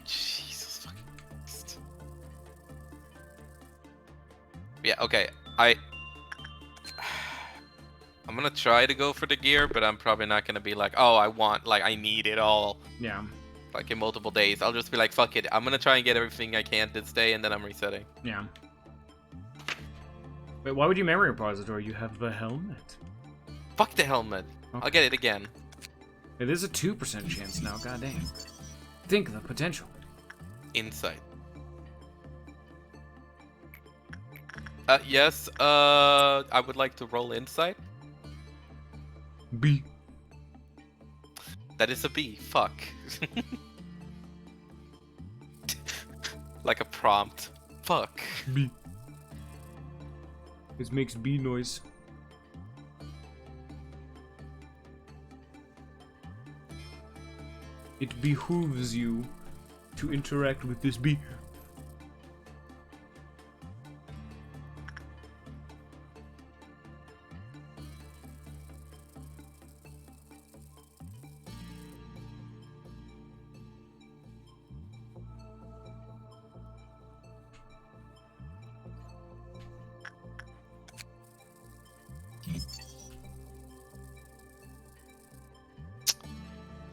Jesus fucking Christ. Yeah, okay. I'm gonna try to go for the gear, but I'm probably not gonna be like, oh, I need it all, Yeah. like in multiple days. I'll just be like, fuck it. I'm gonna try and get everything I can this day, and then I'm resetting. Yeah. Wait, why would you memory repository? You have the helmet. Fuck the helmet. Okay. I'll get it again. It is a 2% chance now, goddamn. Think of the potential. Insight. Yes, I would like to roll insight. B. That is a B. Fuck. Like a prompt. Fuck. B. This makes B noise. It behooves you to interact with this bee.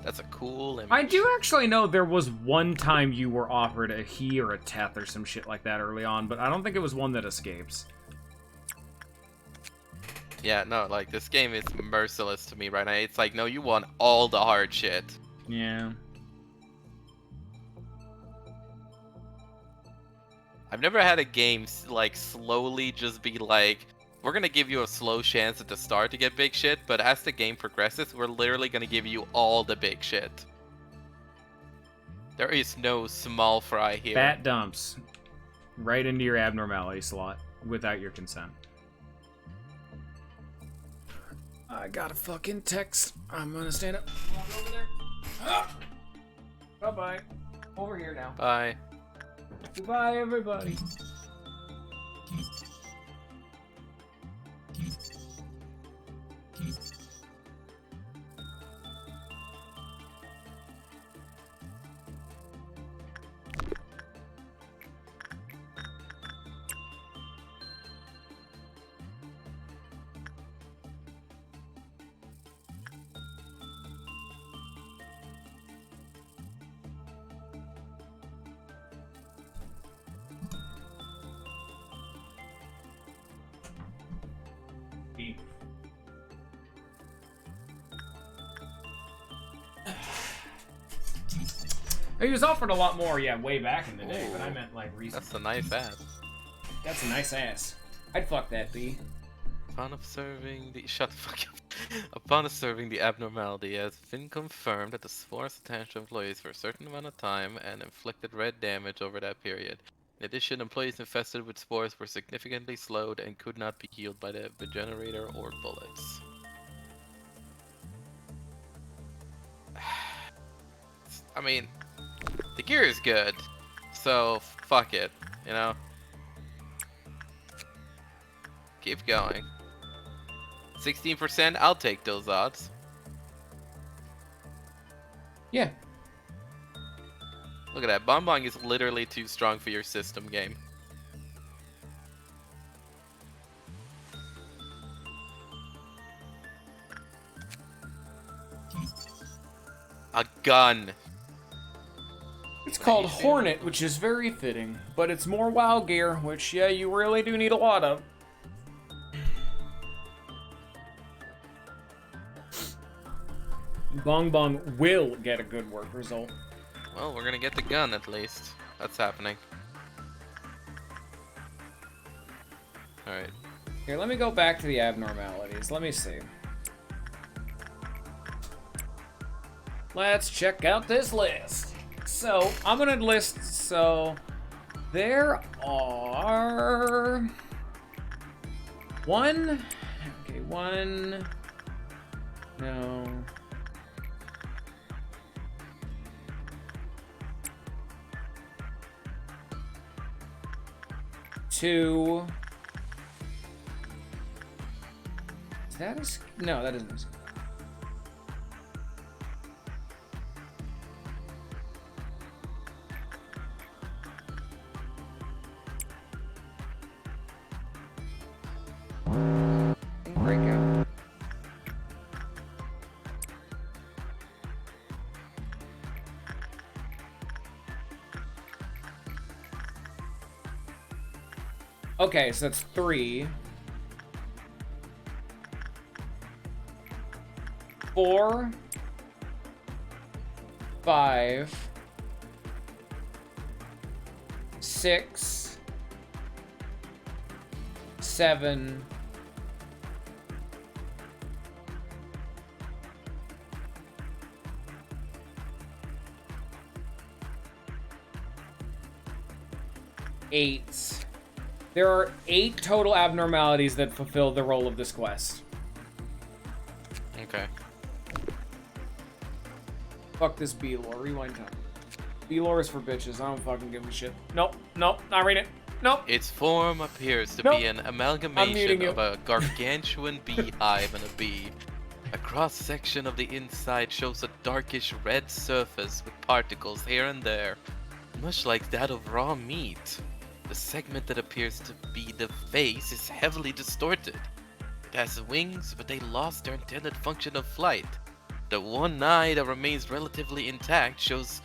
That's a cool image. I do actually know there was one time you were offered a he or a teth or some shit like that early on, but I don't think it was one that escapes. Yeah, no, like, this game is merciless to me right now. It's like, no, you want all the hard shit. Yeah. I've never had a game, like, slowly just be like, we're gonna give you a slow chance at the start to get big shit, but as the game progresses, we're literally gonna give you all the big shit. There is no small fry here. Fat dumps right into your abnormality slot without your consent. I got a fucking text. I'm gonna stand up. Walk over there. Ah! Bye-bye. Over here now. Bye. Goodbye, everybody. He was offered a lot more, yeah, way back in the day, but I meant like recently. That's a nice ass. That's a nice ass. I'd fuck that, B. Upon observing the shut the fuck up. Upon observing the abnormality, it has been confirmed that the spores attached to employees for a certain amount of time and inflicted red damage over that period. In addition, employees infested with spores were significantly slowed and could not be healed by the generator or bullets. I mean, the gear is good, so fuck it, you know? Keep going. 16%, I'll take those odds. Yeah. Look at that, Bonbon is literally too strong for your system game. A gun. It's called Hornet, which is very fitting, but it's more WoW gear, which, yeah, you really do need a lot of. Bong Bong will get a good work result. Well, we're gonna get the gun at least. That's happening. Alright. Here, let me go back to the abnormalities. Let me see. Let's check out this list. So, I'm gonna list, so there are one, no. Two. Is that a, no, that isn't a, breakout. Okay, so that's 3. 4. 5. 6. 7. 8. There are 8 total abnormalities that fulfill the role of this quest. Okay. Fuck this B-lore. Rewind time. B-lore is for bitches. I don't fucking give a shit. Nope. Nope. Not reading it. Nope. Its form appears to Nope. be an I'm amalgamation muting you. of a gargantuan beehive and a bee. A cross-section of the inside shows a darkish red surface with particles here and there, much like that of raw meat. The segment that appears to be the face is heavily distorted. It has wings, but they lost their intended function of flight. The one eye that remains relatively intact shows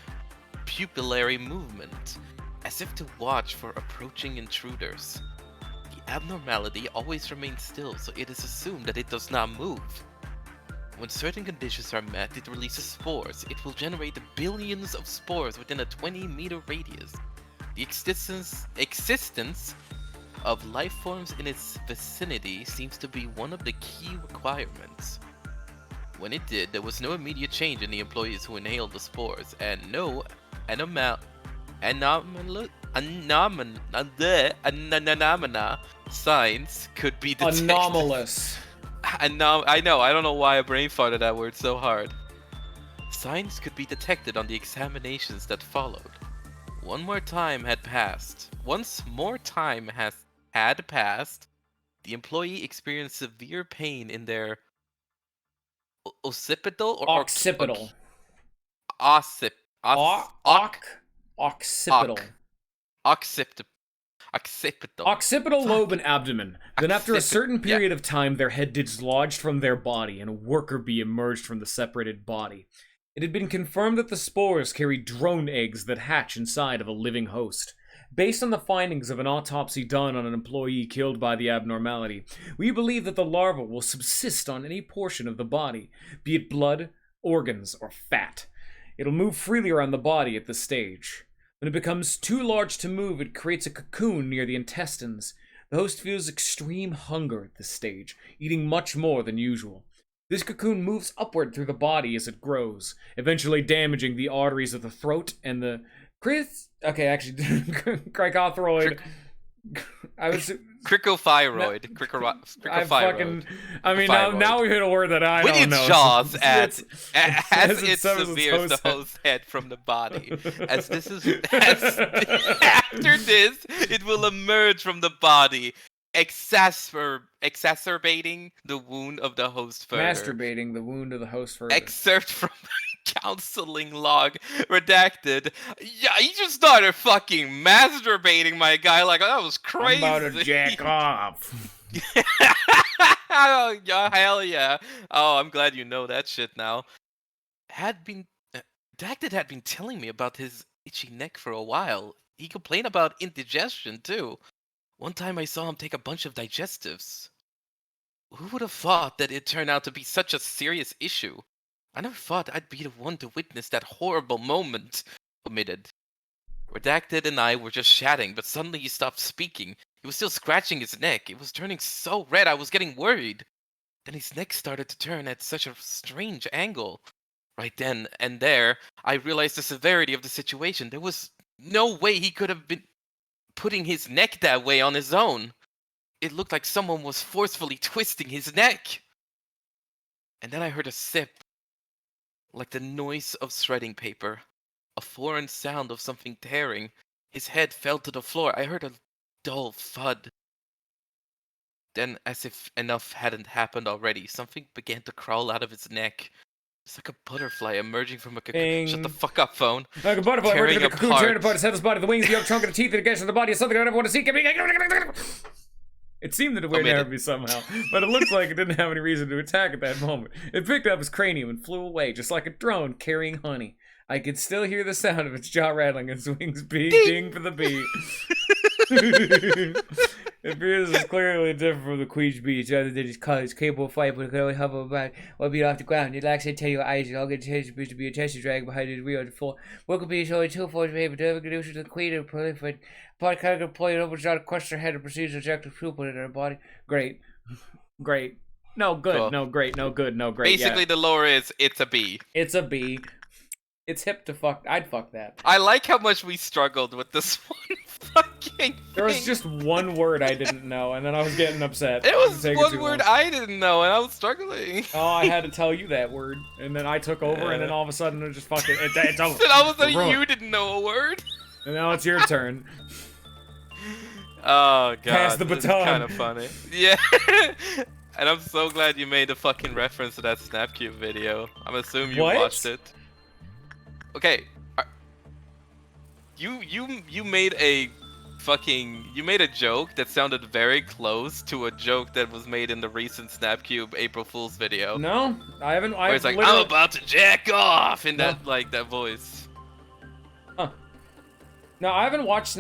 pupillary movement, as if to watch for approaching intruders. The abnormality always remains still, so it is assumed that it does not move. When certain conditions are met, it releases spores. It will generate billions of spores within a 20-meter radius. The existence of life forms in its vicinity seems to be one of the key requirements. When it did, there was no immediate change in the employees who inhaled the spores, and no phenomena signs could be detected. Anomalous. I know, I don't know why I brain farted that word so hard. Signs could be detected on the examinations that followed. Once more time had passed, the employee experienced severe pain in their occipital or Occipital. Occipital. Occipital lobe and abdomen. Then after a certain period of time, their head dislodged from their body, and a worker bee emerged from the separated body. It had been confirmed that the spores carry drone eggs that hatch inside of a living host. Based on the findings of an autopsy done on an employee killed by the abnormality, we believe that the larva will subsist on any portion of the body, be it blood, organs, or fat. It'll move freely around the body at this stage. When it becomes too large to move, it creates a cocoon near the intestines. The host feels extreme hunger at this stage, eating much more than usual. This cocoon moves upward through the body as it grows, eventually damaging the arteries of the throat and the cricothyroid. Cricothyroid. I mean, now we hit a word that I don't know. With its jaws as it severes the host's head from the body. After this, it will emerge from the body, exacerbating the wound of the host further. Masturbating the wound of the host further. Excerpt from counseling log redacted. Yeah, he just started fucking masturbating, my guy. Like, that was crazy. I'm about to jack off. Oh, yeah, hell yeah. Oh, I'm glad you know that shit now. Redacted had been telling me about his itchy neck for a while. He complained about indigestion too. One time I saw him take a bunch of digestives. Who would have thought that it turned out to be such a serious issue? I never thought I'd be the one to witness that horrible moment. Omitted. Redacted and I were just chatting, but suddenly he stopped speaking. He was still scratching his neck. It was turning so red I was getting worried. Then his neck started to turn at such a strange angle. Right then and there, I realized the severity of the situation. There was no way he could have been putting his neck that way on his own. It looked like someone was forcefully twisting his neck. And then I heard a sip. Like the noise of shredding paper. A foreign sound of something tearing. His head fell to the floor. I heard a dull thud. Then, as if enough hadn't happened already, something began to crawl out of his neck. It's like a butterfly emerging from a cocoon. Shut the fuck up, phone. Like a butterfly emerging from a cocoon, tearing apart his headless body, the wings, the yolk, trunk, and the teeth, and the gash of the body is something I never want to see. It seemed that it would nerve me somehow, but it looked like it didn't have any reason to attack at that moment. It picked up his cranium and flew away, just like a drone carrying honey. I could still hear the sound of its jaw rattling and its wings being ding for the bee. It appears as clearly different from the queen's beach, other than its colors, capable of flight, but it could only hover about or be off the ground. It lacks interior eyes, and all good attention appears to be a tested drag behind the wheel of the floor. Worker bee is only 2 forms behavior, delivered conducive to the queen and proliferate. Part kind of employee opens out a question head and proceeds to eject the pupil in her body. Great. Great. No, good. Cool. No, great. No, good. No, great. Basically, the lore is it's a bee. It's a bee. It's hip to fuck. I'd fuck that. I like how much we struggled with this one fucking thing. There was just one word I didn't know, and then I was getting upset. It was one word I didn't know, and I was struggling. Oh, I had to tell you that word, and then I took over, and then all of a sudden it just fucking it's over. Then all of a sudden you didn't know a word. And now it's your turn. Oh god. Pass the baton. Kind of funny. Yeah. And I'm so glad you made a fucking reference to that Snapcube video. I'm assuming you watched it. Okay, you made a joke that sounded very close to a joke that was made in the recent Snapcube April Fool's video. No, I haven't. Where it's like, I'm about to jack off in that that voice. Huh. No, I haven't watched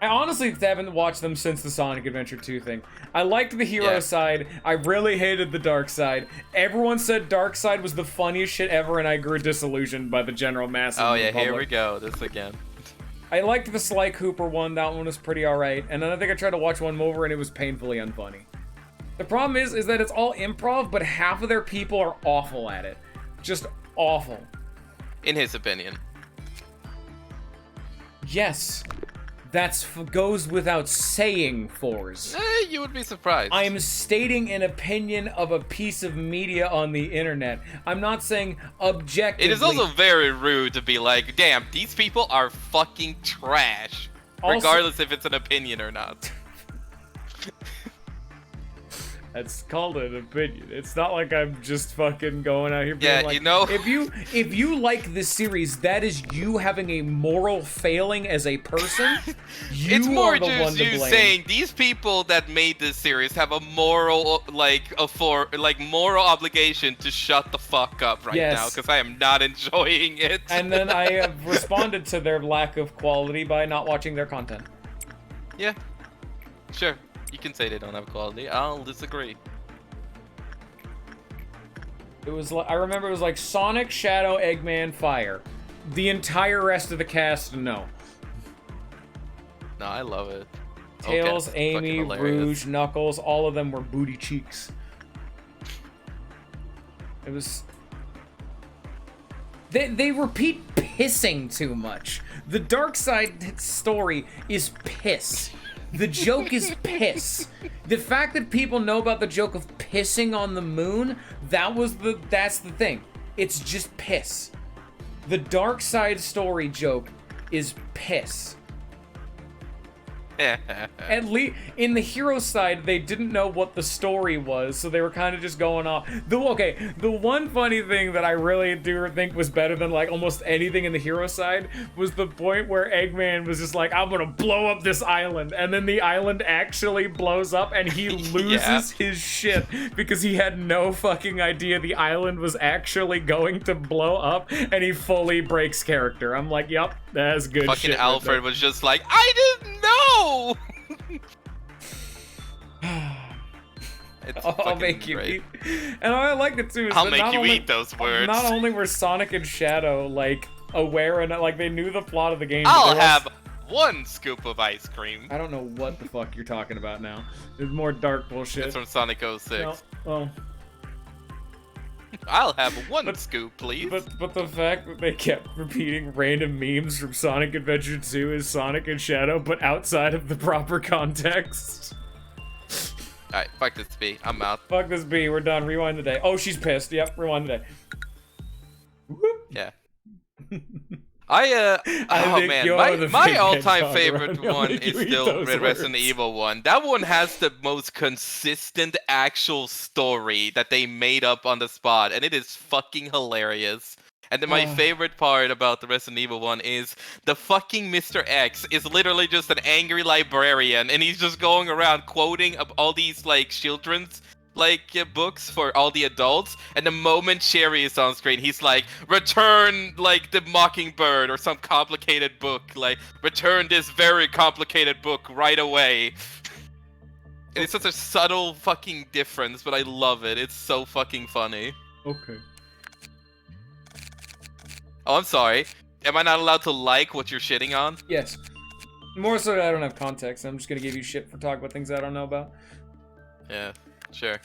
I honestly haven't watched them since the Sonic Adventure 2 thing. I liked the hero side. I really hated the dark side. Everyone said dark side was the funniest shit ever, and I grew disillusioned by the general mass of the public. Here we go. This again. I liked the Sly Cooper one. That one was pretty alright. And then I think I tried to watch one more and it was painfully unfunny. The problem is that it's all improv, but half of their people are awful at it. Just awful. In his opinion. Yes. That goes without saying, Fours. You would be surprised. I am stating an opinion of a piece of media on the internet. I'm not saying objectively. It is also very rude to be like, damn, these people are fucking trash. Also, regardless if it's an opinion or not. that's called an opinion. It's not like I'm just fucking going out here being Yeah, like, you know. if you like this series, that is you having a moral failing as a person. You It's more are the one just to you blame. saying these people that made this series have a moral, moral obligation to shut the fuck up right Yes. now because I am not enjoying it. And then I have responded to their lack of quality by not watching their content. Yeah, sure. You can say they don't have quality. I'll disagree. It was like, I remember it was like Sonic, Shadow, Eggman, Fire. The entire rest of the cast, no. No, I love it. Tails, Okay, fucking Amy, hilarious. Rouge, Knuckles, all of them were booty cheeks. It was... They repeat pissing too much. The dark side story is piss. The joke is piss. The fact that people know about the joke of pissing on the moon, that's the thing. It's just piss. The dark side story joke is piss. At least in the hero side, they didn't know what the story was, so they were kind of just going off. The one funny thing that I really do think was better than like almost anything in the hero side was the point where Eggman was just like, I'm gonna blow up this island, and then the island actually blows up and he loses his shit because he had no fucking idea the island was actually going to blow up, and he fully breaks character. I'm like, yep, that's good Fucking shit. right Alfred there. was just like, I didn't know! It's I'll fucking make you great. eat. And I like it too. Is I'll that make not you only- eat those words. Not only were Sonic and Shadow like aware and like they knew the plot of the game. but I'll they were have one scoop of ice cream. I don't know what the fuck you're talking about now. There's more dark bullshit. It's from Sonic 06. No, well, I'll have one But- scoop, please. but the fact that they kept repeating random memes from Sonic Adventure 2 is Sonic and Shadow, but outside of the proper context. Alright, fuck this B. I'm out. Fuck this B. We're done. Rewind the day. Oh, she's pissed. Yep. Rewind the day. Whoop. Yeah. Oh think man, you're the my big all-time hedgehog favorite around. I'll one make is you eat still those Resident words. Evil 1. That one has the most consistent actual story that they made up on the spot, and it is fucking hilarious. And then my favorite part about the Resident Evil 1 is the fucking Mr. X is literally just an angry librarian, and he's just going around quoting up all these like children's books for all the adults, and the moment Sherry is on screen, he's like, return like the Mockingbird or some complicated book, like return this very complicated book right away. And it's such a subtle fucking difference, but I love it. It's so fucking funny. Okay. Oh, I'm sorry. Am I not allowed to like what you're shitting on? Yes. More so that I don't have context. I'm just gonna give you shit for talking about things I don't know about. Yeah, sure.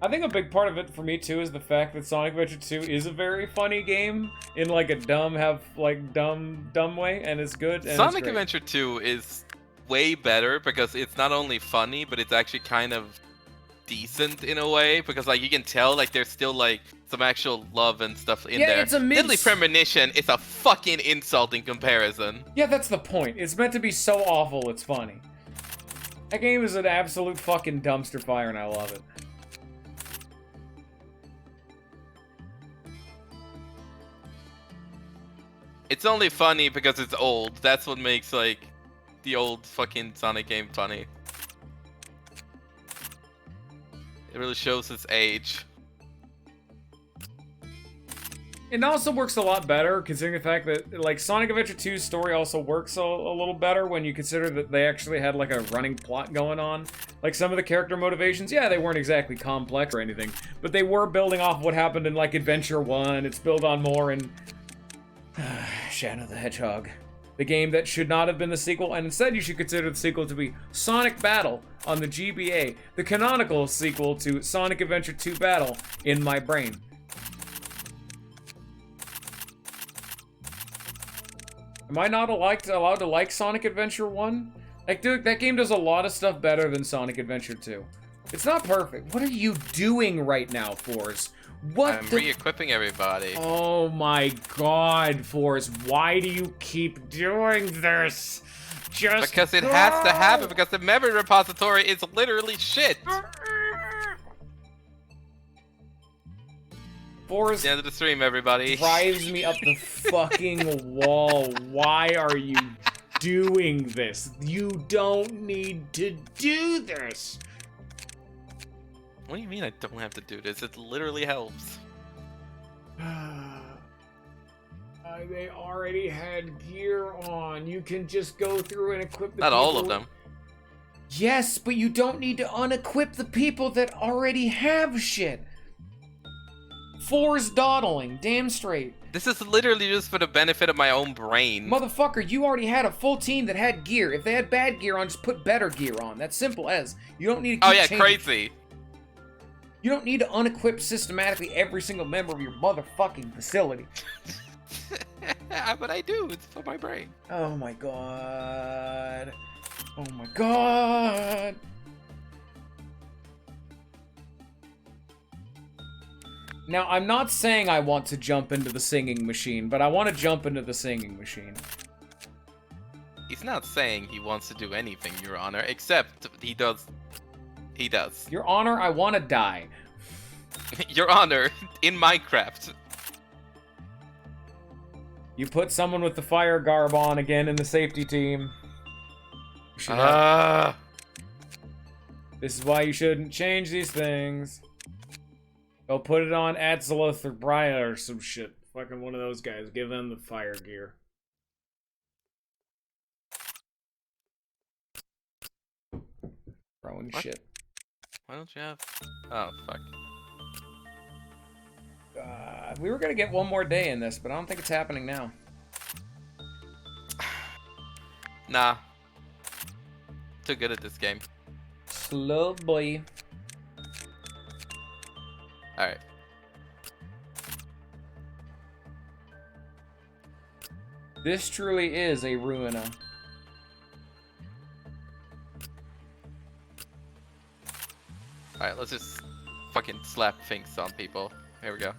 I think a big part of it for me too is the fact that Sonic Adventure 2 is a very funny game in like a dumb way, and it's good. And Sonic it's great. Adventure 2 is way better because it's not only funny, but it's actually kind of decent in a way, because like you can tell like there's still like some actual love and stuff in there. It's a Deadly Premonition is a fucking insult in comparison. Yeah, that's the point. It's meant to be so awful it's funny. That game is an absolute fucking dumpster fire, and I love it. It's only funny because it's old. That's what makes like the old fucking Sonic game funny. It really shows its age. It also works a lot better, considering the fact that, like, Sonic Adventure 2's story also works a little better when you consider that they actually had, like, a running plot going on. Like, some of the character motivations, yeah, they weren't exactly complex or anything, but they were building off of what happened in, like, Adventure 1. It's built on more in Shadow the Hedgehog. The game that should not have been the sequel, and instead you should consider the sequel to be Sonic Battle on the GBA, the canonical sequel to Sonic Adventure 2 Battle in my brain. Am I not allowed to like Sonic Adventure 1? Like, dude, that game does a lot of stuff better than Sonic Adventure 2. It's not perfect. What are you doing right now, Force? I'm re-equipping everybody. Oh my god, Force. Why do you keep doing this? Just because it has to happen, because the memory repository is literally shit. Force, the end of the stream, everybody. Drives me up the fucking wall. Why are you doing this? You don't need to do this. What do you mean I don't have to do this? It literally helps. They already had gear on. You can just go through and equip the Not all of them. Yes, but you don't need to unequip the people that already have shit. Force dawdling, damn straight. This is literally just for the benefit of my own brain. Motherfucker, you already had a full team that had gear. If they had bad gear on, just put better gear on. That's simple as. You don't need to keep changing. Crazy. You don't need to unequip systematically every single member of your motherfucking facility. But I do. It's for my brain. Oh my god. Oh my god. Now, I'm not saying I want to jump into the singing machine, but I want to jump into the singing machine. He's not saying he wants to do anything, Your Honor, except he does. He does. Your Honor, I want to die. Your Honor, in Minecraft. You put someone with the fire garb on again in the safety team. This is why you shouldn't change these things. Go put it on Atziloth or Brian or some shit. Fucking one of those guys. Give them the fire gear. Throwing What? shit. Why don't you have... Oh, fuck. We were gonna get one more day in this, but I don't think it's happening now. Nah. Too good at this game. Slow boy. Alright. This truly is a ruina. Alright, let's just fucking slap things on people. Here we go.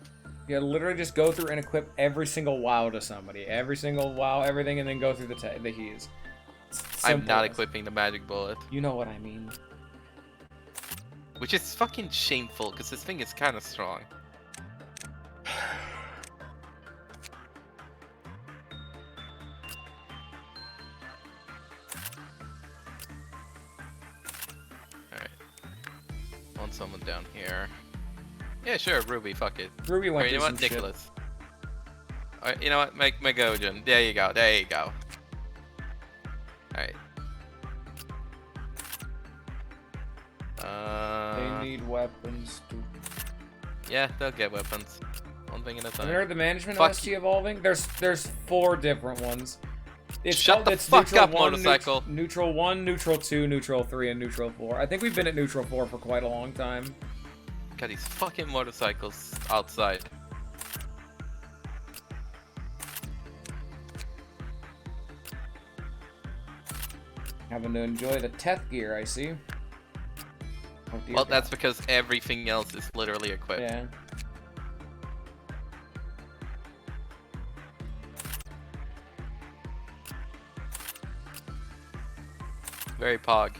You gotta literally just go through and equip every single WoW to somebody. Every single WoW, everything, and then go through the keys. I'm not equipping the magic bullet. You know what I mean. Which is fucking shameful, because this thing is kind of strong. Alright. Want someone down here. Yeah, sure, Ruby, fuck it. Ruby went Or, you through know what, some shit. Nicholas? Alright, you know what, Megojin. There you go, there you go. Alright. They need weapons too. Yeah, they'll get weapons. One thing at a Have time. you heard the management Fuck OST evolving? There's 4 different ones. Shut the fuck neutral up, motorcycle. Neutral 1, neutral 2, neutral 3, and neutral 4. I think we've been at neutral 4 for quite a long time. Got these fucking motorcycles outside. Having to enjoy the Teth gear, I see. Oh, dear Well, God. that's because everything else is literally equipped. Yeah. Very pog.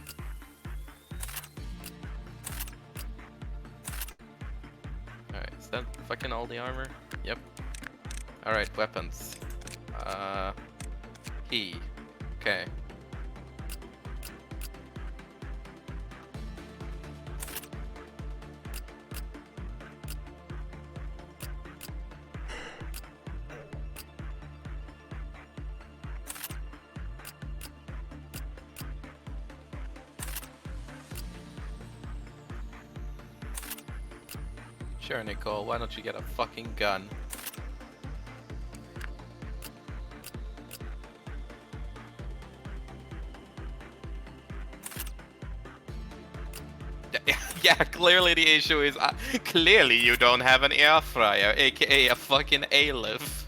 Alright, is that fucking all the armor? Yep. Alright, weapons. Key. Okay. Sure, Nicole, why don't you get a fucking gun? Yeah, clearly the issue is, clearly you don't have an air fryer, aka a fucking A-lift.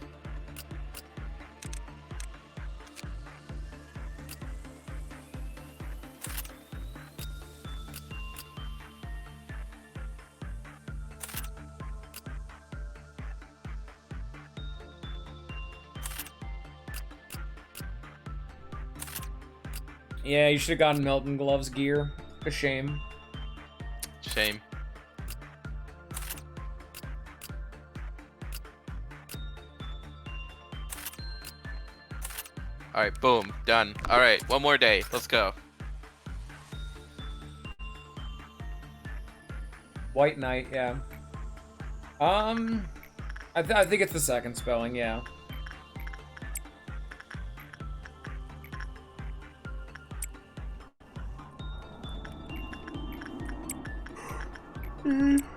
Yeah, you should have gotten Melton Gloves gear. A shame. Shame. Alright, boom, done. Alright, one more day. Let's go. White Knight, yeah. I think it's the second spelling, yeah.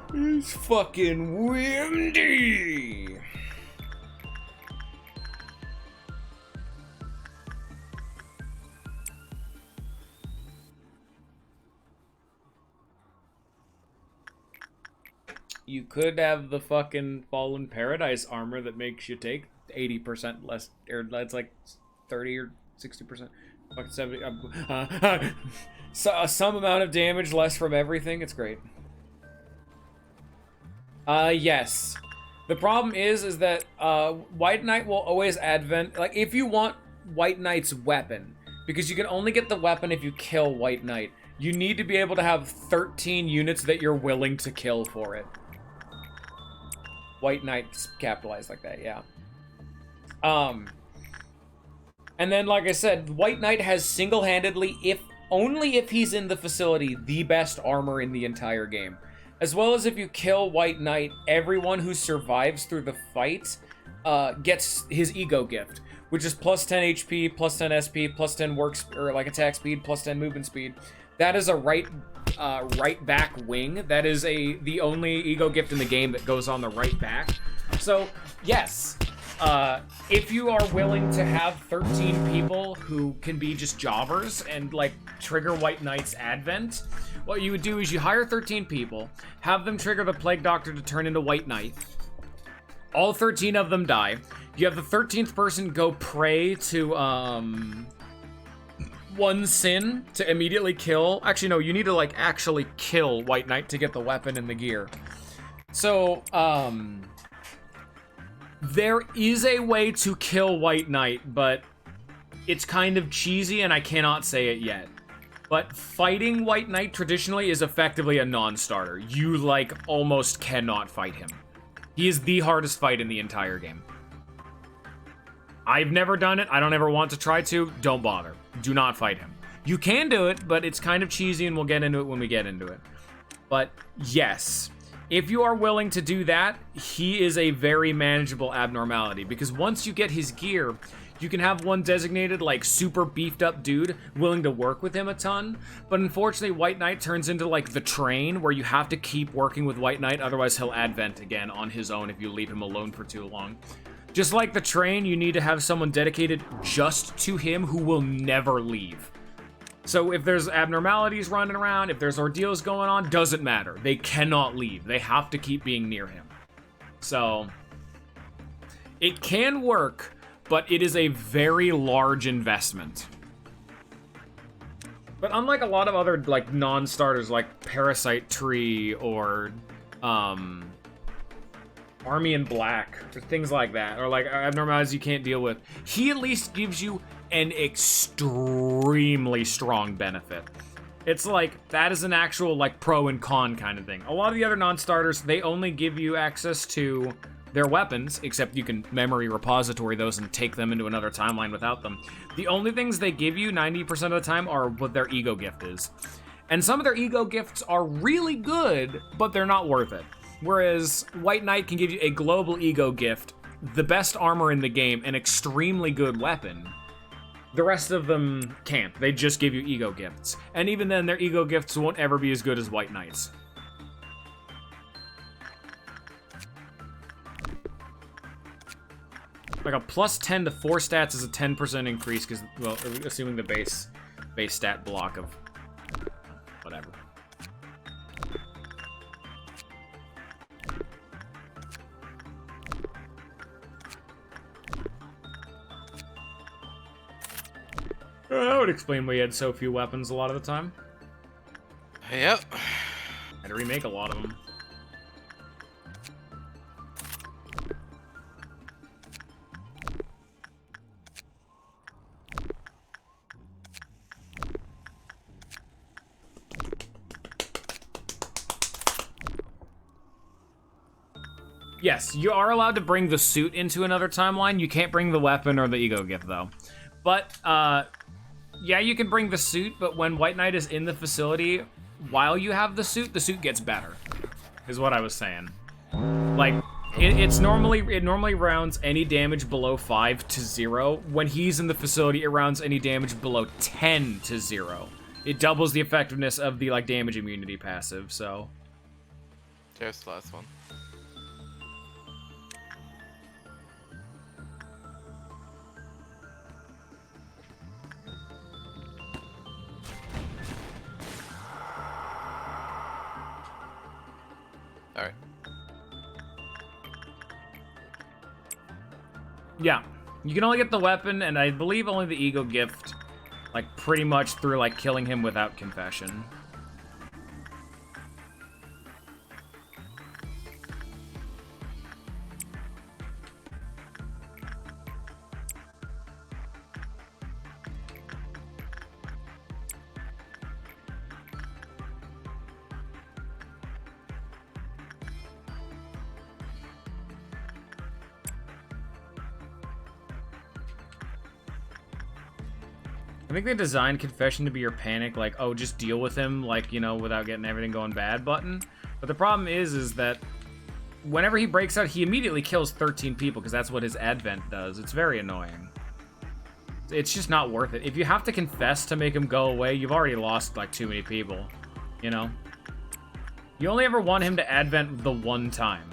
It's fucking windy. You could have the fucking Fallen Paradise armor that makes you take 80% less, or that's like 30 or 60%. Fucking 70. So, some amount of damage less from everything. It's great. Yes. The problem is that White Knight will always advent, like, if you want White Knight's weapon, because you can only get the weapon if you kill White Knight, you need to be able to have 13 units that you're willing to kill for it. White Knight's capitalized like that, yeah. And then, like I said, White Knight has single-handedly, only if he's in the facility, the best armor in the entire game. As well as if you kill White Knight, everyone who survives through the fight gets his ego gift, which is plus 10 HP, plus 10 SP, plus 10 attack speed, plus 10 movement speed. That is a right back wing. That is the only ego gift in the game that goes on the right back. So, yes, if you are willing to have 13 people who can be just jobbers and, like, trigger White Knight's advent, what you would do is you hire 13 people, have them trigger the Plague Doctor to turn into White Knight. All 13 of them die. You have the 13th person go pray to, one sin to immediately kill. Actually, no, you need to, like, actually kill White Knight to get the weapon and the gear. So, there is a way to kill White Knight, but it's kind of cheesy and I cannot say it yet. But fighting White Knight traditionally is effectively a non-starter. You, like, almost cannot fight him. He is the hardest fight in the entire game. I've never done it. I don't ever want to try to. Don't bother. Do not fight him. You can do it, but it's kind of cheesy, and we'll get into it when we get into it. But yes, if you are willing to do that, he is a very manageable abnormality, because once you get his gear, you can have one designated, like, super beefed up dude willing to work with him a ton. But unfortunately, White Knight turns into, like, the train, where you have to keep working with White Knight, otherwise he'll advent again on his own if you leave him alone for too long. Just like the train, you need to have someone dedicated just to him who will never leave. So if there's abnormalities running around, if there's ordeals going on, doesn't matter. They cannot leave. They have to keep being near him. So, it can work, but it is a very large investment. But unlike a lot of other, like, non-starters, like Parasite Tree or, Army in Black, or things like that, or, like, abnormalities you can't deal with, he at least gives you an extremely strong benefit. It's like, that is an actual, like, pro and con kind of thing. A lot of the other non-starters, they only give you access to their weapons, except you can memory repository those and take them into another timeline without them. The only things they give you 90% of the time are what their ego gift is. And some of their ego gifts are really good, but they're not worth it. Whereas White Knight can give you a global ego gift, the best armor in the game, an extremely good weapon. The rest of them can't. They just give you ego gifts. And even then, their ego gifts won't ever be as good as White Knight's. like a plus 10 to 4 stats is a 10% increase because, well, assuming the base stat block of whatever. That would explain why he had so few weapons a lot of the time. Yep. Had to remake a lot of them. Yes, you are allowed to bring the suit into another timeline. You can't bring the weapon or the ego gift, though. But, yeah, you can bring the suit, but when White Knight is in the facility, while you have the suit gets better, is what I was saying. Like, it normally rounds any damage below 5 to 0. When he's in the facility, it rounds any damage below 10 to 0. It doubles the effectiveness of the, like, damage immunity passive, so... There's the last one. Alright. Yeah, you can only get the weapon, and I believe only the ego gift, like, pretty much through, like, killing him without confession. I think they designed confession to be your panic, like, oh, just deal with him, like, you know, without getting everything going bad button. But the problem is that whenever he breaks out, he immediately kills 13 people, because that's what his advent does. It's very annoying. It's just not worth it. If you have to confess to make him go away, you've already lost, like, too many people, you know? You only ever want him to advent the one time.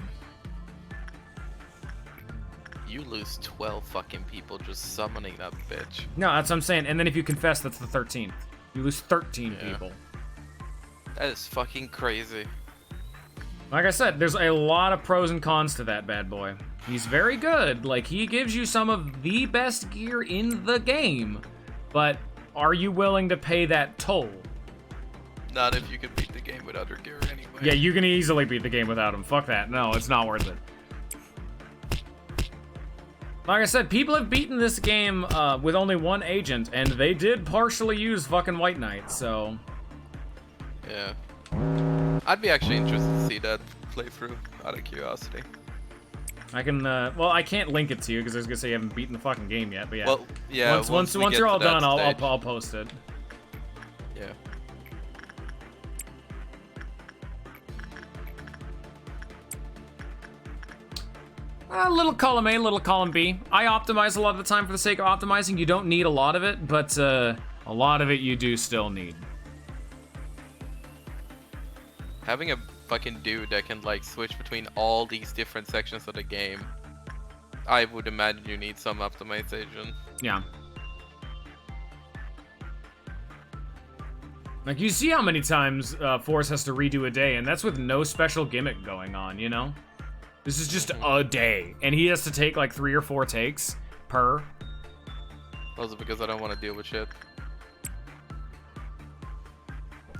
You lose 12 fucking people just summoning that bitch. No, that's what I'm saying. And then if you confess, that's the 13th. You lose 13 people. That is fucking crazy. Like I said, there's a lot of pros and cons to that bad boy. He's very good. Like, he gives you some of the best gear in the game. But are you willing to pay that toll? Not if you can beat the game without your gear anyway. Yeah, you can easily beat the game without him. Fuck that. No, it's not worth it. Like I said, people have beaten this game with only one agent, and they did partially use fucking White Knight, so... Yeah. I'd be actually interested to see that playthrough, out of curiosity. I can, well, I can't link it to you, because I was gonna say you haven't beaten the fucking game yet, but yeah. Well, yeah, once you're all done, I'll post it. Yeah. Little column A, little column B. I optimize a lot of the time for the sake of optimizing. You don't need a lot of it, but a lot of it you do still need. Having a fucking dude that can like switch between all these different sections of the game, I would imagine you need some optimization. Yeah. Like, you see how many times Force has to redo a day, and that's with no special gimmick going on, you know? This is just a day, and he has to take like 3 or 4 takes per. Also because I don't want to deal with shit.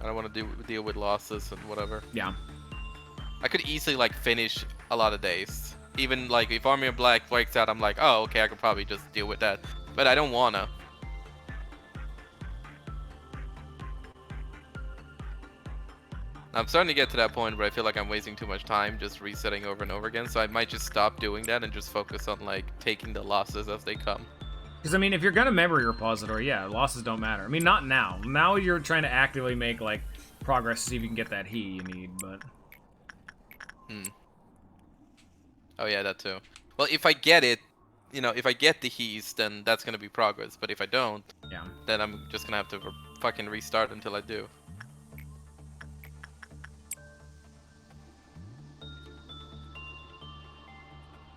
I don't want to deal with losses and whatever. Yeah. I could easily like finish a lot of days. Even like if Army of Black breaks out, I'm like, oh, okay, I could probably just deal with that. But I don't wanna. I'm starting to get to that point where I feel like I'm wasting too much time just resetting over and over again, so I might just stop doing that and just focus on like taking the losses as they come. Because I mean, if you're gonna memory repository, yeah, losses don't matter. I mean, not now. Now you're trying to actively make like progress to see if you can get that he you need, but. Oh yeah, that too. Well, if I get it, you know, if I get the he's, then that's gonna be progress. But if I don't, yeah, then I'm just gonna have to fucking restart until I do.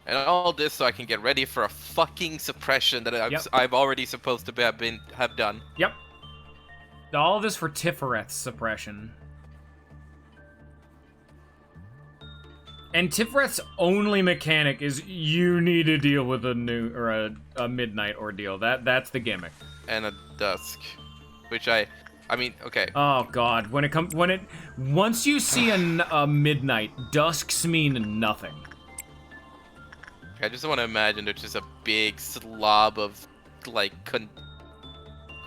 And all this so I can get ready for a fucking suppression that Yep. I've already supposed to have done. Yep. All of this for Tiferet suppression. And Tifereth's only mechanic is you need to deal with a midnight ordeal. That's the gimmick. And a dusk, which I mean, okay. Oh god, once you see a midnight, dusks mean nothing. I just want to imagine there's just a big slob of like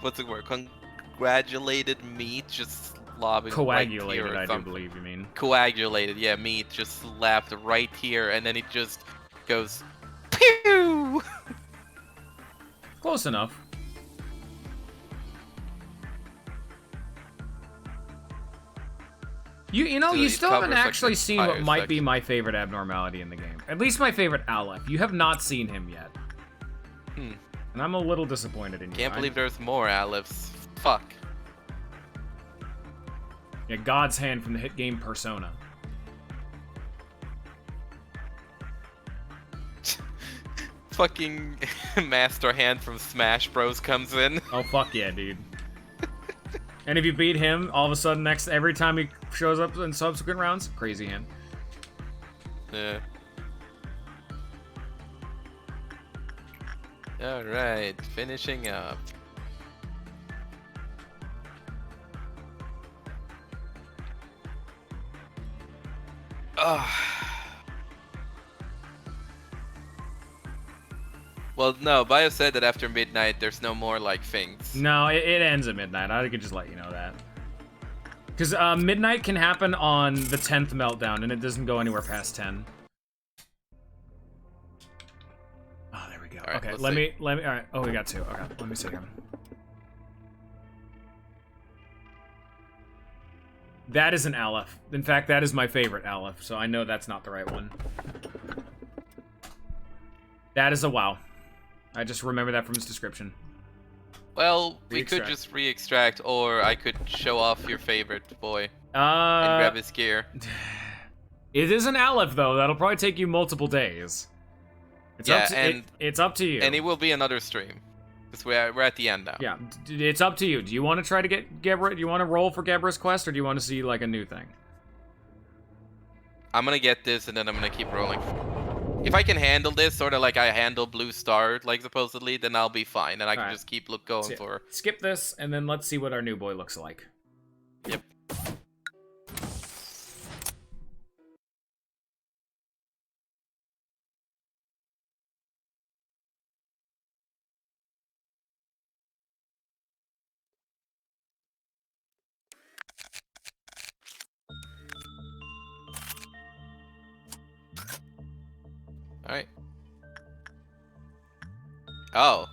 what's the word? Congratulated meat just slobbing Coagulated, right here or I do something. believe you mean. Coagulated, yeah, meat just slapped right here, and then it just goes pew. Close enough. You know, So you it still haven't covers, like, actually the seen what entire might be section. my favorite abnormality in the game. At least my favorite Aleph. You have not seen him yet. And I'm a little disappointed in you. Can't believe there's more Alephs. Fuck. Yeah, God's Hand from the hit game Persona. Fucking Master Hand from Smash Bros comes in. Oh, fuck yeah, dude. And if you beat him, all of a sudden, every time he shows up in subsequent rounds, Crazy Hand. Yeah. Alright, finishing up. Ugh. Well, no, Bio said that after midnight there's no more, like, things. No, it ends at midnight. I could just let you know that. Because midnight can happen on the 10th meltdown, and it doesn't go anywhere past 10. Oh, there we go. All right, Okay, let's let see. me, all right. Oh, we got two. Okay, let me see him. That is an Aleph. In fact, that is my favorite Aleph, so I know that's not the right one. That is a WoW. I just remember that from his description. Well, we could Re-extract. just re-extract, or I could show off your favorite boy and grab his gear. It is an Aleph, though. That'll probably take you multiple days. It's Yeah, up to, and- it's up to you. And it will be another stream. Because we're at the end now. Yeah, it's up to you. Do you want to try to get Gebra? Do you want to roll for Gebra's quest, or do you want to see like a new thing? I'm gonna get this, and then I'm gonna keep rolling. If I can handle this, sort of like I handle Blue Star, like supposedly, then I'll be fine, and I can Alright. just keep going So, for. skip this, and then let's see what our new boy looks like. Yep. Alright. Oh.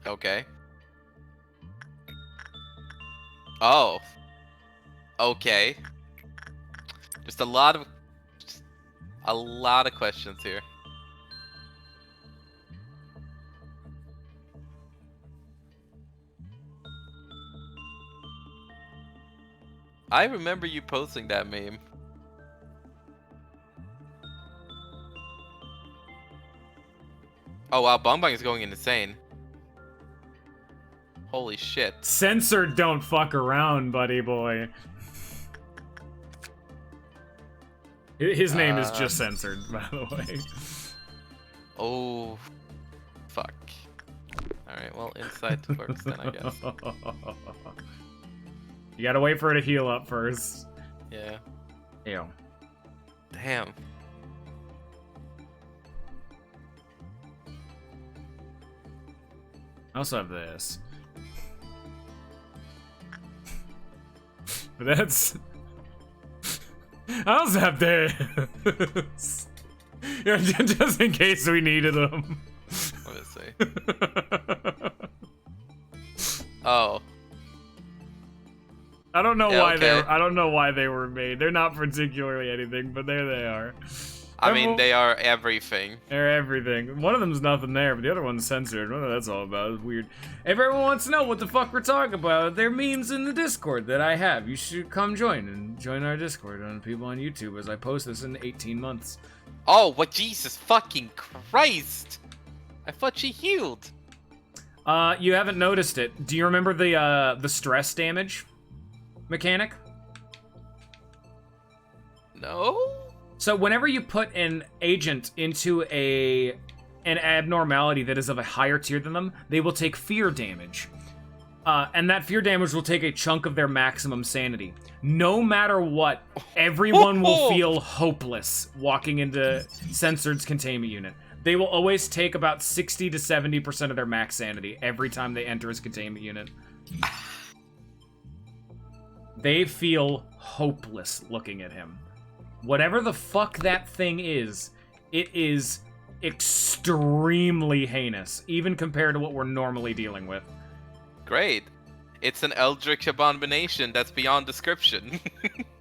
Okay. Oh. Okay. Just a lot of questions here. I remember you posting that meme. Oh wow, Bong Bong is going insane. Holy shit. Censored, don't fuck around, buddy boy. His name is just censored, by the way. Oh, fuck. Alright, well, inside works then, I guess. You gotta wait for her to heal up first. Yeah. Ew. Damn. I also have this. But that's... I also have this. Yeah, just in case we needed them. Let me see. Oh. I don't know Yeah, why okay. I don't know why they were made. They're not particularly anything, but there they are. I mean, they are everything. They're everything. One of them's nothing there, but the other one's censored. What that's all about. It's weird. If everyone wants to know what the fuck we're talking about, there are memes in the Discord that I have. You should come join our Discord on people on YouTube as I post this in 18 months. Oh, what Jesus fucking Christ! I thought she healed. You haven't noticed it. Do you remember the stress damage mechanic? No? So whenever you put an agent into an abnormality that is of a higher tier than them, they will take fear damage. And that fear damage will take a chunk of their maximum sanity. No matter what, everyone will feel hopeless walking into Censored's containment unit. They will always take about 60 to 70% of their max sanity every time they enter his containment unit. They feel hopeless looking at him. Whatever the fuck that thing is, it is extremely heinous, even compared to what we're normally dealing with. Great. It's an eldritch abomination that's beyond description.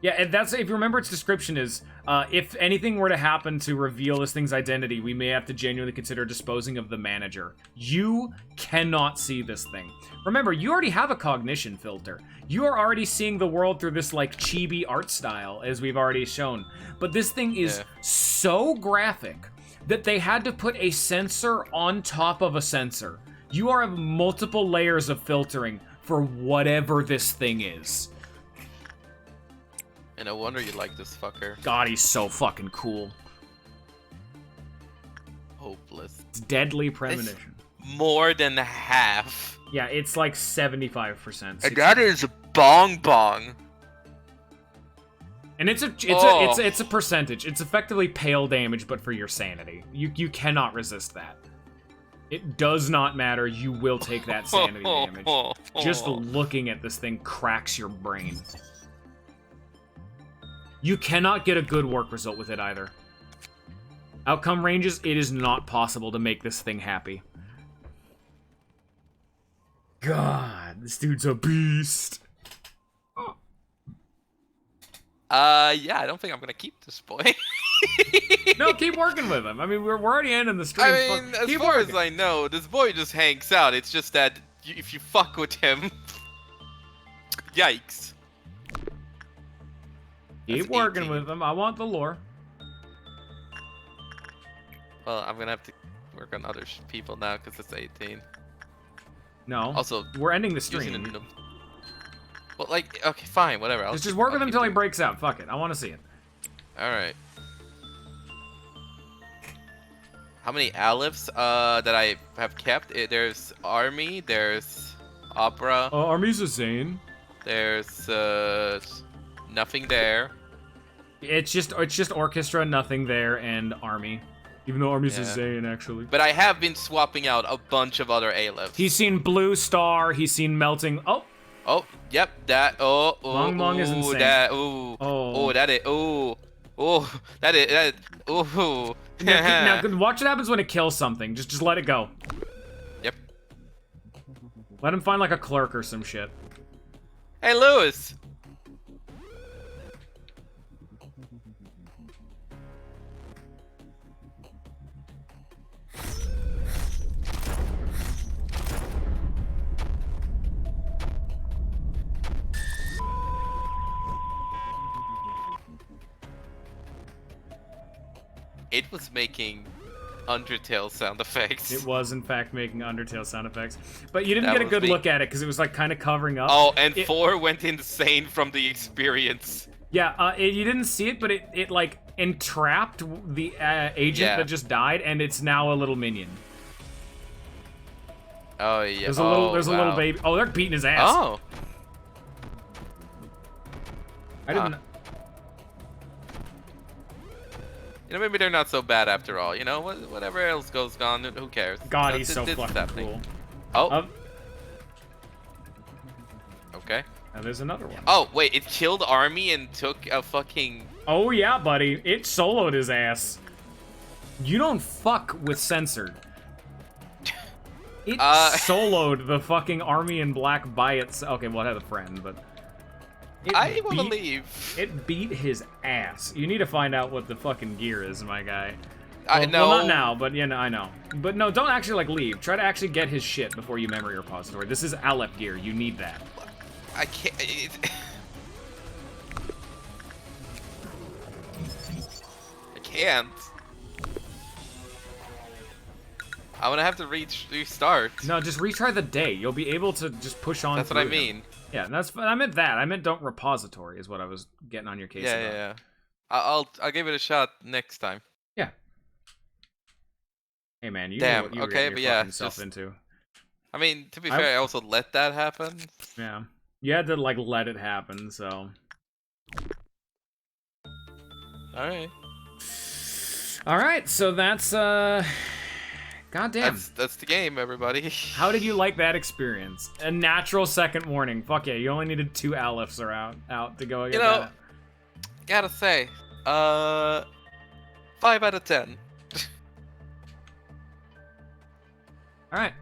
Yeah, and that's, if you remember its description is, if anything were to happen to reveal this thing's identity, we may have to genuinely consider disposing of the manager. You cannot see this thing. Remember, you already have a cognition filter. You are already seeing the world through this, like, chibi art style, as we've already shown. But this thing is so graphic that they had to put a sensor on top of a sensor. You are of multiple layers of filtering for whatever this thing is. And no wonder you like this fucker. God, he's so fucking cool. Hopeless. It's deadly premonition. It's more than half. Yeah, it's like 75%. And that is bong bong. And it's a percentage. It's effectively pale damage, but for your sanity. You cannot resist that. It does not matter. You will take that sanity damage. Just looking at this thing cracks your brain. You cannot get a good work result with it either. Outcome ranges, it is not possible to make this thing happy. God, this dude's a beast. Yeah, I don't think I'm gonna keep this boy. No, keep working with him. I mean, we're already ending the stream. I mean, as far as I know, this boy just hangs out. It's just that if you fuck with him, yikes. Keep working with him. I want the lore. Well, I'm gonna have to work on other people now because it's 18. No. Also, we're ending the stream. Well, like, okay, fine, whatever. Let's just work with him until he breaks out. Fuck it. I want to see it. All right. How many Aleph that I have kept? There's Army, there's Opera. Army's a Zane. There's nothing there. It's just Orchestra, nothing there, and Army. Even though Army's a Zane, actually. But I have been swapping out a bunch of other Aleph. He's seen Blue Star. He's seen Melting. Oh. Oh, yep, that. Oh, Long Long is insane. That. Ooh. Oh, that is. Ooh. Oh, that is. That. Ooh. Now, watch what happens when it kills something. Just let it go. Yep. Let him find like a clerk or some shit. Hey, Lewis. It was making Undertale sound effects. It was, in fact, making Undertale sound effects. But you didn't get a good look at it because it was, like, kind of covering up. Oh, and 4 went insane from the experience. Yeah, you didn't see it, but it like, entrapped the agent that just died, and it's now a little minion. Oh, yeah. There's a little baby. Oh, they're beating his ass. Oh. I didn't... You know, maybe they're not so bad after all. You know, whatever else goes on, who cares? God, he's so fucking cool. Oh. Okay. Now there's another one. Oh, wait, it killed Army and took a fucking... Oh, yeah, buddy. It soloed his ass. You don't fuck with Censored. It soloed the fucking Army in Black by itself. Okay, well, it had a friend, but... I want to leave. It beat his ass. You need to find out what the fucking gear is, my guy. I know. Well, not now, but yeah, no, I know. But no, don't actually like leave. Try to actually get his shit before you memory repository. This is Aleph gear. You need that. I can't. I can't. I'm gonna have to restart. No, just retry the day. You'll be able to just push on. That's what I through mean. him. Yeah, that's. I meant that. I meant don't repository is what I was getting on your case Yeah, about. yeah. I'll give it a shot next time. Yeah. Hey man, you Damn, know what you were okay, getting but your yeah, fucking self just- into. I mean, to be fair, I also let that happen. Yeah. You had to like let it happen, so. All right. All right, so that's goddamn. That's the game, everybody. How did you like that experience? A natural second warning. Fuck yeah, you only needed 2 Alephs are out to go. You know, gotta say, 5 out of 10. All right.